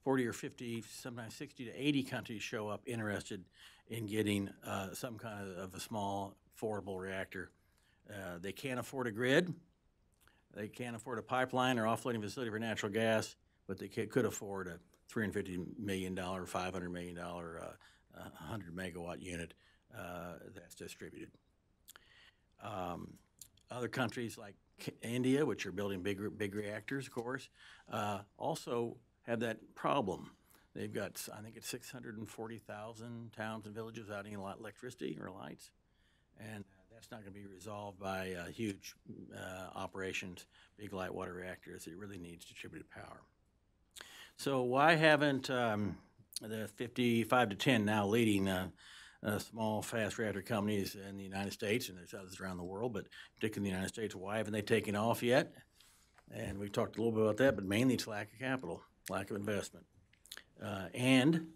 40 or 50, sometimes 60 to 80 countries show up interested in getting some kind of a small, affordable reactor. They can't afford a grid. They can't afford a pipeline or offloading facility for natural gas, but they could afford a $350 million, $500 million, 100 megawatt unit that's distributed. Other countries like India, which are building big reactors, of course, also have that problem. They've got, I think it's 640,000 towns and villages without any electricity or lights, and that's not going to be resolved by huge operations, big light water reactors. It really needs distributed power. So why haven't the 55 to 10 now leading small fast reactor companies in the United States, and there's others around the world, but particularly in the United States, why haven't they taken off yet? And we talked a little bit about that, but mainly it's lack of capital, lack of investment. And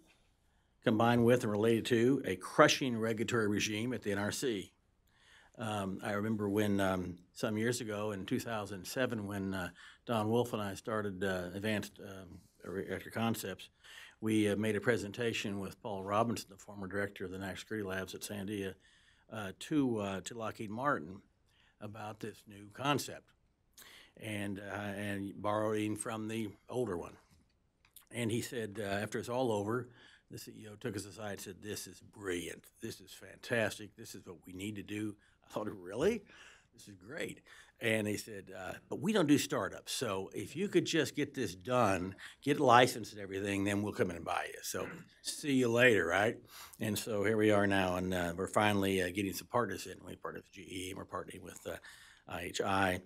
combined with and related to a crushing regulatory regime at the NRC. I remember when some years ago in 2007 when Don Wolf and I started Advanced Reactor Concepts, we made a presentation with Paul Robinson, the former director of the National Security Labs at Sandia, to Lockheed Martin about this new concept, and borrowing from the older one. And he said, after it's all over, the CEO took us aside and said, "This is brilliant. This is fantastic. This is what we need to do." I thought, really? This is great. And he said, but we don't do startups. So if you could just get this done, get licensed and everything, then we'll come in and buy you. So see you later, right? And so here we are now, and we're finally getting some partners in. We partnered with GE, and we're partnering with IHI,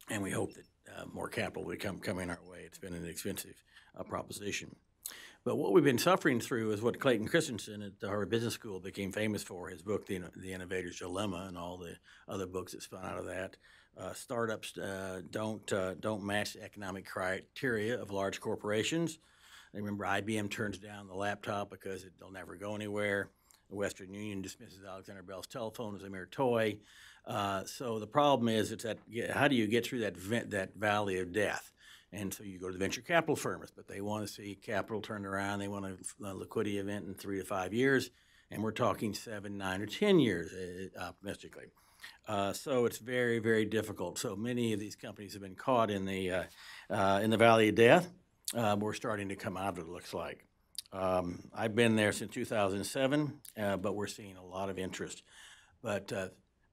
and we hope that more capital will come coming our way. It's been an expensive proposition. But what we've been suffering through is what Clayton Christensen at the Harvard Business School became famous for, his book, The Innovator's Dilemma, and all the other books that spun out of that. Startups don't match the economic criteria of large corporations. I remember IBM turns down the laptop because it'll never go anywhere. The Western Union dismisses Alexander Bell's telephone as a mere toy. So the problem is, it's how do you get through that valley of death? And so you go to the venture capital firms, but they want to see capital turned around. They want a liquidity event in 3 to 5 years, and we're talking 7, 9, or 10 years, optimistically. So it's very, very difficult. So many of these companies have been caught in the valley of death. We're starting to come out of it, it looks like. I've been there since 2007, but we're seeing a lot of interest. But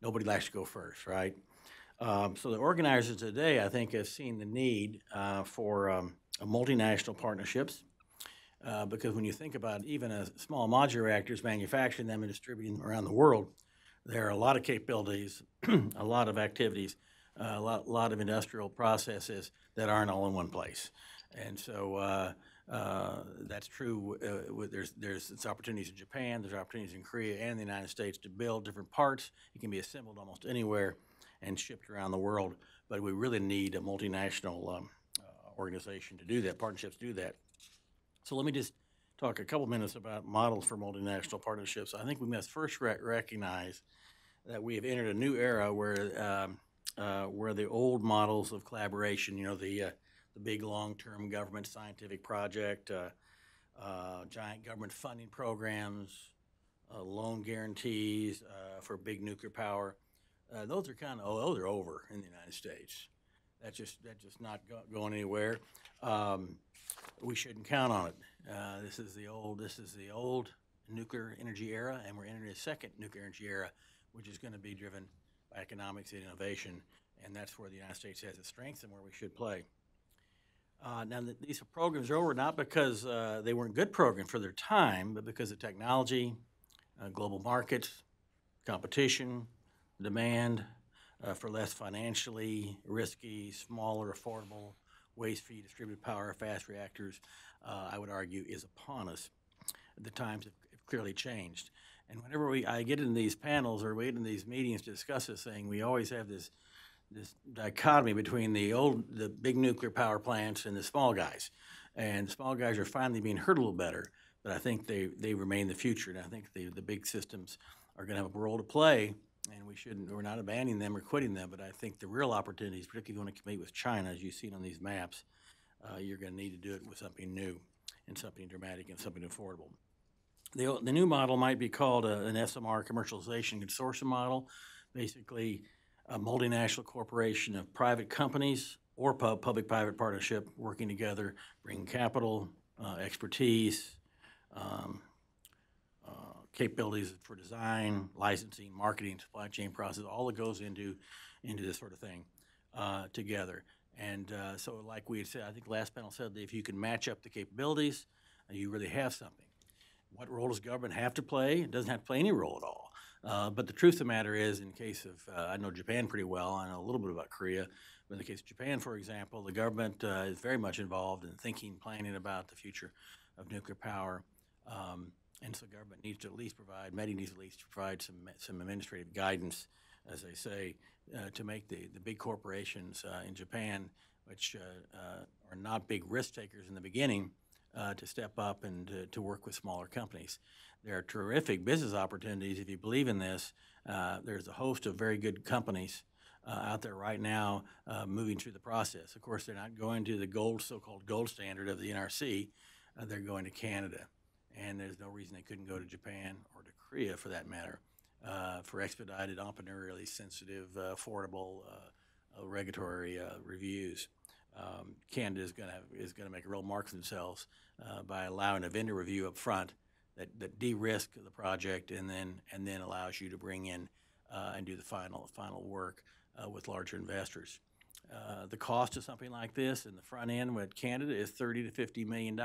nobody likes to go first, right? So the organizers today, I think, have seen the need for multinational partnerships because when you think about even a small modular reactors, manufacturing them and distributing them around the world, there are a lot of capabilities, a lot of activities, a lot of industrial processes that aren't all in one place. And so That's true. There's opportunities in Japan, there's opportunities in Korea and the United States to build different parts. It can be assembled almost anywhere and shipped around the world. But we really need a multinational organization to do that, partnerships to do that. So let me just talk a couple minutes about models for multinational partnerships. I think we must first recognize that we have entered a new era where the old models of collaboration, the big long-term government scientific project, giant government funding programs, loan guarantees for big nuclear power, those are over in the United States. That's just not going anywhere. We shouldn't count on it. This is the old nuclear energy era, and we're entering a second nuclear energy era, which is going to be driven by economics and innovation, and that's where the United States has its strengths and where we should play. Now, these programs are over not because they weren't good programs for their time, but because of technology, global markets, competition, demand for less financially risky, smaller, affordable, waste-free distributed power, fast reactors, I would argue, is upon us. The times have clearly changed. And whenever I get in these panels or we get in these meetings to discuss this thing, we always have this dichotomy between the big nuclear power plants and the small guys. And the small guys are finally being heard a little better, but I think they remain the future. And I think the big systems are going to have a role to play, and we're not abandoning them or quitting them, but I think the real opportunities, particularly when you compete with China, as you've seen on these maps, you're going to need to do it with something new and something dramatic and something affordable. The new model might be called an SMR commercialization consortium model, basically a multinational corporation of private companies or public-private partnership working together, bringing capital, expertise, capabilities for design, licensing, marketing, supply chain process, all that goes into this sort of thing together. And so like we had said, I think the last panel said that if you can match up the capabilities, you really have something. What role does government have to play? It doesn't have to play any role at all. But the truth of the matter is, in case of, I know Japan pretty well, I know a little bit about Korea, but in the case of Japan, for example, the government is very much involved in thinking, planning about the future of nuclear power. And so government needs to at least provide, METI needs at least to provide some administrative guidance, as they say, to make the big corporations in Japan, which are not big risk takers in the beginning, to step up and to work with smaller companies. There are terrific business opportunities if you believe in this. There's a host of very good companies out there right now moving through the process. Of course, they're not going to the so-called gold standard of the NRC. They're going to Canada. And there's no reason they couldn't go to Japan or to Korea, for that matter, for expedited, entrepreneurially sensitive, affordable regulatory reviews. Canada is going to make a real mark for themselves by allowing a vendor review up front that de-risk the project and then allows you to bring in and do the final work with larger investors. The cost of something like this in the front end with Canada is $30 to $50 million.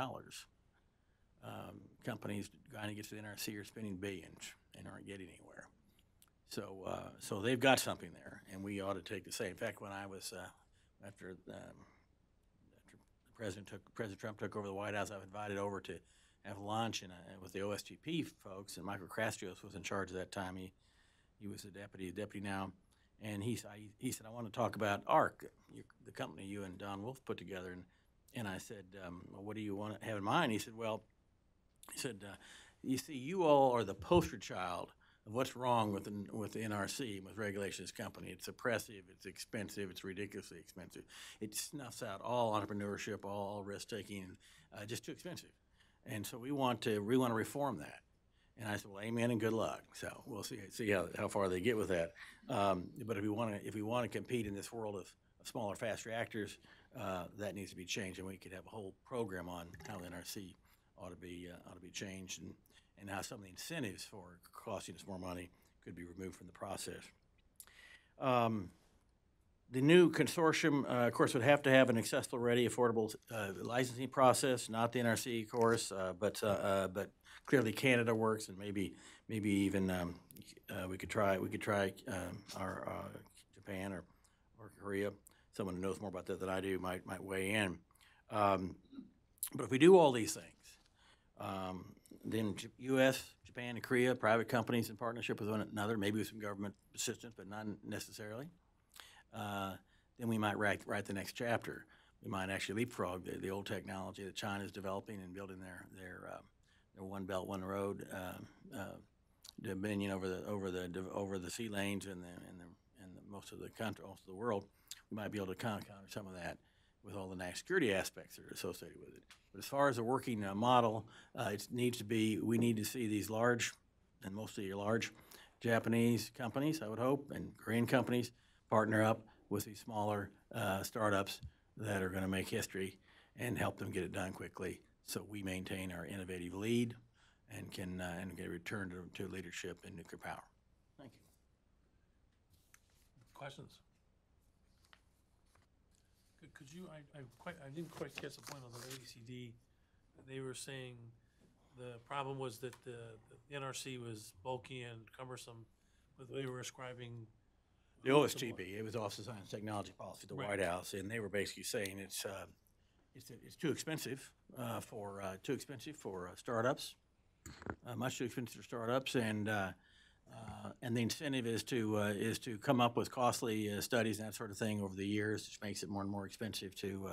Companies trying to get to the NRC are spending billions and aren't getting anywhere. So they've got something there, and we ought to take the same. In fact, when I was after President Trump took over the White House, I was invited over to have lunch with the OSTP folks, and Michael Krastios was in charge at that time. He was the deputy now, and he said, I want to talk about ARC, the company you and Don Wolf put together, and I said, well, what do you want to have in mind? He said, you see, you all are the poster child of what's wrong with the NRC, with regulations company. It's oppressive, it's expensive, it's ridiculously expensive. It snuffs out all entrepreneurship, all risk-taking, just too expensive. And so we want to reform that. And I said, well, amen and good luck. So we'll see how far they get with that. But if we want to compete in this world of smaller, fast reactors, that needs to be changed, and we could have a whole program on how the NRC ought to be changed, and how some of the incentives for costing us more money could be removed from the process. The new consortium, of course, would have to have an accessible, ready, affordable licensing process. Not the NRC, of course, but clearly Canada works, and maybe even we could try our Japan or Korea. Someone who knows more about that than I do might weigh in. But if we do all these things, then U.S., Japan, and Korea, private companies in partnership with one another, maybe with some government assistance, but not necessarily, then we might write the next chapter. We might actually leapfrog the old technology that China is developing and building their One Belt, One Road dominion over the sea lanes and most of the country, most of the world. We might be able to counter some of that with all the national security aspects that are associated with it. But as far as a working model, it needs to be. We need to see these large, and mostly large, Japanese companies, I would hope, and Korean companies partner up with these smaller startups that are going to make history and help them get it done quickly, so we maintain our innovative lead and can get a return to leadership in nuclear power. Thank you. Questions? Could you, I didn't quite catch the point on the OECD. They were saying the problem was that the NRC was bulky and cumbersome, but they were ascribing. The OSTP, it was Office of Science and Technology Policy, the White House, and they were basically saying it's too expensive for startups, much too expensive for startups, and the incentive is to come up with costly studies and that sort of thing over the years, which makes it more and more expensive to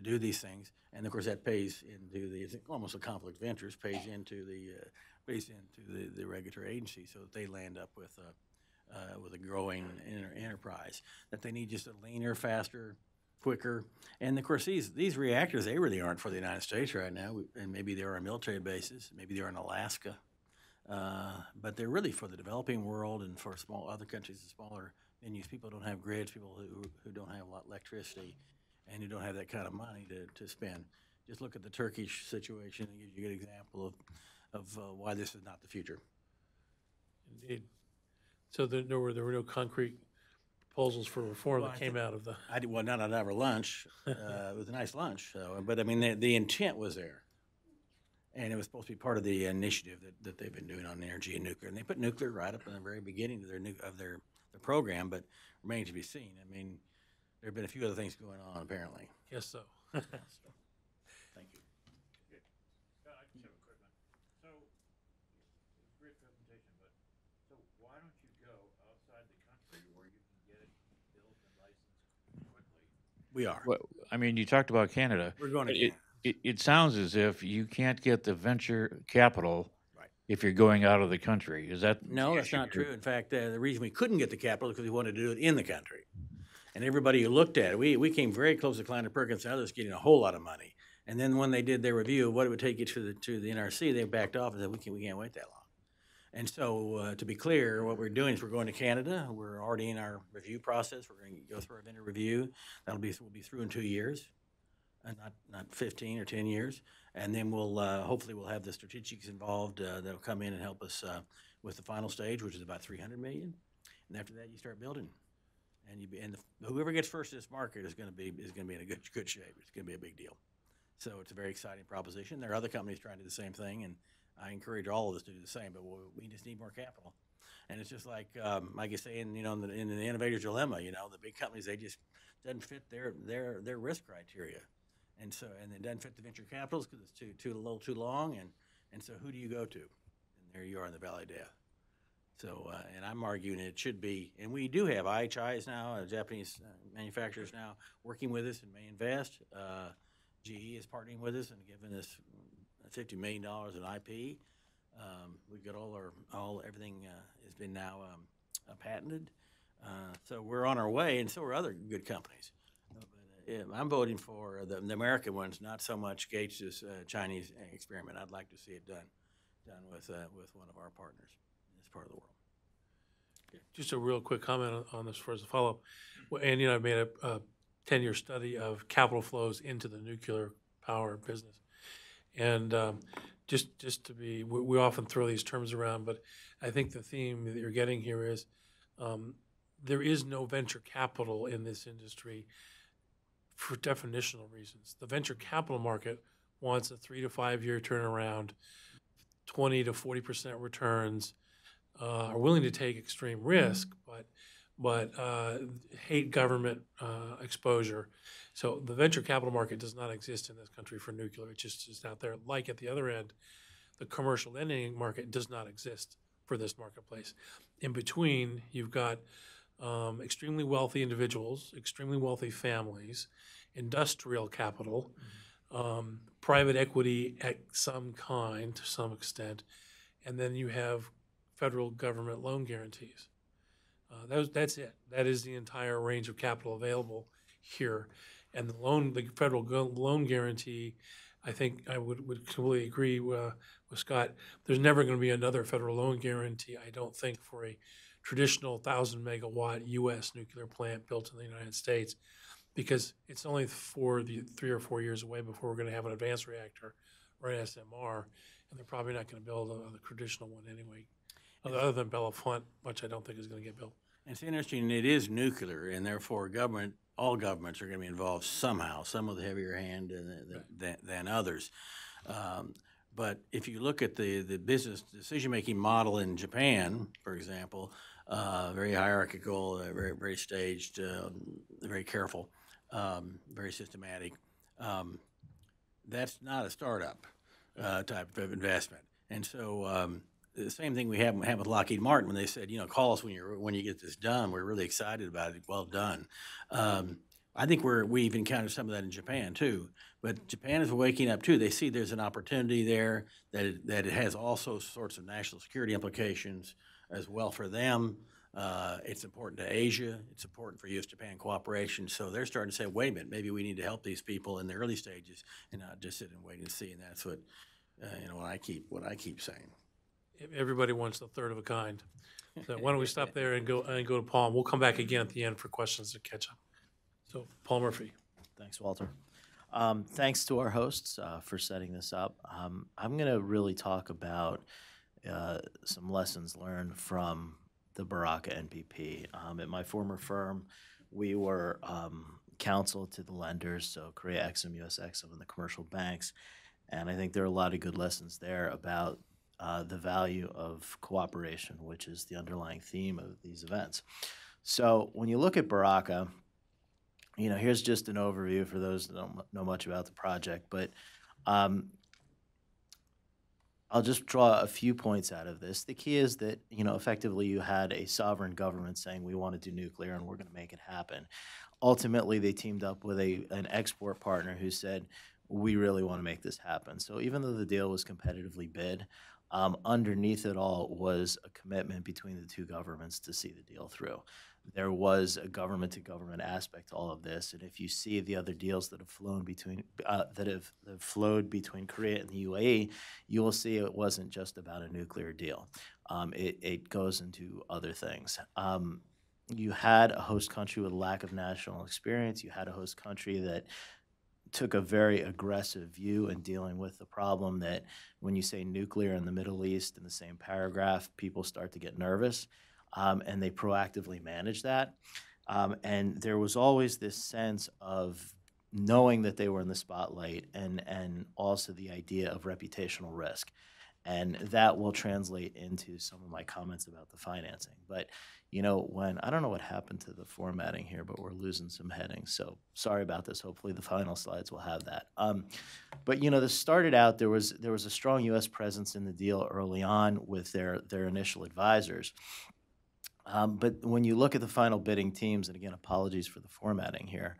do these things. And of course, that pays into it's almost a conflict of interest, pays into the regulatory agency, so that they land up with a growing enterprise. That they need just a leaner, faster, quicker. And of course, these reactors, they really aren't for the United States right now, and maybe they're on military bases, maybe they're in Alaska. But they're really for the developing world and for other countries and smaller venues. People don't have grids, people who don't have a lot of electricity and who don't have that kind of money to spend. Just look at the Turkish situation and gives you a good example of why this is not the future. Indeed. So there were no concrete proposals for reform that came out of the. Not at our lunch. It was a nice lunch, but I mean the intent was there. And it was supposed to be part of the initiative that they've been doing on energy and nuclear. And they put nuclear right up in the very beginning of their program, but remains to be seen. I mean, there have been a few other things going on, apparently. Yes, so. Thank you. I just have a quick one. So, it's a great presentation, but so why don't you go outside the country where you can get it built and licensed quickly? We are. Well, I mean, you talked about Canada. We're going to Canada. It sounds as if you can't get the venture capital Right. if you're going out of the country. Is that No, that's not true. In fact, the reason we couldn't get the capital is because we wanted to do it in the country. And everybody who looked at it, we came very close to Kleiner Perkins and others getting a whole lot of money. And then when they did their review of what it would take you to the NRC, they backed off and said, we can't wait that long. And so, to be clear, what we're doing is we're going to Canada. We're already in our review process. We're going to go through our vendor review. We'll be through in 2 years. Not 15 or 10 years, and then we'll hopefully we'll have the strategics involved that'll come in and help us with the final stage, which is about $300 million. And after that, you start building, and whoever gets first in this market is going to be in a good shape. It's going to be a big deal. So it's a very exciting proposition. There are other companies trying to do the same thing, and I encourage all of us to do the same. But we just need more capital. And it's just like you say, in the innovator's dilemma. The big companies, they just doesn't fit their risk criteria. And it doesn't fit the venture capitals because it's a little too long, and so who do you go to? And there you are in the valley of death. So, and I'm arguing it should be, and we do have IHIs now, Japanese manufacturers now working with us and may invest. GE is partnering with us and giving us $50 million in IP. We've got everything has been now patented. So we're on our way, and so are other good companies. I'm voting for the American ones, not so much Gates' Chinese experiment. I'd like to see it done with one of our partners in this part of the world. Okay. Just a real quick comment on this as a follow-up. Well, Andy and I made a 10-year study of capital flows into the nuclear power business. And just to be, we often throw these terms around, but I think the theme that you're getting here is there is no venture capital in this industry for definitional reasons. The venture capital market wants a 3 to 5 year turnaround, 20 to 40% returns, are willing to take extreme risk, but but hate government exposure. So the venture capital market does not exist in this country for nuclear. It just is out there. Like at the other end, the commercial lending market does not exist for this marketplace. In between, you've got extremely wealthy individuals, extremely wealthy families, industrial capital, private equity at some kind to some extent, and then you have federal government loan guarantees. That's it. That is the entire range of capital available here. And the federal loan guarantee, I think I would completely agree with Scott. There's never going to be another federal loan guarantee, I don't think, for a traditional 1,000 megawatt U.S. nuclear plant built in the United States, because it's only for the 3 or 4 years away before we're going to have an advanced reactor or an SMR, and they're probably not going to build a traditional one anyway, other than Bellefonte, which I don't think is going to get built. It's interesting, it is nuclear, and therefore all governments are going to be involved somehow, some with a heavier hand than others. But if you look at the business decision-making model in Japan, for example, very hierarchical, very, very staged, very careful, very systematic, that's not a startup type of investment. And so the same thing we have with Lockheed Martin when they said, call us when you get this done. We're really excited about it. Well done. I think we've encountered some of that in Japan too. But Japan is waking up too. They see there's an opportunity there, that it has also sorts of national security implications as well for them. It's important to Asia. It's important for U.S.-Japan cooperation. So they're starting to say, wait a minute, maybe we need to help these people in the early stages and not just sit and wait and see. And that's what what I keep saying. Everybody wants a third of a kind. So why don't we stop there and go to Paul? We'll come back again at the end for questions to catch up. So Paul Murphy. Thanks, Walter. Thanks to our hosts for setting this up. I'm going to really talk about some lessons learned from the Baraka NPP. At my former firm, we were counsel to the lenders, so Korea Exim, US Exim, and the commercial banks. And I think there are a lot of good lessons there about the value of cooperation, which is the underlying theme of these events. So when you look at Baraka, here's just an overview for those that don't know much about the project, but I'll just draw a few points out of this. The key is that, effectively you had a sovereign government saying we want to do nuclear and we're going to make it happen. Ultimately, they teamed up with an export partner who said, we really want to make this happen. So even though the deal was competitively bid, underneath it all was a commitment between the two governments to see the deal through. There was a government-to-government aspect to all of this, and if you see the other deals that have flowed between Korea and the UAE, you will see it wasn't just about a nuclear deal. It goes into other things. You had a host country with a lack of national experience. You had a host country that took a very aggressive view in dealing with the problem that when you say nuclear in the Middle East in the same paragraph, people start to get nervous, and they proactively manage that. And there was always this sense of knowing that they were in the spotlight and also the idea of reputational risk. And that will translate into some of my comments about the financing. But, I don't know what happened to the formatting here, but we're losing some headings. So sorry about this. Hopefully the final slides will have that. But, this started out, there was a strong U.S. presence in the deal early on with their initial advisors. But when you look at the final bidding teams, and again, apologies for the formatting here,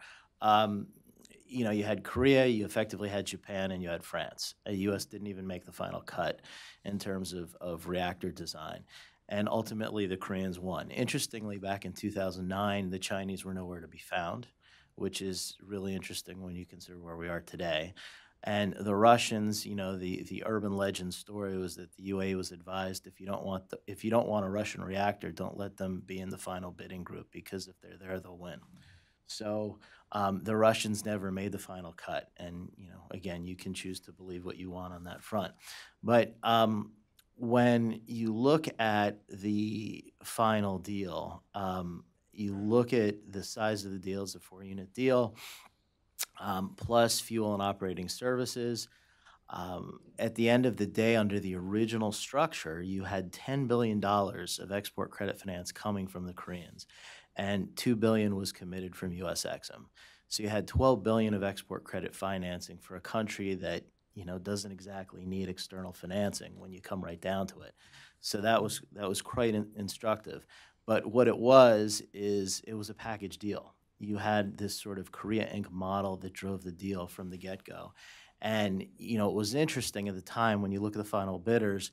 you had Korea, you effectively had Japan, and you had France. The U.S. didn't even make the final cut in terms of reactor design. And ultimately, the Koreans won. Interestingly, back in 2009, the Chinese were nowhere to be found, which is really interesting when you consider where we are today. And the Russians, the urban legend story was that the UAE was advised if you don't want a Russian reactor, don't let them be in the final bidding group, because if they're there, they'll win. So the Russians never made the final cut. And, again, you can choose to believe what you want on that front. But when you look at the final deal, you look at the size of the deal as a 4-unit deal, plus fuel and operating services. At the end of the day, under the original structure, you had $10 billion of export credit finance coming from the Koreans. and $2 billion was committed from US Exim. So you had $12 billion of export credit financing for a country that, doesn't exactly need external financing when you come right down to it. So that was quite instructive. But what it was is it was a package deal. You had this sort of Korea Inc. model that drove the deal from the get-go. And, it was interesting at the time when you look at the final bidders,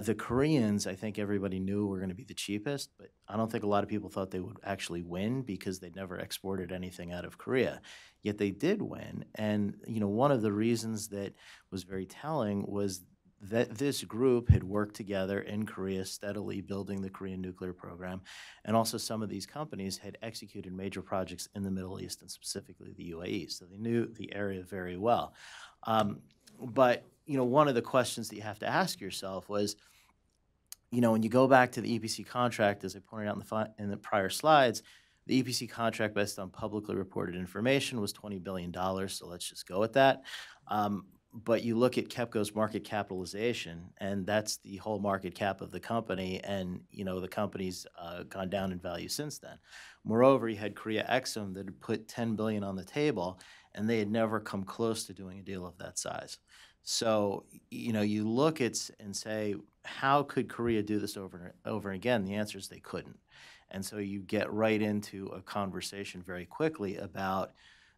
the Koreans, I think everybody knew were going to be the cheapest, but I don't think a lot of people thought they would actually win because they'd never exported anything out of Korea. Yet they did win. And, one of the reasons that was very telling was that this group had worked together in Korea, steadily building the Korean nuclear program. And also some of these companies had executed major projects in the Middle East and specifically the UAE. So they knew the area very well. But one of the questions that you have to ask yourself was, when you go back to the EPC contract, as I pointed out in the prior slides, the EPC contract based on publicly reported information was $20 billion, so let's just go with that. But you look at KEPCO's market capitalization, and that's the whole market cap of the company, and the company's gone down in value since then. Moreover, you had Korea Exim that had put $10 billion on the table, and they had never come close to doing a deal of that size. So, you look at and say, how could Korea do this over and over again? The answer is they couldn't. And so you get right into a conversation very quickly about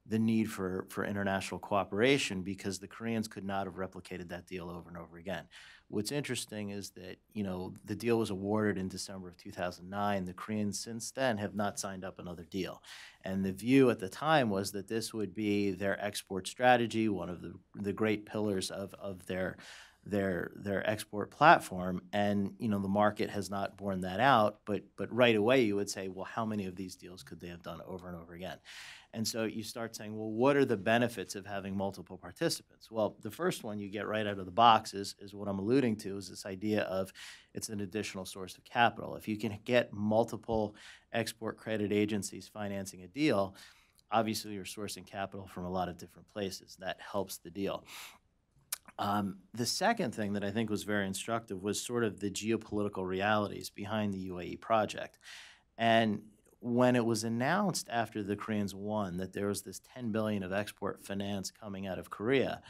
the need for international cooperation because the Koreans could not have replicated that deal over and over again. What's interesting is that, the deal was awarded in December of 2009. The Koreans since then have not signed up another deal. And the view at the time was that this would be their export strategy, one of the great pillars of their export platform, and the market has not borne that out. But right away you would say, well, how many of these deals could they have done over and over again? And so you start saying, well, what are the benefits of having multiple participants? Well, the first one you get right out of the box is what I'm alluding to, is this idea of it's an additional source of capital. If you can get multiple export credit agencies financing a deal, obviously you're sourcing capital from a lot of different places. That helps the deal. The second thing that I think was very instructive was sort of the geopolitical realities behind the UAE project. And when it was announced after the Koreans won that there was this $10 billion of export finance coming out of Korea,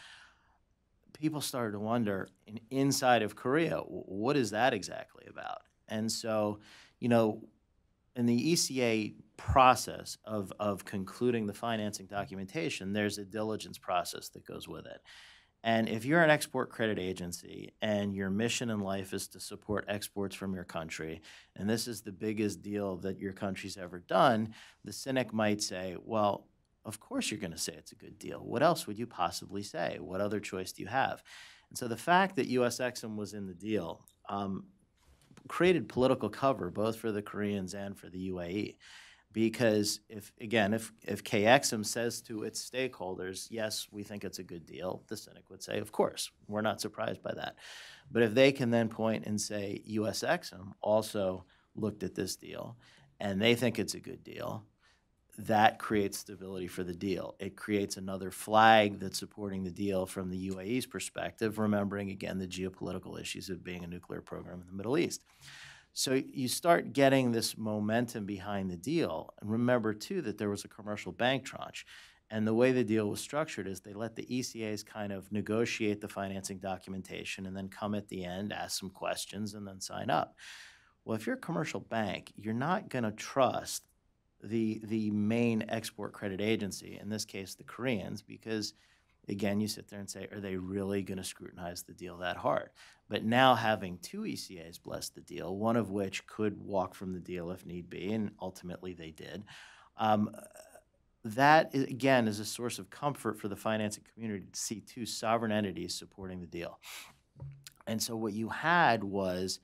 people started to wonder, inside of Korea, what is that exactly about? And so, in the ECA process of concluding the financing documentation, there's a diligence process that goes with it. And if you're an export credit agency and your mission in life is to support exports from your country, and this is the biggest deal that your country's ever done, the cynic might say, well, of course you're going to say it's a good deal. What else would you possibly say? What other choice do you have? And so the fact that US Exim was in the deal created political cover both for the Koreans and for the UAE. Because if KEXIM says to its stakeholders, yes, we think it's a good deal, the cynic would say, of course, we're not surprised by that. But if they can then point and say US Exim also looked at this deal and they think it's a good deal, that creates stability for the deal. It creates another flag that's supporting the deal from the UAE's perspective, remembering again the geopolitical issues of being a nuclear program in the Middle East. So you start getting this momentum behind the deal. And remember, too, that there was a commercial bank tranche. And the way the deal was structured is they let the ECAs kind of negotiate the financing documentation and then come at the end, ask some questions, and then sign up. Well, if you're a commercial bank, you're not going to trust the main export credit agency, in this case the Koreans, because again, you sit there and say, are they really going to scrutinize the deal that hard? But now having two ECAs bless the deal, one of which could walk from the deal if need be, and ultimately they did, that, again, is a source of comfort for the financing community to see two sovereign entities supporting the deal. And so what you had was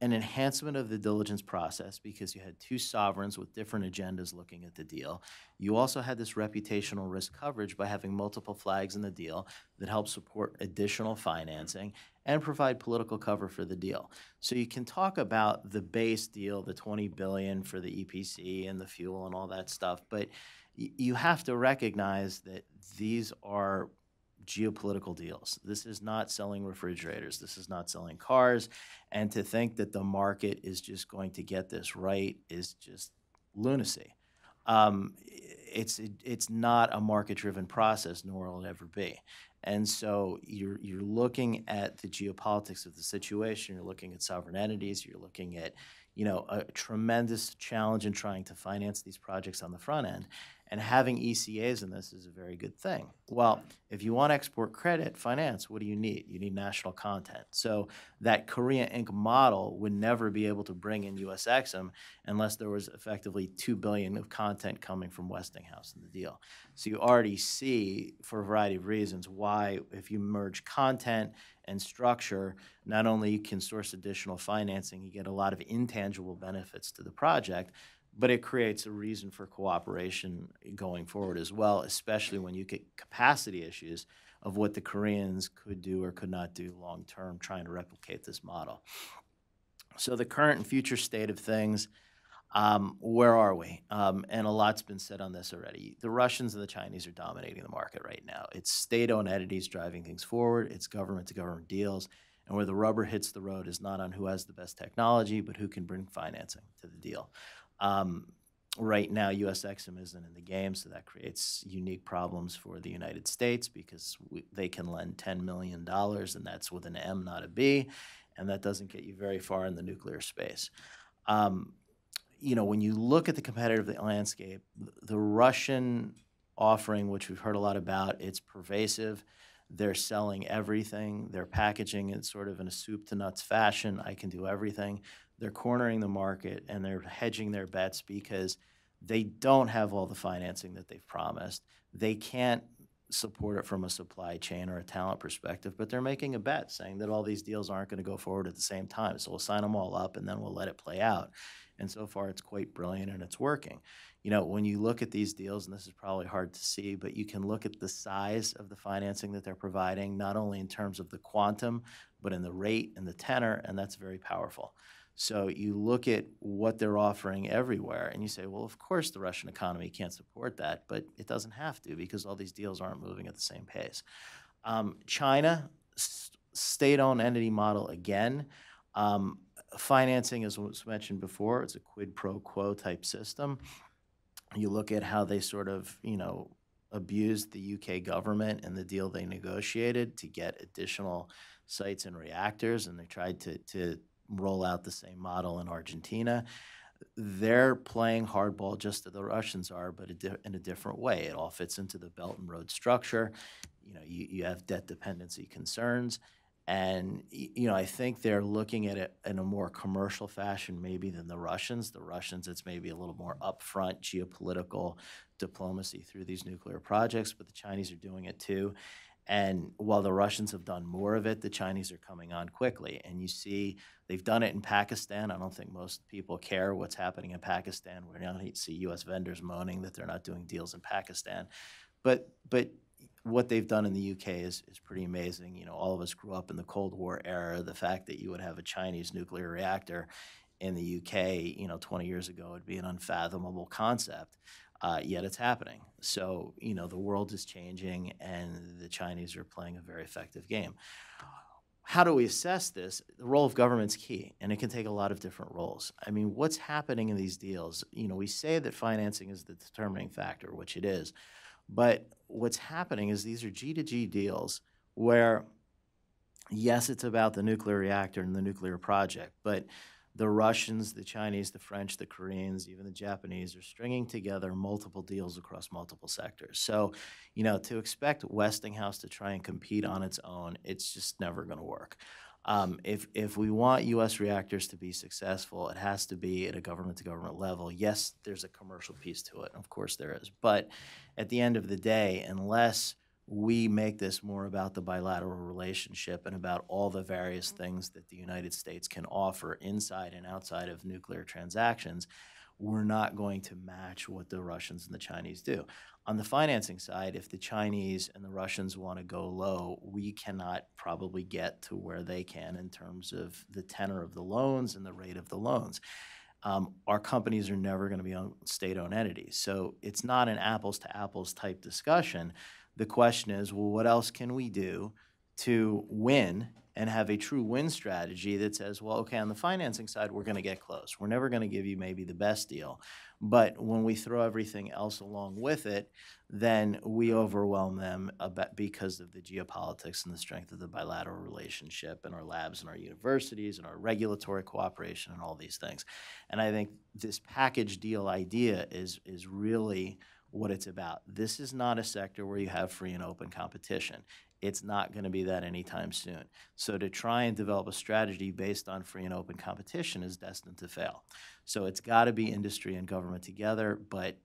an enhancement of the diligence process because you had two sovereigns with different agendas looking at the deal. You also had this reputational risk coverage by having multiple flags in the deal that help support additional financing and provide political cover for the deal. So you can talk about the base deal, the $20 billion for the EPC and the fuel and all that stuff, but you have to recognize that these are geopolitical deals. This is not selling refrigerators. This is not selling cars. And to think that the market is just going to get this right is just lunacy. It's not a market-driven process, nor will it ever be. And so you're looking at the geopolitics of the situation. You're looking at sovereign entities. You're looking at a tremendous challenge in trying to finance these projects on the front end. And having ECAs in this is a very good thing. Well, if you want export credit finance, what do you need? You need national content. So that Korea Inc. model would never be able to bring in U.S. Exim unless there was effectively $2 billion of content coming from Westinghouse in the deal. So you already see, for a variety of reasons, why if you merge content and structure, not only you can source additional financing, you get a lot of intangible benefits to the project, but it creates a reason for cooperation going forward as well, especially when you get capacity issues of what the Koreans could do or could not do long term trying to replicate this model. So the current and future state of things, where are we? And a lot's been said on this already. The Russians and the Chinese are dominating the market right now. It's state-owned entities driving things forward. It's government-to-government deals. And where the rubber hits the road is not on who has the best technology, but who can bring financing to the deal. Right now, U.S. Exim isn't in the game, so that creates unique problems for the United States because they can lend $10 million, and that's with an M, not a B, and that doesn't get you very far in the nuclear space. When you look at the competitive landscape, the Russian offering, which we've heard a lot about, it's pervasive. They're selling everything. They're packaging it sort of in a soup to nuts fashion. I can do everything. They're cornering the market, and they're hedging their bets because they don't have all the financing that they've promised. They can't support it from a supply chain or a talent perspective, but they're making a bet saying that all these deals aren't going to go forward at the same time. So we'll sign them all up, and then we'll let it play out. And so far, it's quite brilliant, and it's working. When you look at these deals, and this is probably hard to see, but you can look at the size of the financing that they're providing, not only in terms of the quantum, but in the rate and the tenor, and that's very powerful. So you look at what they're offering everywhere, and you say, well, of course the Russian economy can't support that, but it doesn't have to because all these deals aren't moving at the same pace. China, state-owned entity model again. Financing, as was mentioned before, it's a quid pro quo type system. You look at how they sort of, abused the UK government and the deal they negotiated to get additional sites and reactors, and they tried to roll out the same model in Argentina. They're playing hardball just as the Russians are, but in a different way. It all fits into the Belt and Road structure. You have debt dependency concerns. And, I think they're looking at it in a more commercial fashion maybe than the Russians. The Russians, it's maybe a little more upfront geopolitical diplomacy through these nuclear projects, but the Chinese are doing it too. And while the Russians have done more of it, the Chinese are coming on quickly. And you see they've done it in Pakistan. I don't think most people care what's happening in Pakistan. We're now you see U.S. vendors moaning that they're not doing deals in Pakistan. But what they've done in the UK is pretty amazing. All of us grew up in the Cold War era. The fact that you would have a Chinese nuclear reactor in the UK, 20 years ago would be an unfathomable concept. Yet it's happening. So, the world is changing, and the Chinese are playing a very effective game. How do we assess this? The role of government's key, and it can take a lot of different roles. I mean, what's happening in these deals? We say that financing is the determining factor, which it is. But what's happening is these are G-to-G deals where, yes, it's about the nuclear reactor and the nuclear project, but the Russians, the Chinese, the French, the Koreans, even the Japanese are stringing together multiple deals across multiple sectors. So, to expect Westinghouse to try and compete on its own, it's just never going to work. If we want U.S. reactors to be successful, it has to be at a government-to-government level. Yes, there's a commercial piece to it. Of course there is. But at the end of the day, unless we make this more about the bilateral relationship and about all the various things that the United States can offer inside and outside of nuclear transactions, we're not going to match what the Russians and the Chinese do. On the financing side, if the Chinese and the Russians want to go low, we cannot probably get to where they can in terms of the tenor of the loans and the rate of the loans. Our companies are never going to be on state-owned entities. So it's not an apples-to-apples type discussion. The question is, well, what else can we do to win and have a true win strategy that says, well, okay, on the financing side, we're going to get close. We're never going to give you maybe the best deal. But when we throw everything else along with it, then we overwhelm them because of the geopolitics and the strength of the bilateral relationship and our labs and our universities and our regulatory cooperation and all these things. And I think this package deal idea is really what it's about. This is not a sector where you have free and open competition. It's not going to be that anytime soon. So to try and develop a strategy based on free and open competition is destined to fail. So it's got to be industry and government together, but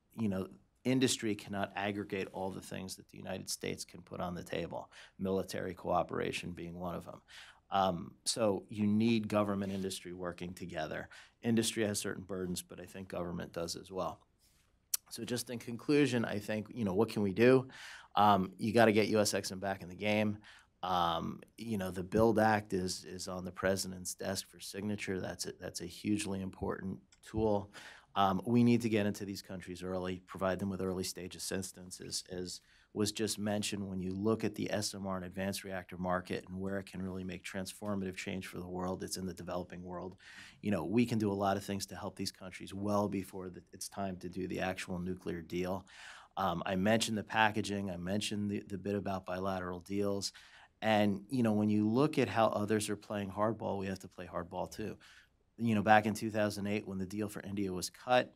industry cannot aggregate all the things that the United States can put on the table, military cooperation being one of them. So you need government industry working together. Industry has certain burdens, but I think government does as well. So just in conclusion, I think, what can we do? You got to get US Exim back in the game. The BUILD Act is on the president's desk for signature. That's a hugely important tool. We need to get into these countries early, provide them with early stage assistance. As was just mentioned, when you look at the SMR and advanced reactor market and where it can really make transformative change for the world, it's in the developing world. We can do a lot of things to help these countries well before it's time to do the actual nuclear deal. I mentioned the packaging. I mentioned the bit about bilateral deals. And, when you look at how others are playing hardball, we have to play hardball too. Back in 2008 when the deal for India was cut,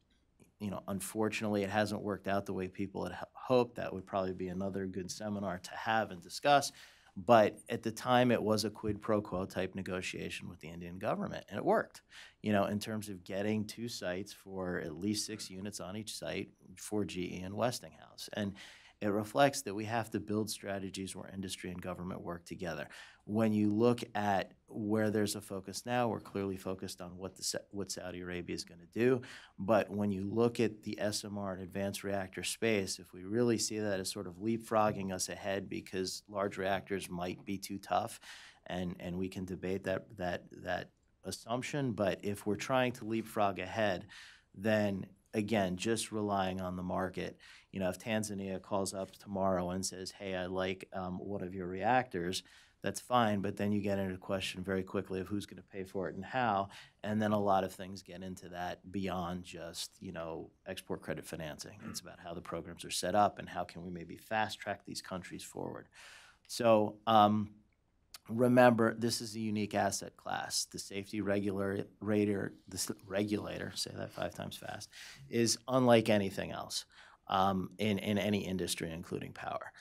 unfortunately it hasn't worked out the way people had hoped. That would probably be another good seminar to have and discuss. But at the time, it was a quid pro quo type negotiation with the Indian government, and it worked, in terms of getting 2 sites for at least 6 units on each site for GE and Westinghouse. And it reflects that we have to build strategies where industry and government work together. When you look at where there's a focus now, we're clearly focused on what Saudi Arabia is going to do. But when you look at the SMR and advanced reactor space, if we really see that as sort of leapfrogging us ahead because large reactors might be too tough, and we can debate that assumption, but if we're trying to leapfrog ahead, then again, just relying on the market. If Tanzania calls up tomorrow and says, hey, I like one of your reactors, that's fine, but then you get into a question very quickly of who's going to pay for it and how, and then a lot of things get into that beyond just, export credit financing. It's about how the programs are set up and how can we maybe fast-track these countries forward. So remember, this is a unique asset class. The safety regulator, say that 5 times fast, is unlike anything else in any industry, including power.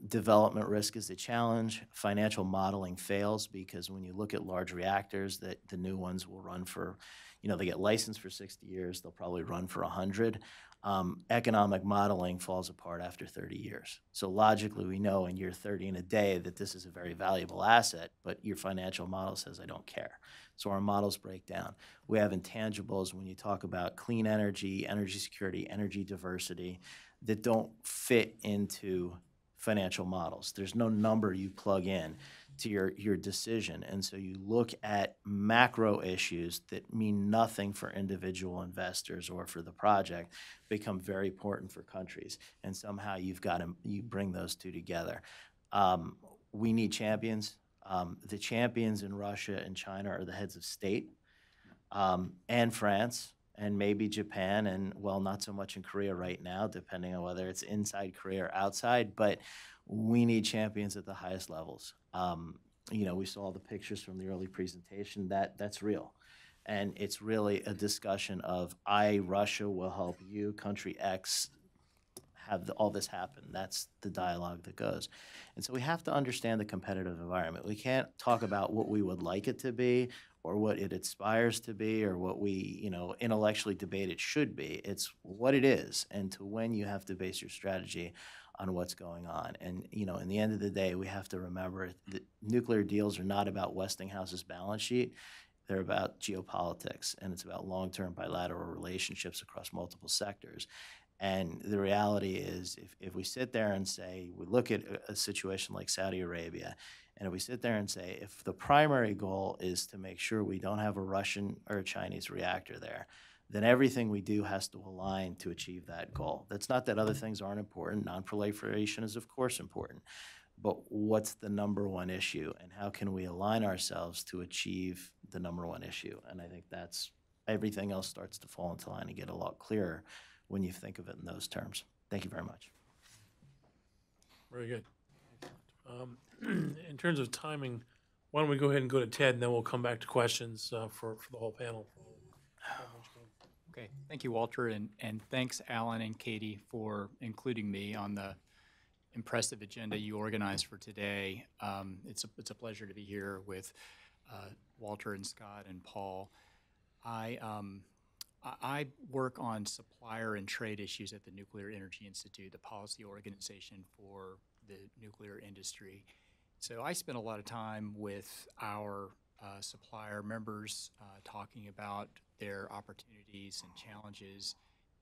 Development risk is a challenge. Financial modeling fails because when you look at large reactors, that the new ones will run for, they get licensed for 60 years, they'll probably run for 100. Economic modeling falls apart after 30 years. So logically, we know in year 30 and a day that this is a very valuable asset, but your financial model says, I don't care. So our models break down. We have intangibles when you talk about clean energy, energy security, energy diversity that don't fit into financial models. There's no number you plug in to your decision. And so you look at macro issues that mean nothing for individual investors or for the project, become very important for countries. And somehow you bring those two together. We need champions. The champions in Russia and China are the heads of state, and France, and maybe Japan, and not so much in Korea right now, depending on whether it's inside Korea or outside, but we need champions at the highest levels. We saw the pictures from the early presentation, that's real. And it's really a discussion of Russia will help you, country X, have all this happen. That's the dialogue that goes. And so we have to understand the competitive environment. We can't talk about what we would like it to be or what it aspires to be or what we, intellectually debate it should be. It's what it is, and to when you have to base your strategy on what's going on. And, in the end of the day, we have to remember that nuclear deals are not about Westinghouse's balance sheet. They're about geopolitics, and it's about long-term bilateral relationships across multiple sectors. And the reality is, if we sit there and say, we look at a situation like Saudi Arabia, and if we sit there and say, if the primary goal is to make sure we don't have a Russian or a Chinese reactor there, then everything we do has to align to achieve that goal. That's not that other things aren't important. Non-proliferation is, of course, important. but what's the number one issue, and how can we align ourselves to achieve the number one issue? And I think that's everything else starts to fall into line and get a lot clearer when you think of it in those terms. Thank you very much. Very good. In terms of timing, why don't we go ahead and go to Ted, and then we'll come back to questions for the whole panel. Okay, thank you, Walter, and thanks, Alan and Katie, for including me on the impressive agenda you organized for today. It's a pleasure to be here with Walter and Scott and Paul. I work on supplier and trade issues at the Nuclear Energy Institute, the policy organization for the nuclear industry. So I spend a lot of time with our supplier members talking about their opportunities and challenges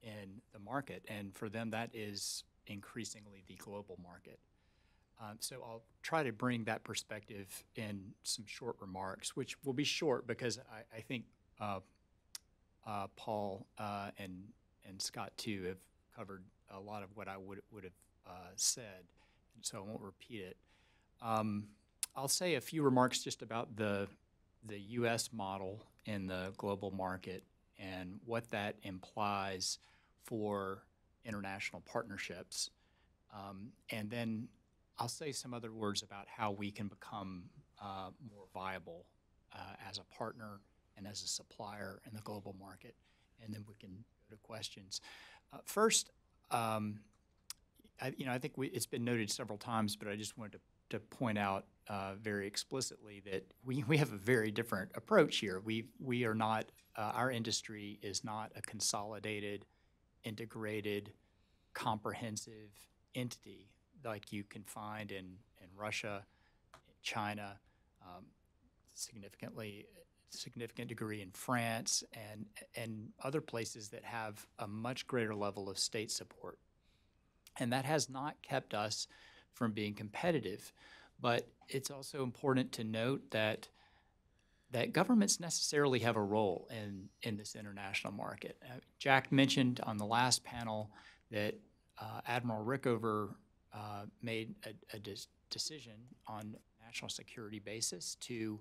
in the market. And for them, that is increasingly the global market. So I'll try to bring that perspective in some short remarks, which will be short because I think Paul and Scott too have covered a lot of what I would have said, so I won't repeat it. I'll say a few remarks just about the U.S. model in the global market and what that implies for international partnerships. And then I'll say some other words about how we can become more viable as a partner and as a supplier in the global market. And then we can go to questions. First, I think it's been noted several times, but I just wanted to point out very explicitly that we have a very different approach here. We are not, our industry is not a consolidated, integrated, comprehensive entity like you can find in Russia, China, significant degree in France, and other places that have a much greater level of state support. And that has not kept us from being competitive. But it's also important to note that governments necessarily have a role in this international market. Jack mentioned on the last panel that Admiral Rickover made a decision on a national security basis to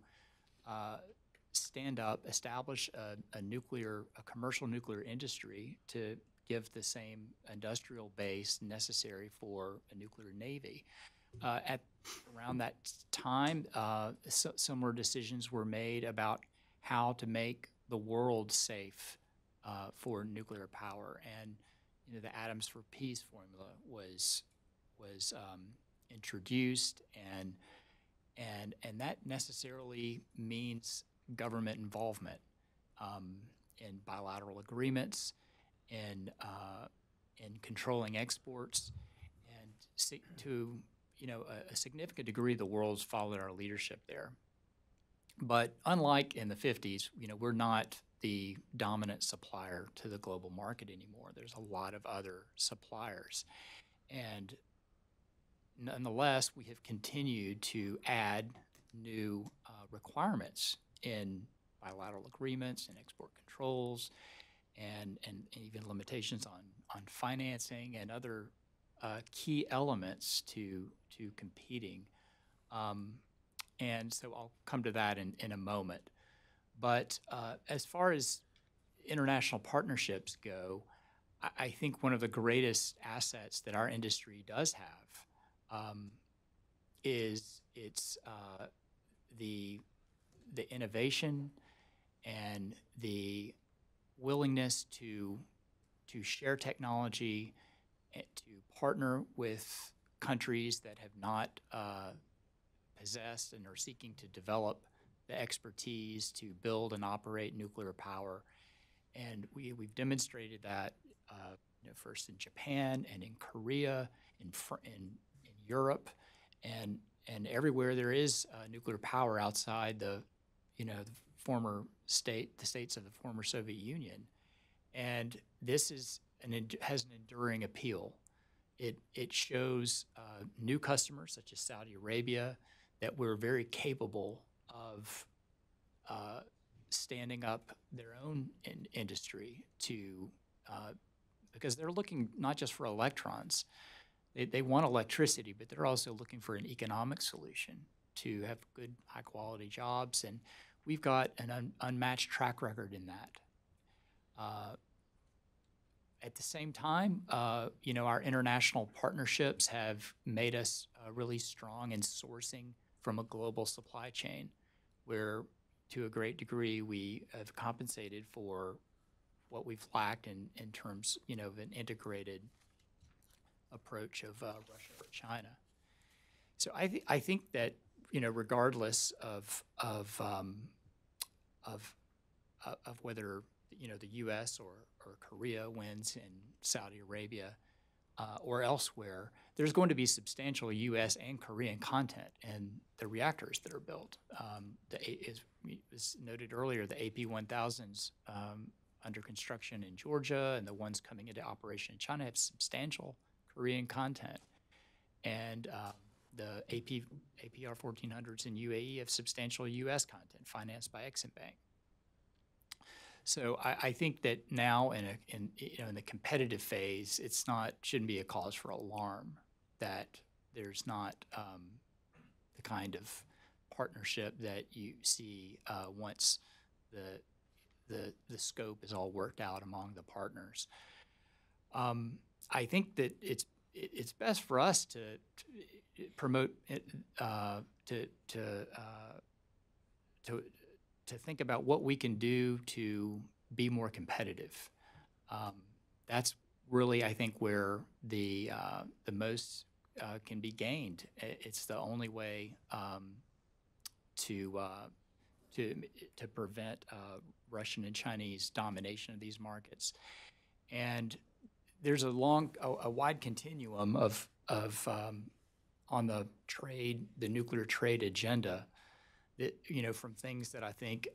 establish a commercial nuclear industry to give the same industrial base necessary for a nuclear navy. Around that time, similar decisions were made about how to make the world safe for nuclear power, and the Atoms for Peace formula was introduced, and that necessarily means government involvement in bilateral agreements, in controlling exports, and to a significant degree, the world's followed our leadership there. But unlike in the 50s, we're not the dominant supplier to the global market anymore. There's a lot of other suppliers. And nonetheless, we have continued to add new requirements in bilateral agreements and export controls and even limitations on financing and other key elements to competing. And so I'll come to that in a moment. But as far as international partnerships go, I think one of the greatest assets that our industry does have is the innovation and the willingness to share technology, to partner with countries that have not possessed and are seeking to develop the expertise to build and operate nuclear power. And we've demonstrated that first in Japan and in Korea, in Europe, and everywhere there is nuclear power outside the states of the former Soviet Union. And this has an enduring appeal. It shows new customers such as Saudi Arabia that we're very capable of standing up their own industry because they're looking not just for electrons, they want electricity, but they're also looking for an economic solution to have good, high-quality jobs, and we've got an unmatched track record in that. At the same time, you know, our international partnerships have made us really strong in sourcing from a global supply chain, where to a great degree we have compensated for what we've lacked in terms, you know, of an integrated approach of Russia or China. So I think that, you know, regardless of whether, you know, the U.S. or Korea wins in Saudi Arabia or elsewhere, there's going to be substantial U.S. and Korean content in the reactors that are built. As was noted earlier, the AP1000s under construction in Georgia and the ones coming into operation in China have substantial Korean content. And the APR 1400s in UAE have substantial U.S. content financed by Exim Bank. So I think that now in the competitive phase, shouldn't be a cause for alarm that there's not the kind of partnership that you see once the scope is all worked out among the partners. I think that it's best for us to promote to think about what we can do to be more competitive. That's really, I think, where the most can be gained. It's the only way to prevent Russian and Chinese domination of these markets. And there's a wide continuum of on the nuclear trade agenda, that, you know, from things that I think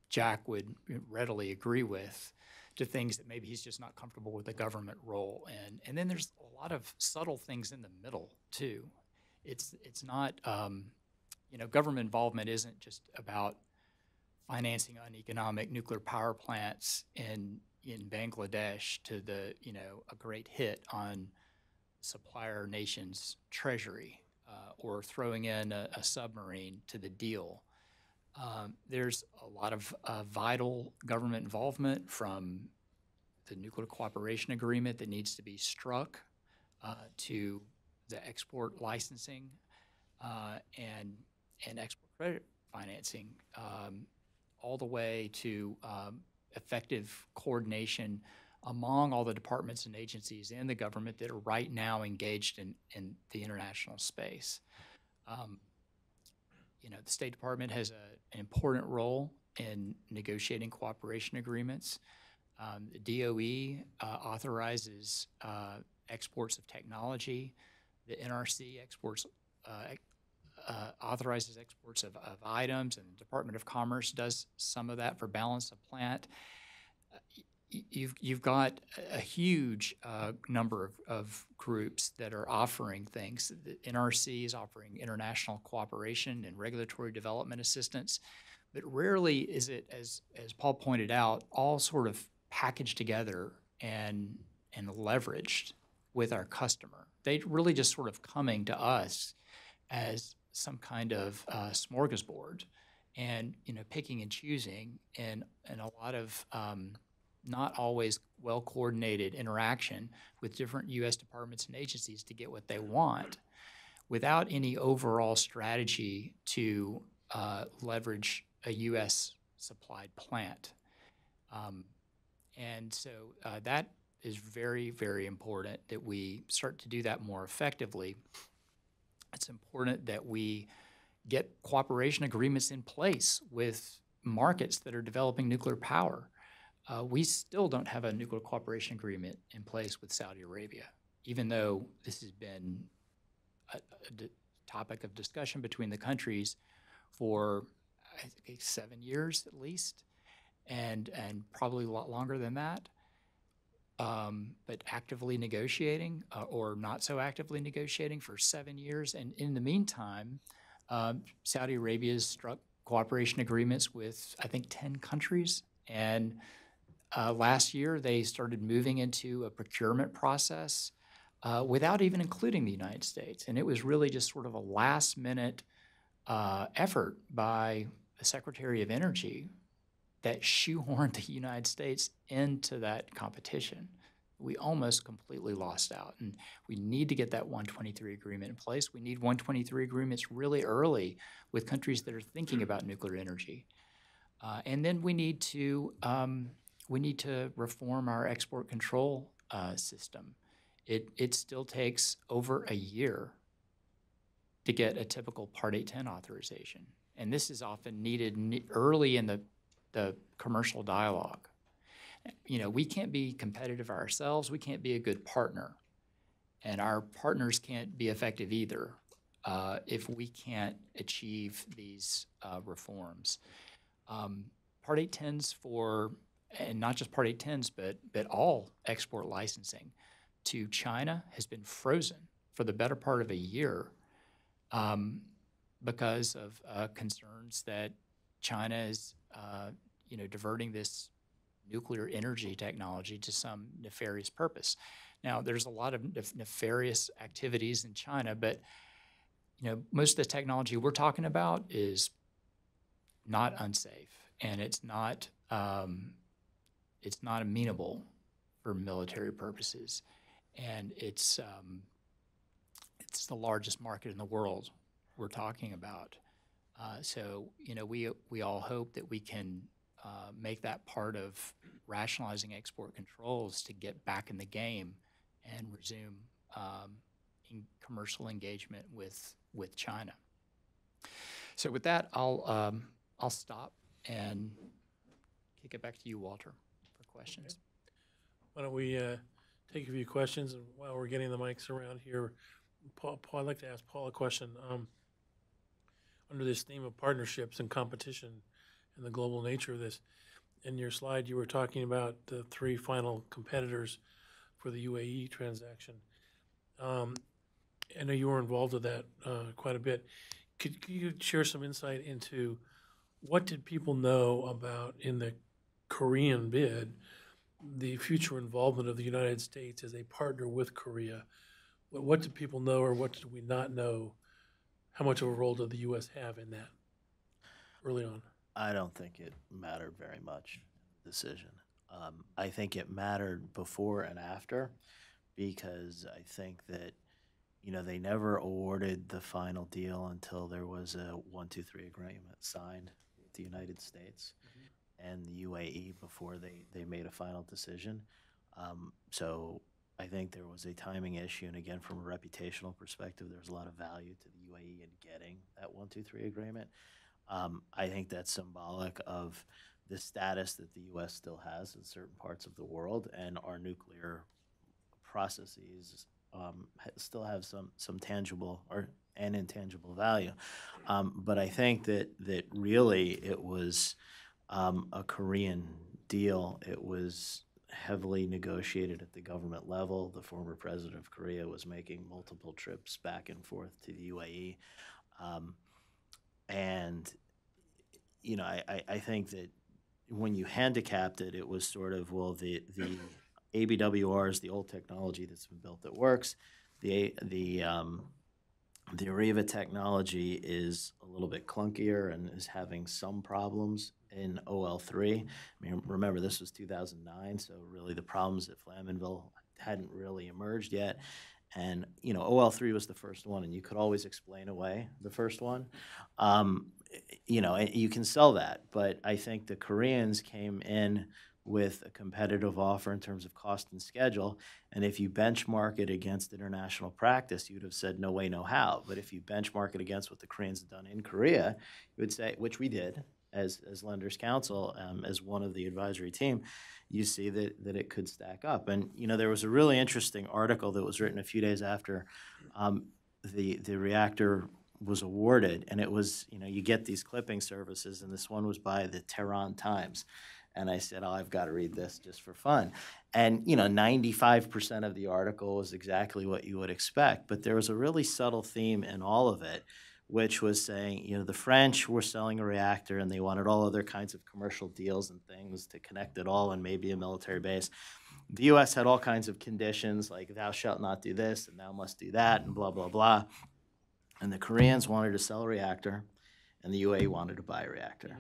Jack would readily agree with to things that maybe he's just not comfortable with the government role in. And then there's a lot of subtle things in the middle too. It's not, you know, government involvement isn't just about financing uneconomic nuclear power plants in Bangladesh to the, you know, a great hit on supplier nation's treasury. Or throwing in a submarine to the deal. There's a lot of vital government involvement, from the nuclear cooperation agreement that needs to be struck to the export licensing and export credit financing, all the way to effective coordination among all the departments and agencies in the government that are right now engaged in the international space. You know, the State Department has an important role in negotiating cooperation agreements. The DOE authorizes exports of technology. The NRC authorizes exports of items, and the Department of Commerce does some of that for balance of plant. You've got a huge number of groups that are offering things. The NRC is offering international cooperation and regulatory development assistance, but rarely is it, as Paul pointed out, all sort of packaged together and leveraged with our customer. They really just sort of coming to us as some kind of smorgasbord, and, you know, picking and choosing, and a lot of not always well-coordinated interaction with different U.S. departments and agencies to get what they want, without any overall strategy to leverage a U.S. supplied plant. And so that is very, very important that we start to do that more effectively. It's important that we get cooperation agreements in place with markets that are developing nuclear power. We still don't have a nuclear cooperation agreement in place with Saudi Arabia, even though this has been a topic of discussion between the countries for, I think, 7 years at least, and probably a lot longer than that. But actively negotiating, or not so actively negotiating, for 7 years. And in the meantime, Saudi Arabia has struck cooperation agreements with, I think, 10 countries. And last year, they started moving into a procurement process without even including the United States. And it was really just sort of a last-minute effort by the Secretary of Energy that shoehorned the United States into that competition. We almost completely lost out. And we need to get that 123 agreement in place. We need 123 agreements really early with countries that are thinking about nuclear energy. And then we need to reform our export control system. It still takes over a year to get a typical Part 810 authorization. And this is often needed early in the commercial dialogue. You know, we can't be competitive ourselves. We can't be a good partner. And our partners can't be effective either if we can't achieve these reforms. Part 810s and not just Part 810s, but all export licensing to China has been frozen for the better part of a year because of concerns that China is, diverting this nuclear energy technology to some nefarious purpose. Now, there's a lot of nefarious activities in China, but most of the technology we're talking about is not unsafe, and it's not amenable for military purposes, and it's the largest market in the world we're talking about. So we all hope that we can make that part of rationalizing export controls to get back in the game and resume commercial engagement with China. So with that, I'll stop and kick it back to you, Walter, for questions. Why don't we take a few questions, and while we're getting the mics around here, Paul, I'd like to ask Paul a question. Under this theme of partnerships and competition and the global nature of this, in your slide you were talking about the 3 final competitors for the UAE transaction. I know you were involved with that quite a bit. Could you share some insight into what did people know about, in the Korean bid, the future involvement of the United States as a partner with Korea? What did people know, or what did we not know? How much of a role did the U.S. have in that early on? I don't think it mattered very much in the decision. I think it mattered before and after, because I think that, they never awarded the final deal until there was a 123 agreement signed with the United States and the UAE before they made a final decision. So I think there was a timing issue, and again, from a reputational perspective, there's a lot of value to the UAE in getting that 123 agreement. I think that's symbolic of the status that the U.S. still has in certain parts of the world, and our nuclear processes still have some tangible and intangible value. But I think that really it was a Korean deal. It was heavily negotiated at the government level. The former president of Korea was making multiple trips back and forth to the UAE. I think that when you handicapped it, it was sort of, well, the ABWR is the old technology that's been built that works. The Areva technology is a little bit clunkier and is having some problems in OL3. I mean, remember, this was 2009, so really the problems at Flamanville hadn't really emerged yet. And, OL3 was the first one, and you could always explain away the first one. You can sell that, but I think the Koreans came in with a competitive offer in terms of cost and schedule, and if you benchmark it against international practice, you would have said no way, no how. But if you benchmark it against what the Koreans have done in Korea, you would say, which we did as Lenders Council, as one of the advisory team, you see that it could stack up. And there was a really interesting article that was written a few days after the reactor was awarded, and it was, you get these clipping services, and this one was by the Tehran Times. And I said, I've got to read this just for fun. And, 95% of the article was exactly what you would expect. But there was a really subtle theme in all of it, which was saying, the French were selling a reactor and they wanted all other kinds of commercial deals and things to connect it all and maybe a military base. The U.S. had all kinds of conditions like thou shalt not do this and thou must do that and blah, blah, blah. And the Koreans wanted to sell a reactor and the UAE wanted to buy a reactor.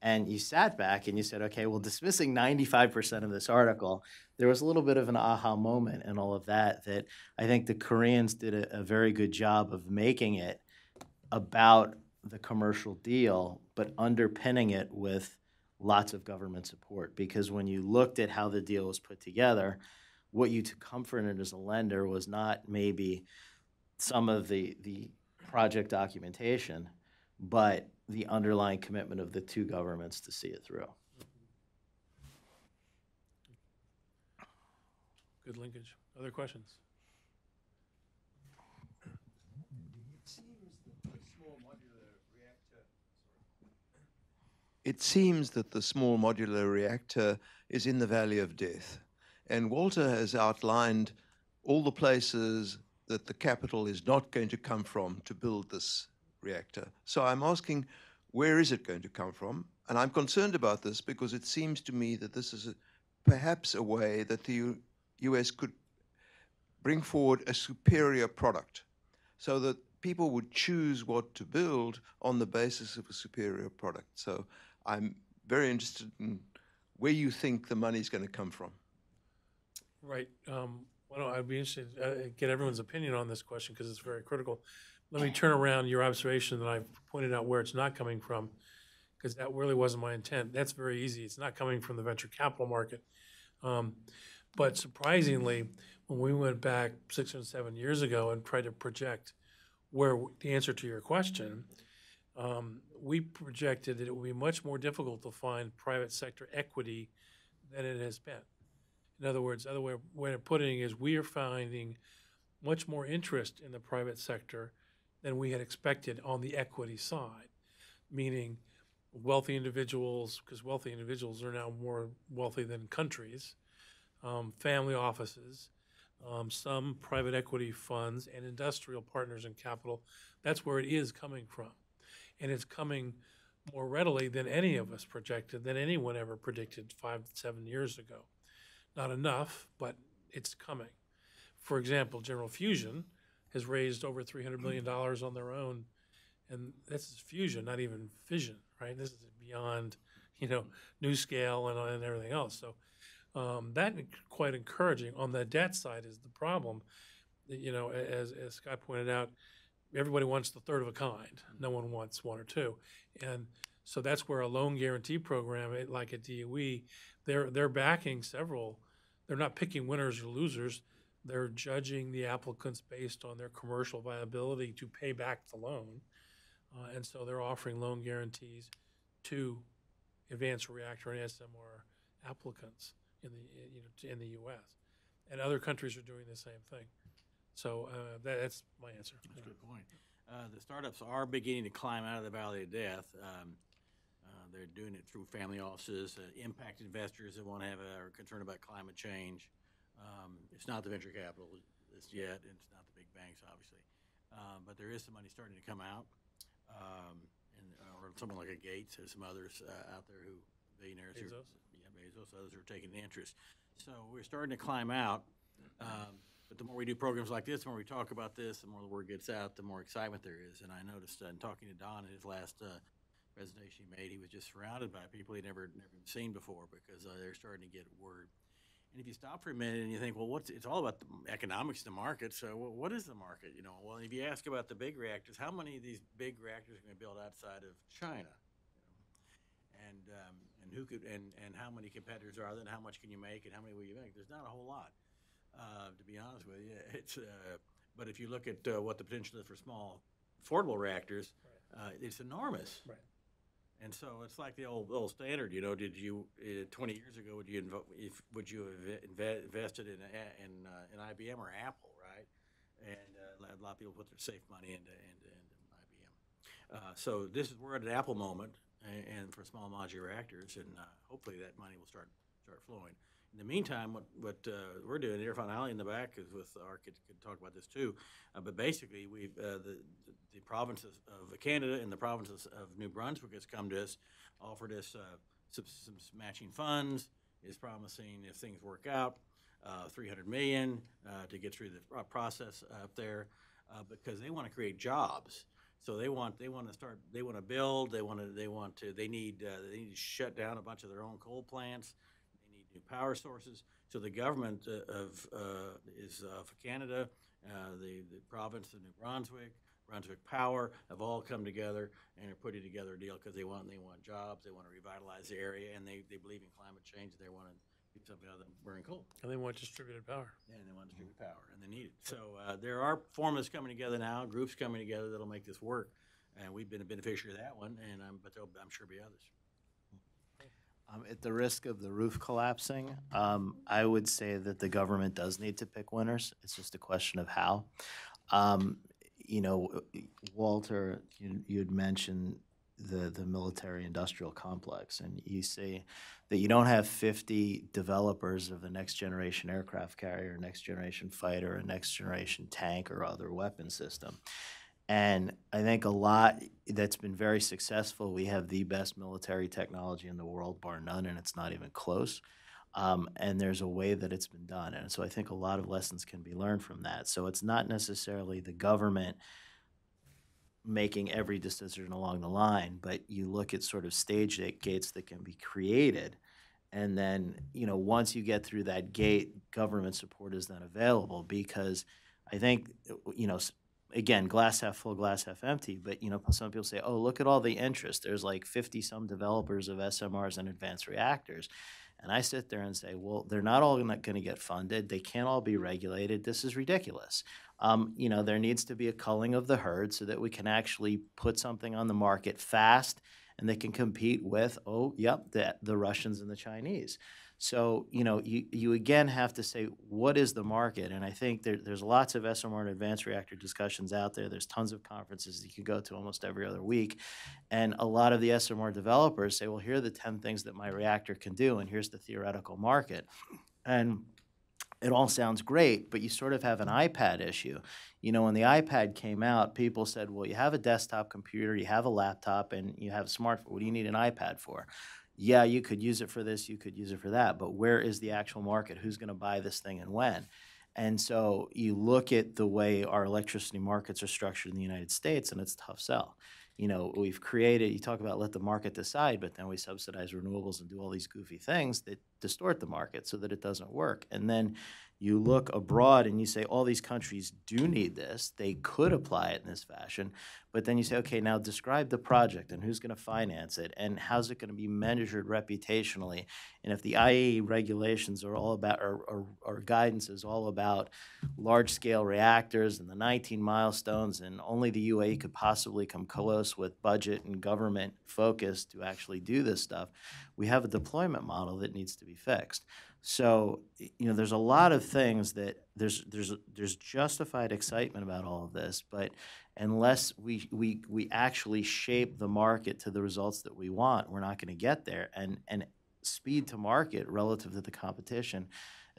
And you sat back and you said, okay, well, dismissing 95% of this article, there was a little bit of an aha moment and all of that, that I think the Koreans did a very good job of making it about the commercial deal, but underpinning it with lots of government support. Because when you looked at how the deal was put together, what you took comfort in as a lender was not maybe some of the project documentation, but the underlying commitment of the two governments to see it through. Good linkage. Other questions? It seems that the small modular reactor is in the valley of death. And Walter has outlined all the places that the capital is not going to come from to build this reactor. So I'm asking, where is it going to come from? And I'm concerned about this because it seems to me that this is perhaps a way that the US could bring forward a superior product so that people would choose what to build on the basis of a superior product. So I'm very interested in where you think the money is going to come from. Right. Well, I'd be interested to get everyone's opinion on this question because it's very critical. Let me turn around your observation that I pointed out where it's not coming from, because that really wasn't my intent. That's very easy. It's not coming from the venture capital market. But surprisingly, when we went back 6 or 7 years ago and tried to project where the answer to your question, we projected that it would be much more difficult to find private sector equity than it has been. In other words, other way of putting it is we are finding much more interest in the private sector than we had expected on the equity side, meaning wealthy individuals, because wealthy individuals are now more wealthy than countries, family offices, some private equity funds, and industrial partners in capital. That's where it is coming from. And it's coming more readily than any of us projected, than anyone ever predicted 5 to 7 years ago. Not enough, but it's coming. For example, General Fusion has raised over $300 million on their own, and this is fusion, not even fission, right? This is beyond, new scale and everything else. So that is quite encouraging. On the debt side is the problem. As Scott pointed out, everybody wants the third of a kind. No one wants one or two, and so that's where a loan guarantee program, like at DOE, they're backing several. They're not picking winners or losers. They're judging the applicants based on their commercial viability to pay back the loan, and so they're offering loan guarantees to advanced reactor and SMR applicants in the U.S. And other countries are doing the same thing. So that's my answer. That's a good point. The startups are beginning to climb out of the valley of death. They're doing it through family offices, impact investors that want to are concerned about climate change. It's not the venture capitalists yet, and it's not the big banks, obviously. But there is some money starting to come out, or someone like a Gates or some others out there who billionaires, Bezos. Bezos, others are taking interest. So we're starting to climb out. But the more we do programs like this, the more we talk about this, the more the word gets out, the more excitement there is. And I noticed in talking to Don in his last presentation he made, he was just surrounded by people he'd never seen before because they're starting to get word. And if you stop for a minute and you think, well, it's all about the economics of the market. So what is the market? Well, if you ask about the big reactors, how many of these big reactors are going to build outside of China? And who could and how many competitors are there? And how much can you make? And how many will you make? There's not a whole lot. To be honest with you, but if you look at what the potential is for small, affordable reactors, it's enormous. Right. And so it's like the old standard. Did you 20 years ago would you have invested in IBM or Apple, right? And a lot of people put their safe money into IBM. So we're at an Apple moment, and for small modular reactors, and hopefully that money will start flowing. In the meantime, what we're doing, Irfan Ali in the back is with our could talk about this too, but basically we've the provinces of Canada and the provinces of New Brunswick has come to us, offered us some matching funds, is promising if things work out $300 million to get through the process up there because they want to create jobs. So they want to build, they need to shut down a bunch of their own coal plants. They need new power sources. So the government of Canada, the province of New Brunswick, Brunswick Power have all come together and are putting together a deal because they want jobs, they want to revitalize the area, and they believe in climate change. They want to do something other than burning coal. And they want distributed power. And they want distributed power, and they need it. So there are formulas coming together now, groups coming together that'll make this work, and we've been a beneficiary of that one, and but I'm sure be others. At the risk of the roof collapsing, I would say that the government does need to pick winners. It's just a question of how. You know, Walter, you'd mentioned the military-industrial complex, and you say that you don't have 50 developers of the next-generation aircraft carrier, next-generation fighter, a next-generation tank, or other weapon system. And I think a lot that's been very successful, we have the best military technology in the world, bar none, and it's not even close. And there's a way that it's been done. And so I think a lot of lessons can be learned from that. So it's not necessarily the government making every decision along the line, but you look at sort of stage gates that can be created. And then, you know, once you get through that gate, government support is then available because I think, you know, again, glass half full, glass half empty, but, you know, some people say, oh, look at all the interest. There's like 50-some developers of SMRs and advanced reactors. And I sit there and say, well, they're not all going to get funded. They can't all be regulated. This is ridiculous. You know, there needs to be a culling of the herd so that we can actually put something on the market fast and they can compete with, the Russians and the Chinese. So, you know, you again have to say, what is the market? And I think there's lots of SMR and advanced reactor discussions out there. There's tons of conferences that you can go to almost every other week. And a lot of the SMR developers say, well, here are the 10 things that my reactor can do, and here's the theoretical market. And it all sounds great, but you sort of have an iPad issue. You know, when the iPad came out, people said, well, you have a desktop computer, you have a laptop, and you have a smartphone. What do you need an iPad for? Yeah, you could use it for this, you could use it for that, but where is the actual market? Who's going to buy this thing and when? And so you look at the way our electricity markets are structured in the United States, and it's a tough sell. You know, we've created, you talk about let the market decide, but then we subsidize renewables and do all these goofy things that distort the market so that it doesn't work. And then you look abroad and you say, all these countries do need this. They could apply it in this fashion. But then you say, okay, now describe the project and who's going to finance it and how's it going to be measured reputationally. And if the IAEA regulations are all about, or guidance is all about large-scale reactors and the 19 milestones, and only the UAE could possibly come close with budget and government focus to actually do this stuff, we have a deployment model that needs to be fixed. So, you know, there's a lot of things that there's justified excitement about all of this, but unless we actually shape the market to the results that we want, we're not going to get there. And speed to market relative to the competition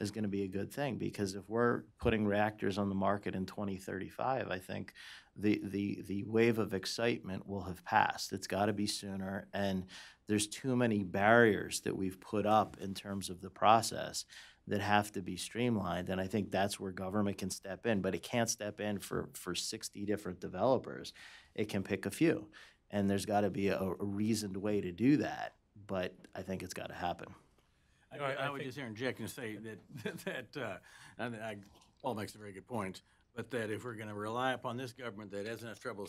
is going to be a good thing, because if we're putting reactors on the market in 2035, I think the wave of excitement will have passed. It's got to be sooner, and there's too many barriers that we've put up in terms of the process that have to be streamlined, and I think that's where government can step in, but it can't step in for 60 different developers. It can pick a few, and there's got to be a reasoned way to do that, but I think it's got to happen. I would just interject and say that Paul makes a very good point, but that if we're going to rely upon this government that has enough trouble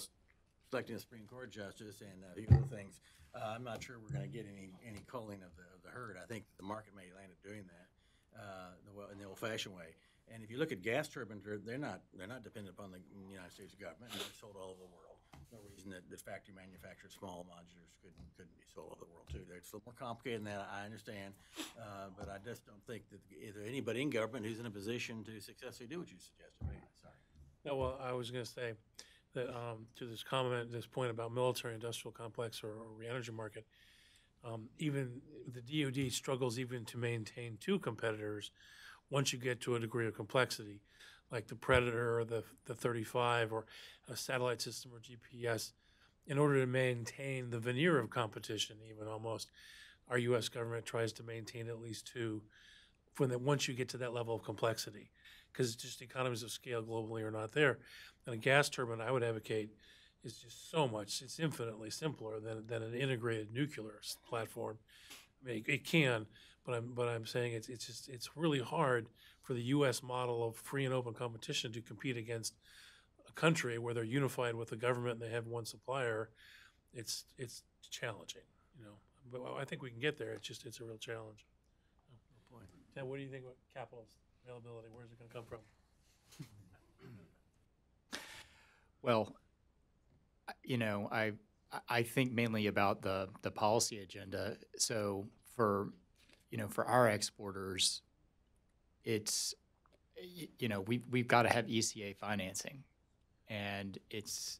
selecting a Supreme Court justice and a few other things, I'm not sure we're going to get any culling of the herd. I think the market may land up doing that in the old-fashioned way. And if you look at gas turbines, they're not dependent upon the United States government. They're sold all over the world. No reason that factory manufactured small modulars couldn't be sold all over the world too. It's a little more complicated than that, I understand, but I just don't think that either anybody in government who's in a position to successfully do what you suggested. Sorry. No, well, I was going to say that to this point about military-industrial complex or energy market, even the DoD struggles even to maintain two competitors once you get to a degree of complexity, like the Predator or the 35 or a satellite system or GPS, in order to maintain the veneer of competition, even almost, our U.S. government tries to maintain at least two. once you get to that level of complexity, because just economies of scale globally are not there. And a gas turbine, I would advocate, is just so much, it's infinitely simpler than an integrated nuclear platform. I mean, it can, but I'm saying it's really hard for the U.S. model of free and open competition to compete against a country where they're unified with the government and they have one supplier. It's challenging, you know. But I think we can get there. It's a real challenge. Ted, what do you think about capital availability? Where's it going to come from? Well, you know, I think mainly about the policy agenda. So for our exporters, it's, you know, we've got to have ECA financing, and it's,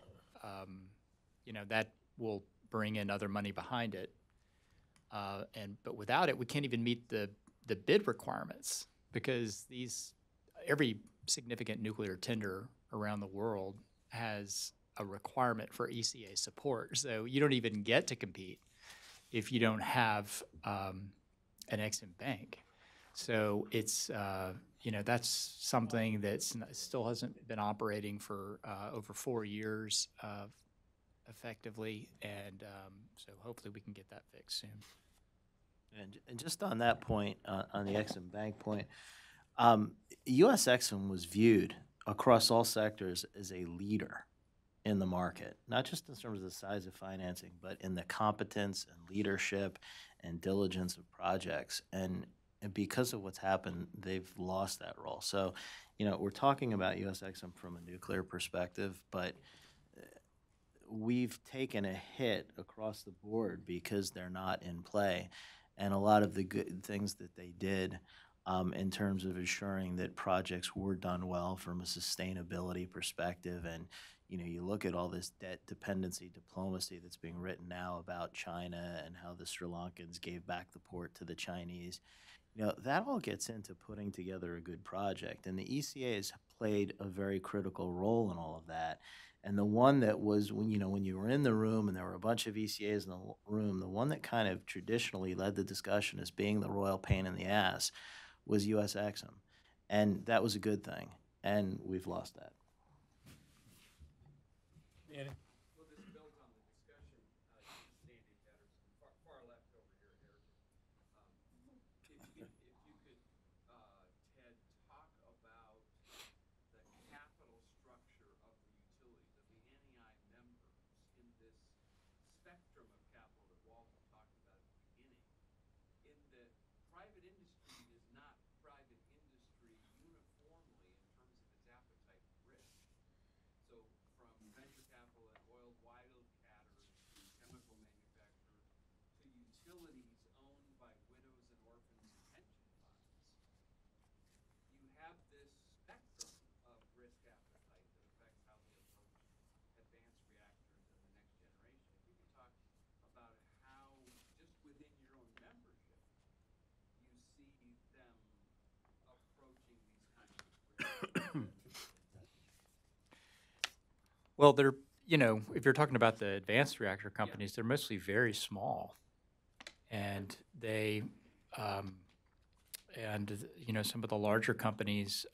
you know, that will bring in other money behind it. But without it, we can't even meet the bid requirements, because every significant nuclear tender around the world has a requirement for ECA support. So you don't even get to compete if you don't have an Ex-Im bank. So it's, you know, that's something that still hasn't been operating for over 4 years effectively, and so hopefully we can get that fixed soon. And just on that point, on the Ex-Im bank point, U.S. Ex-Im was viewed across all sectors as a leader in the market, not just in terms of the size of financing, but in the competence and leadership and diligence of projects. And because of what's happened, they've lost that role. So, you know, we're talking about U.S. Ex-Im from a nuclear perspective, but we've taken a hit across the board because they're not in play. And a lot of the good things that they did in terms of ensuring that projects were done well from a sustainability perspective. And, you know, you look at all this debt dependency diplomacy that's being written now about China and how the Sri Lankans gave back the port to the Chinese. You know, that all gets into putting together a good project. And the ECA has played a very critical role in all of that. And the one that was, when you were in the room and there were a bunch of ECAs in the room, the one that kind of traditionally led the discussion as being the royal pain in the ass was U.S. Ex-Im. And that was a good thing. And we've lost that. Andy? Well, this builds on the discussion Sandy had, far left over here, Eric. If you could, Ted, talk about the capital structure of the utilities, of the NEI members in this spectrum of capital that Walter talked about at the beginning, in that private industry is not private industry uniformly in terms of its appetite for risk. So from venture capital and oil wildcatters to chemical manufacturers to utilities owned by widows and orphans and pension funds, you have this spectrum of risk appetite that affects how they approach advanced reactors and the next generation. If you could talk about how, just within your own membership, you see them approaching these kinds of risks. Well, they're, you know, if you're talking about the advanced reactor companies, they're mostly very small, and they, you know, some of the larger companies,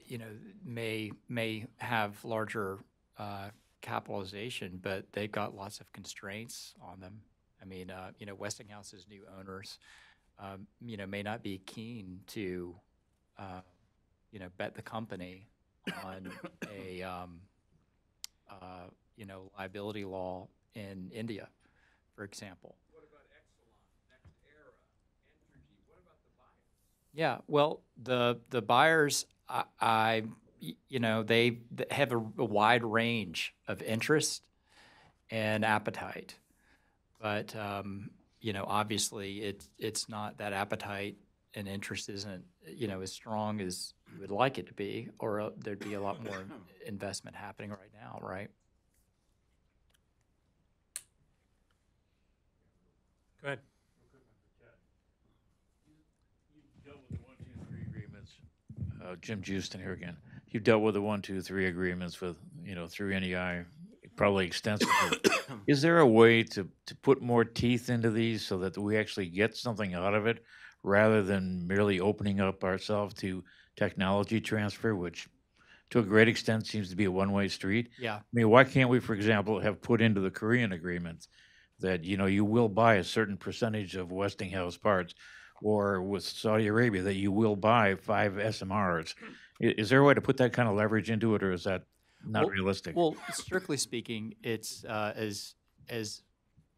you know, may have larger capitalization, but they've got lots of constraints on them. I mean, you know, Westinghouse's new owners, you know, may not be keen to, you know, bet the company on a, you know, liability law in India, for example. What about Exelon, NextEra, Entergy? What about the buyers? Yeah, well, the buyers, you know, they have a wide range of interest and appetite, but you know, obviously, it's not, that appetite and interest isn't, you know, as strong as you would like it to be, or there'd be a lot more investment happening right now, right? Go ahead. You've dealt with the 1, 2, 3 agreements. Jim Justin here again. You've dealt with the 1, 2, 3 agreements with, you know, through NEI, probably extensively. Is there a way to put more teeth into these so that we actually get something out of it, rather than merely opening up ourselves to technology transfer, which to a great extent seems to be a one-way street. Yeah. I mean, why can't we, for example, have put into the Korean agreement that, you know, you will buy a certain percentage of Westinghouse parts, or with Saudi Arabia that you will buy 5 SMRs? Is there a way to put that kind of leverage into it, or is that not realistic? Well, strictly speaking, it's as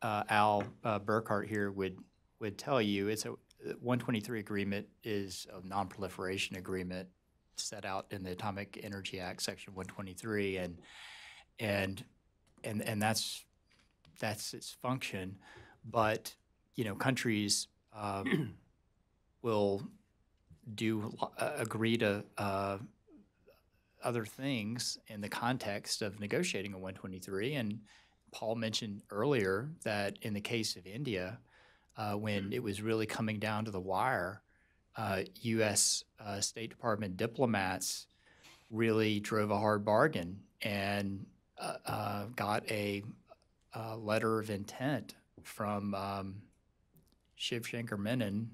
Al Burkhart here would tell you, it's a 123 agreement is a non-proliferation agreement set out in the Atomic Energy Act, Section 123, and that's its function. But you know, countries will agree to other things in the context of negotiating a 123. And Paul mentioned earlier that in the case of India, when it was really coming down to the wire, U.S. State Department diplomats really drove a hard bargain and got a letter of intent from Shiv Shankar Menon,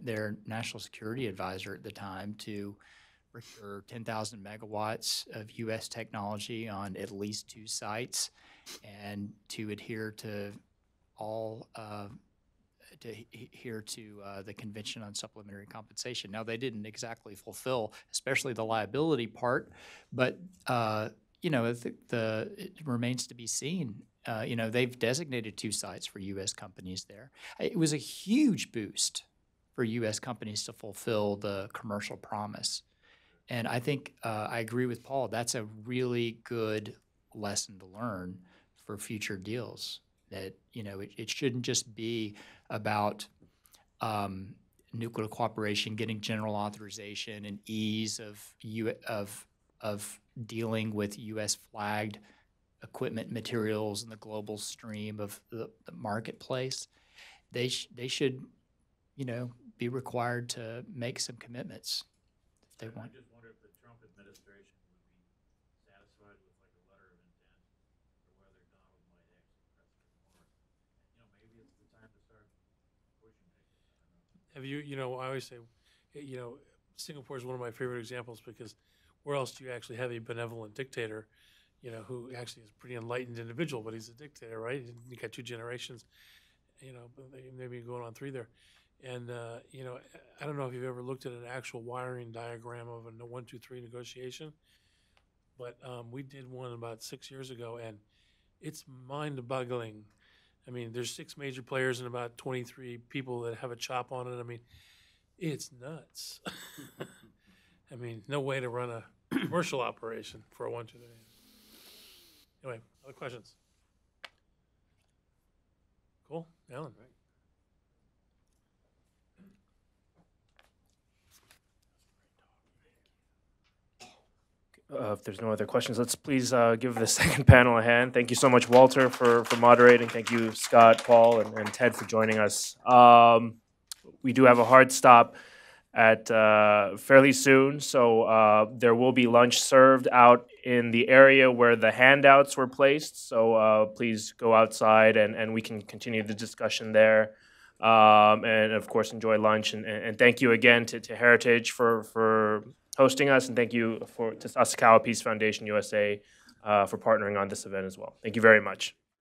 their national security advisor at the time, to procure 10,000 megawatts of U.S. technology on at least 2 sites, and to adhere to all the Convention on Supplementary Compensation. Now, they didn't exactly fulfill, especially the liability part, but you know, it remains to be seen. You know, they've designated 2 sites for U.S. companies there. It was a huge boost for U.S. companies to fulfill the commercial promise. And I think I agree with Paul. That's a really good lesson to learn for future deals. That, you know, it shouldn't just be about nuclear cooperation, getting general authorization, and ease of dealing with U.S. flagged equipment materials in the global stream of the marketplace. They should, you know, be required to make some commitments if they want. I just wonder if the Trump administration would be satisfied with like a letter of intent, or whether Donald might actually press for more. You know, maybe it's the time to start pushing it. Have you, you know, I always say, you know, Singapore is one of my favorite examples, because where else do you actually have a benevolent dictator, you know, who actually is a pretty enlightened individual, but he's a dictator, right? You got 2 generations, you know, maybe going on 3 there. And, you know, I don't know if you've ever looked at an actual wiring diagram of a 1, 2, 3 negotiation, but we did one about 6 years ago, and it's mind-boggling. I mean, there's 6 major players and about 23 people that have a chop on it. I mean, it's nuts. I mean, no way to run a commercial operation for a 1, 2, 3. Anyway, other questions? Cool, Alan. If there's no other questions, let's please give the second panel a hand. Thank you so much, Walter, for moderating. Thank you, Scott, Paul, and Ted for joining us. We do have a hard stop at fairly soon, so there will be lunch served out in the area where the handouts were placed. So please go outside, and we can continue the discussion there. And of course, enjoy lunch. And thank you again to Heritage for hosting us, and thank you to Sasakawa Peace Foundation USA for partnering on this event as well. Thank you very much.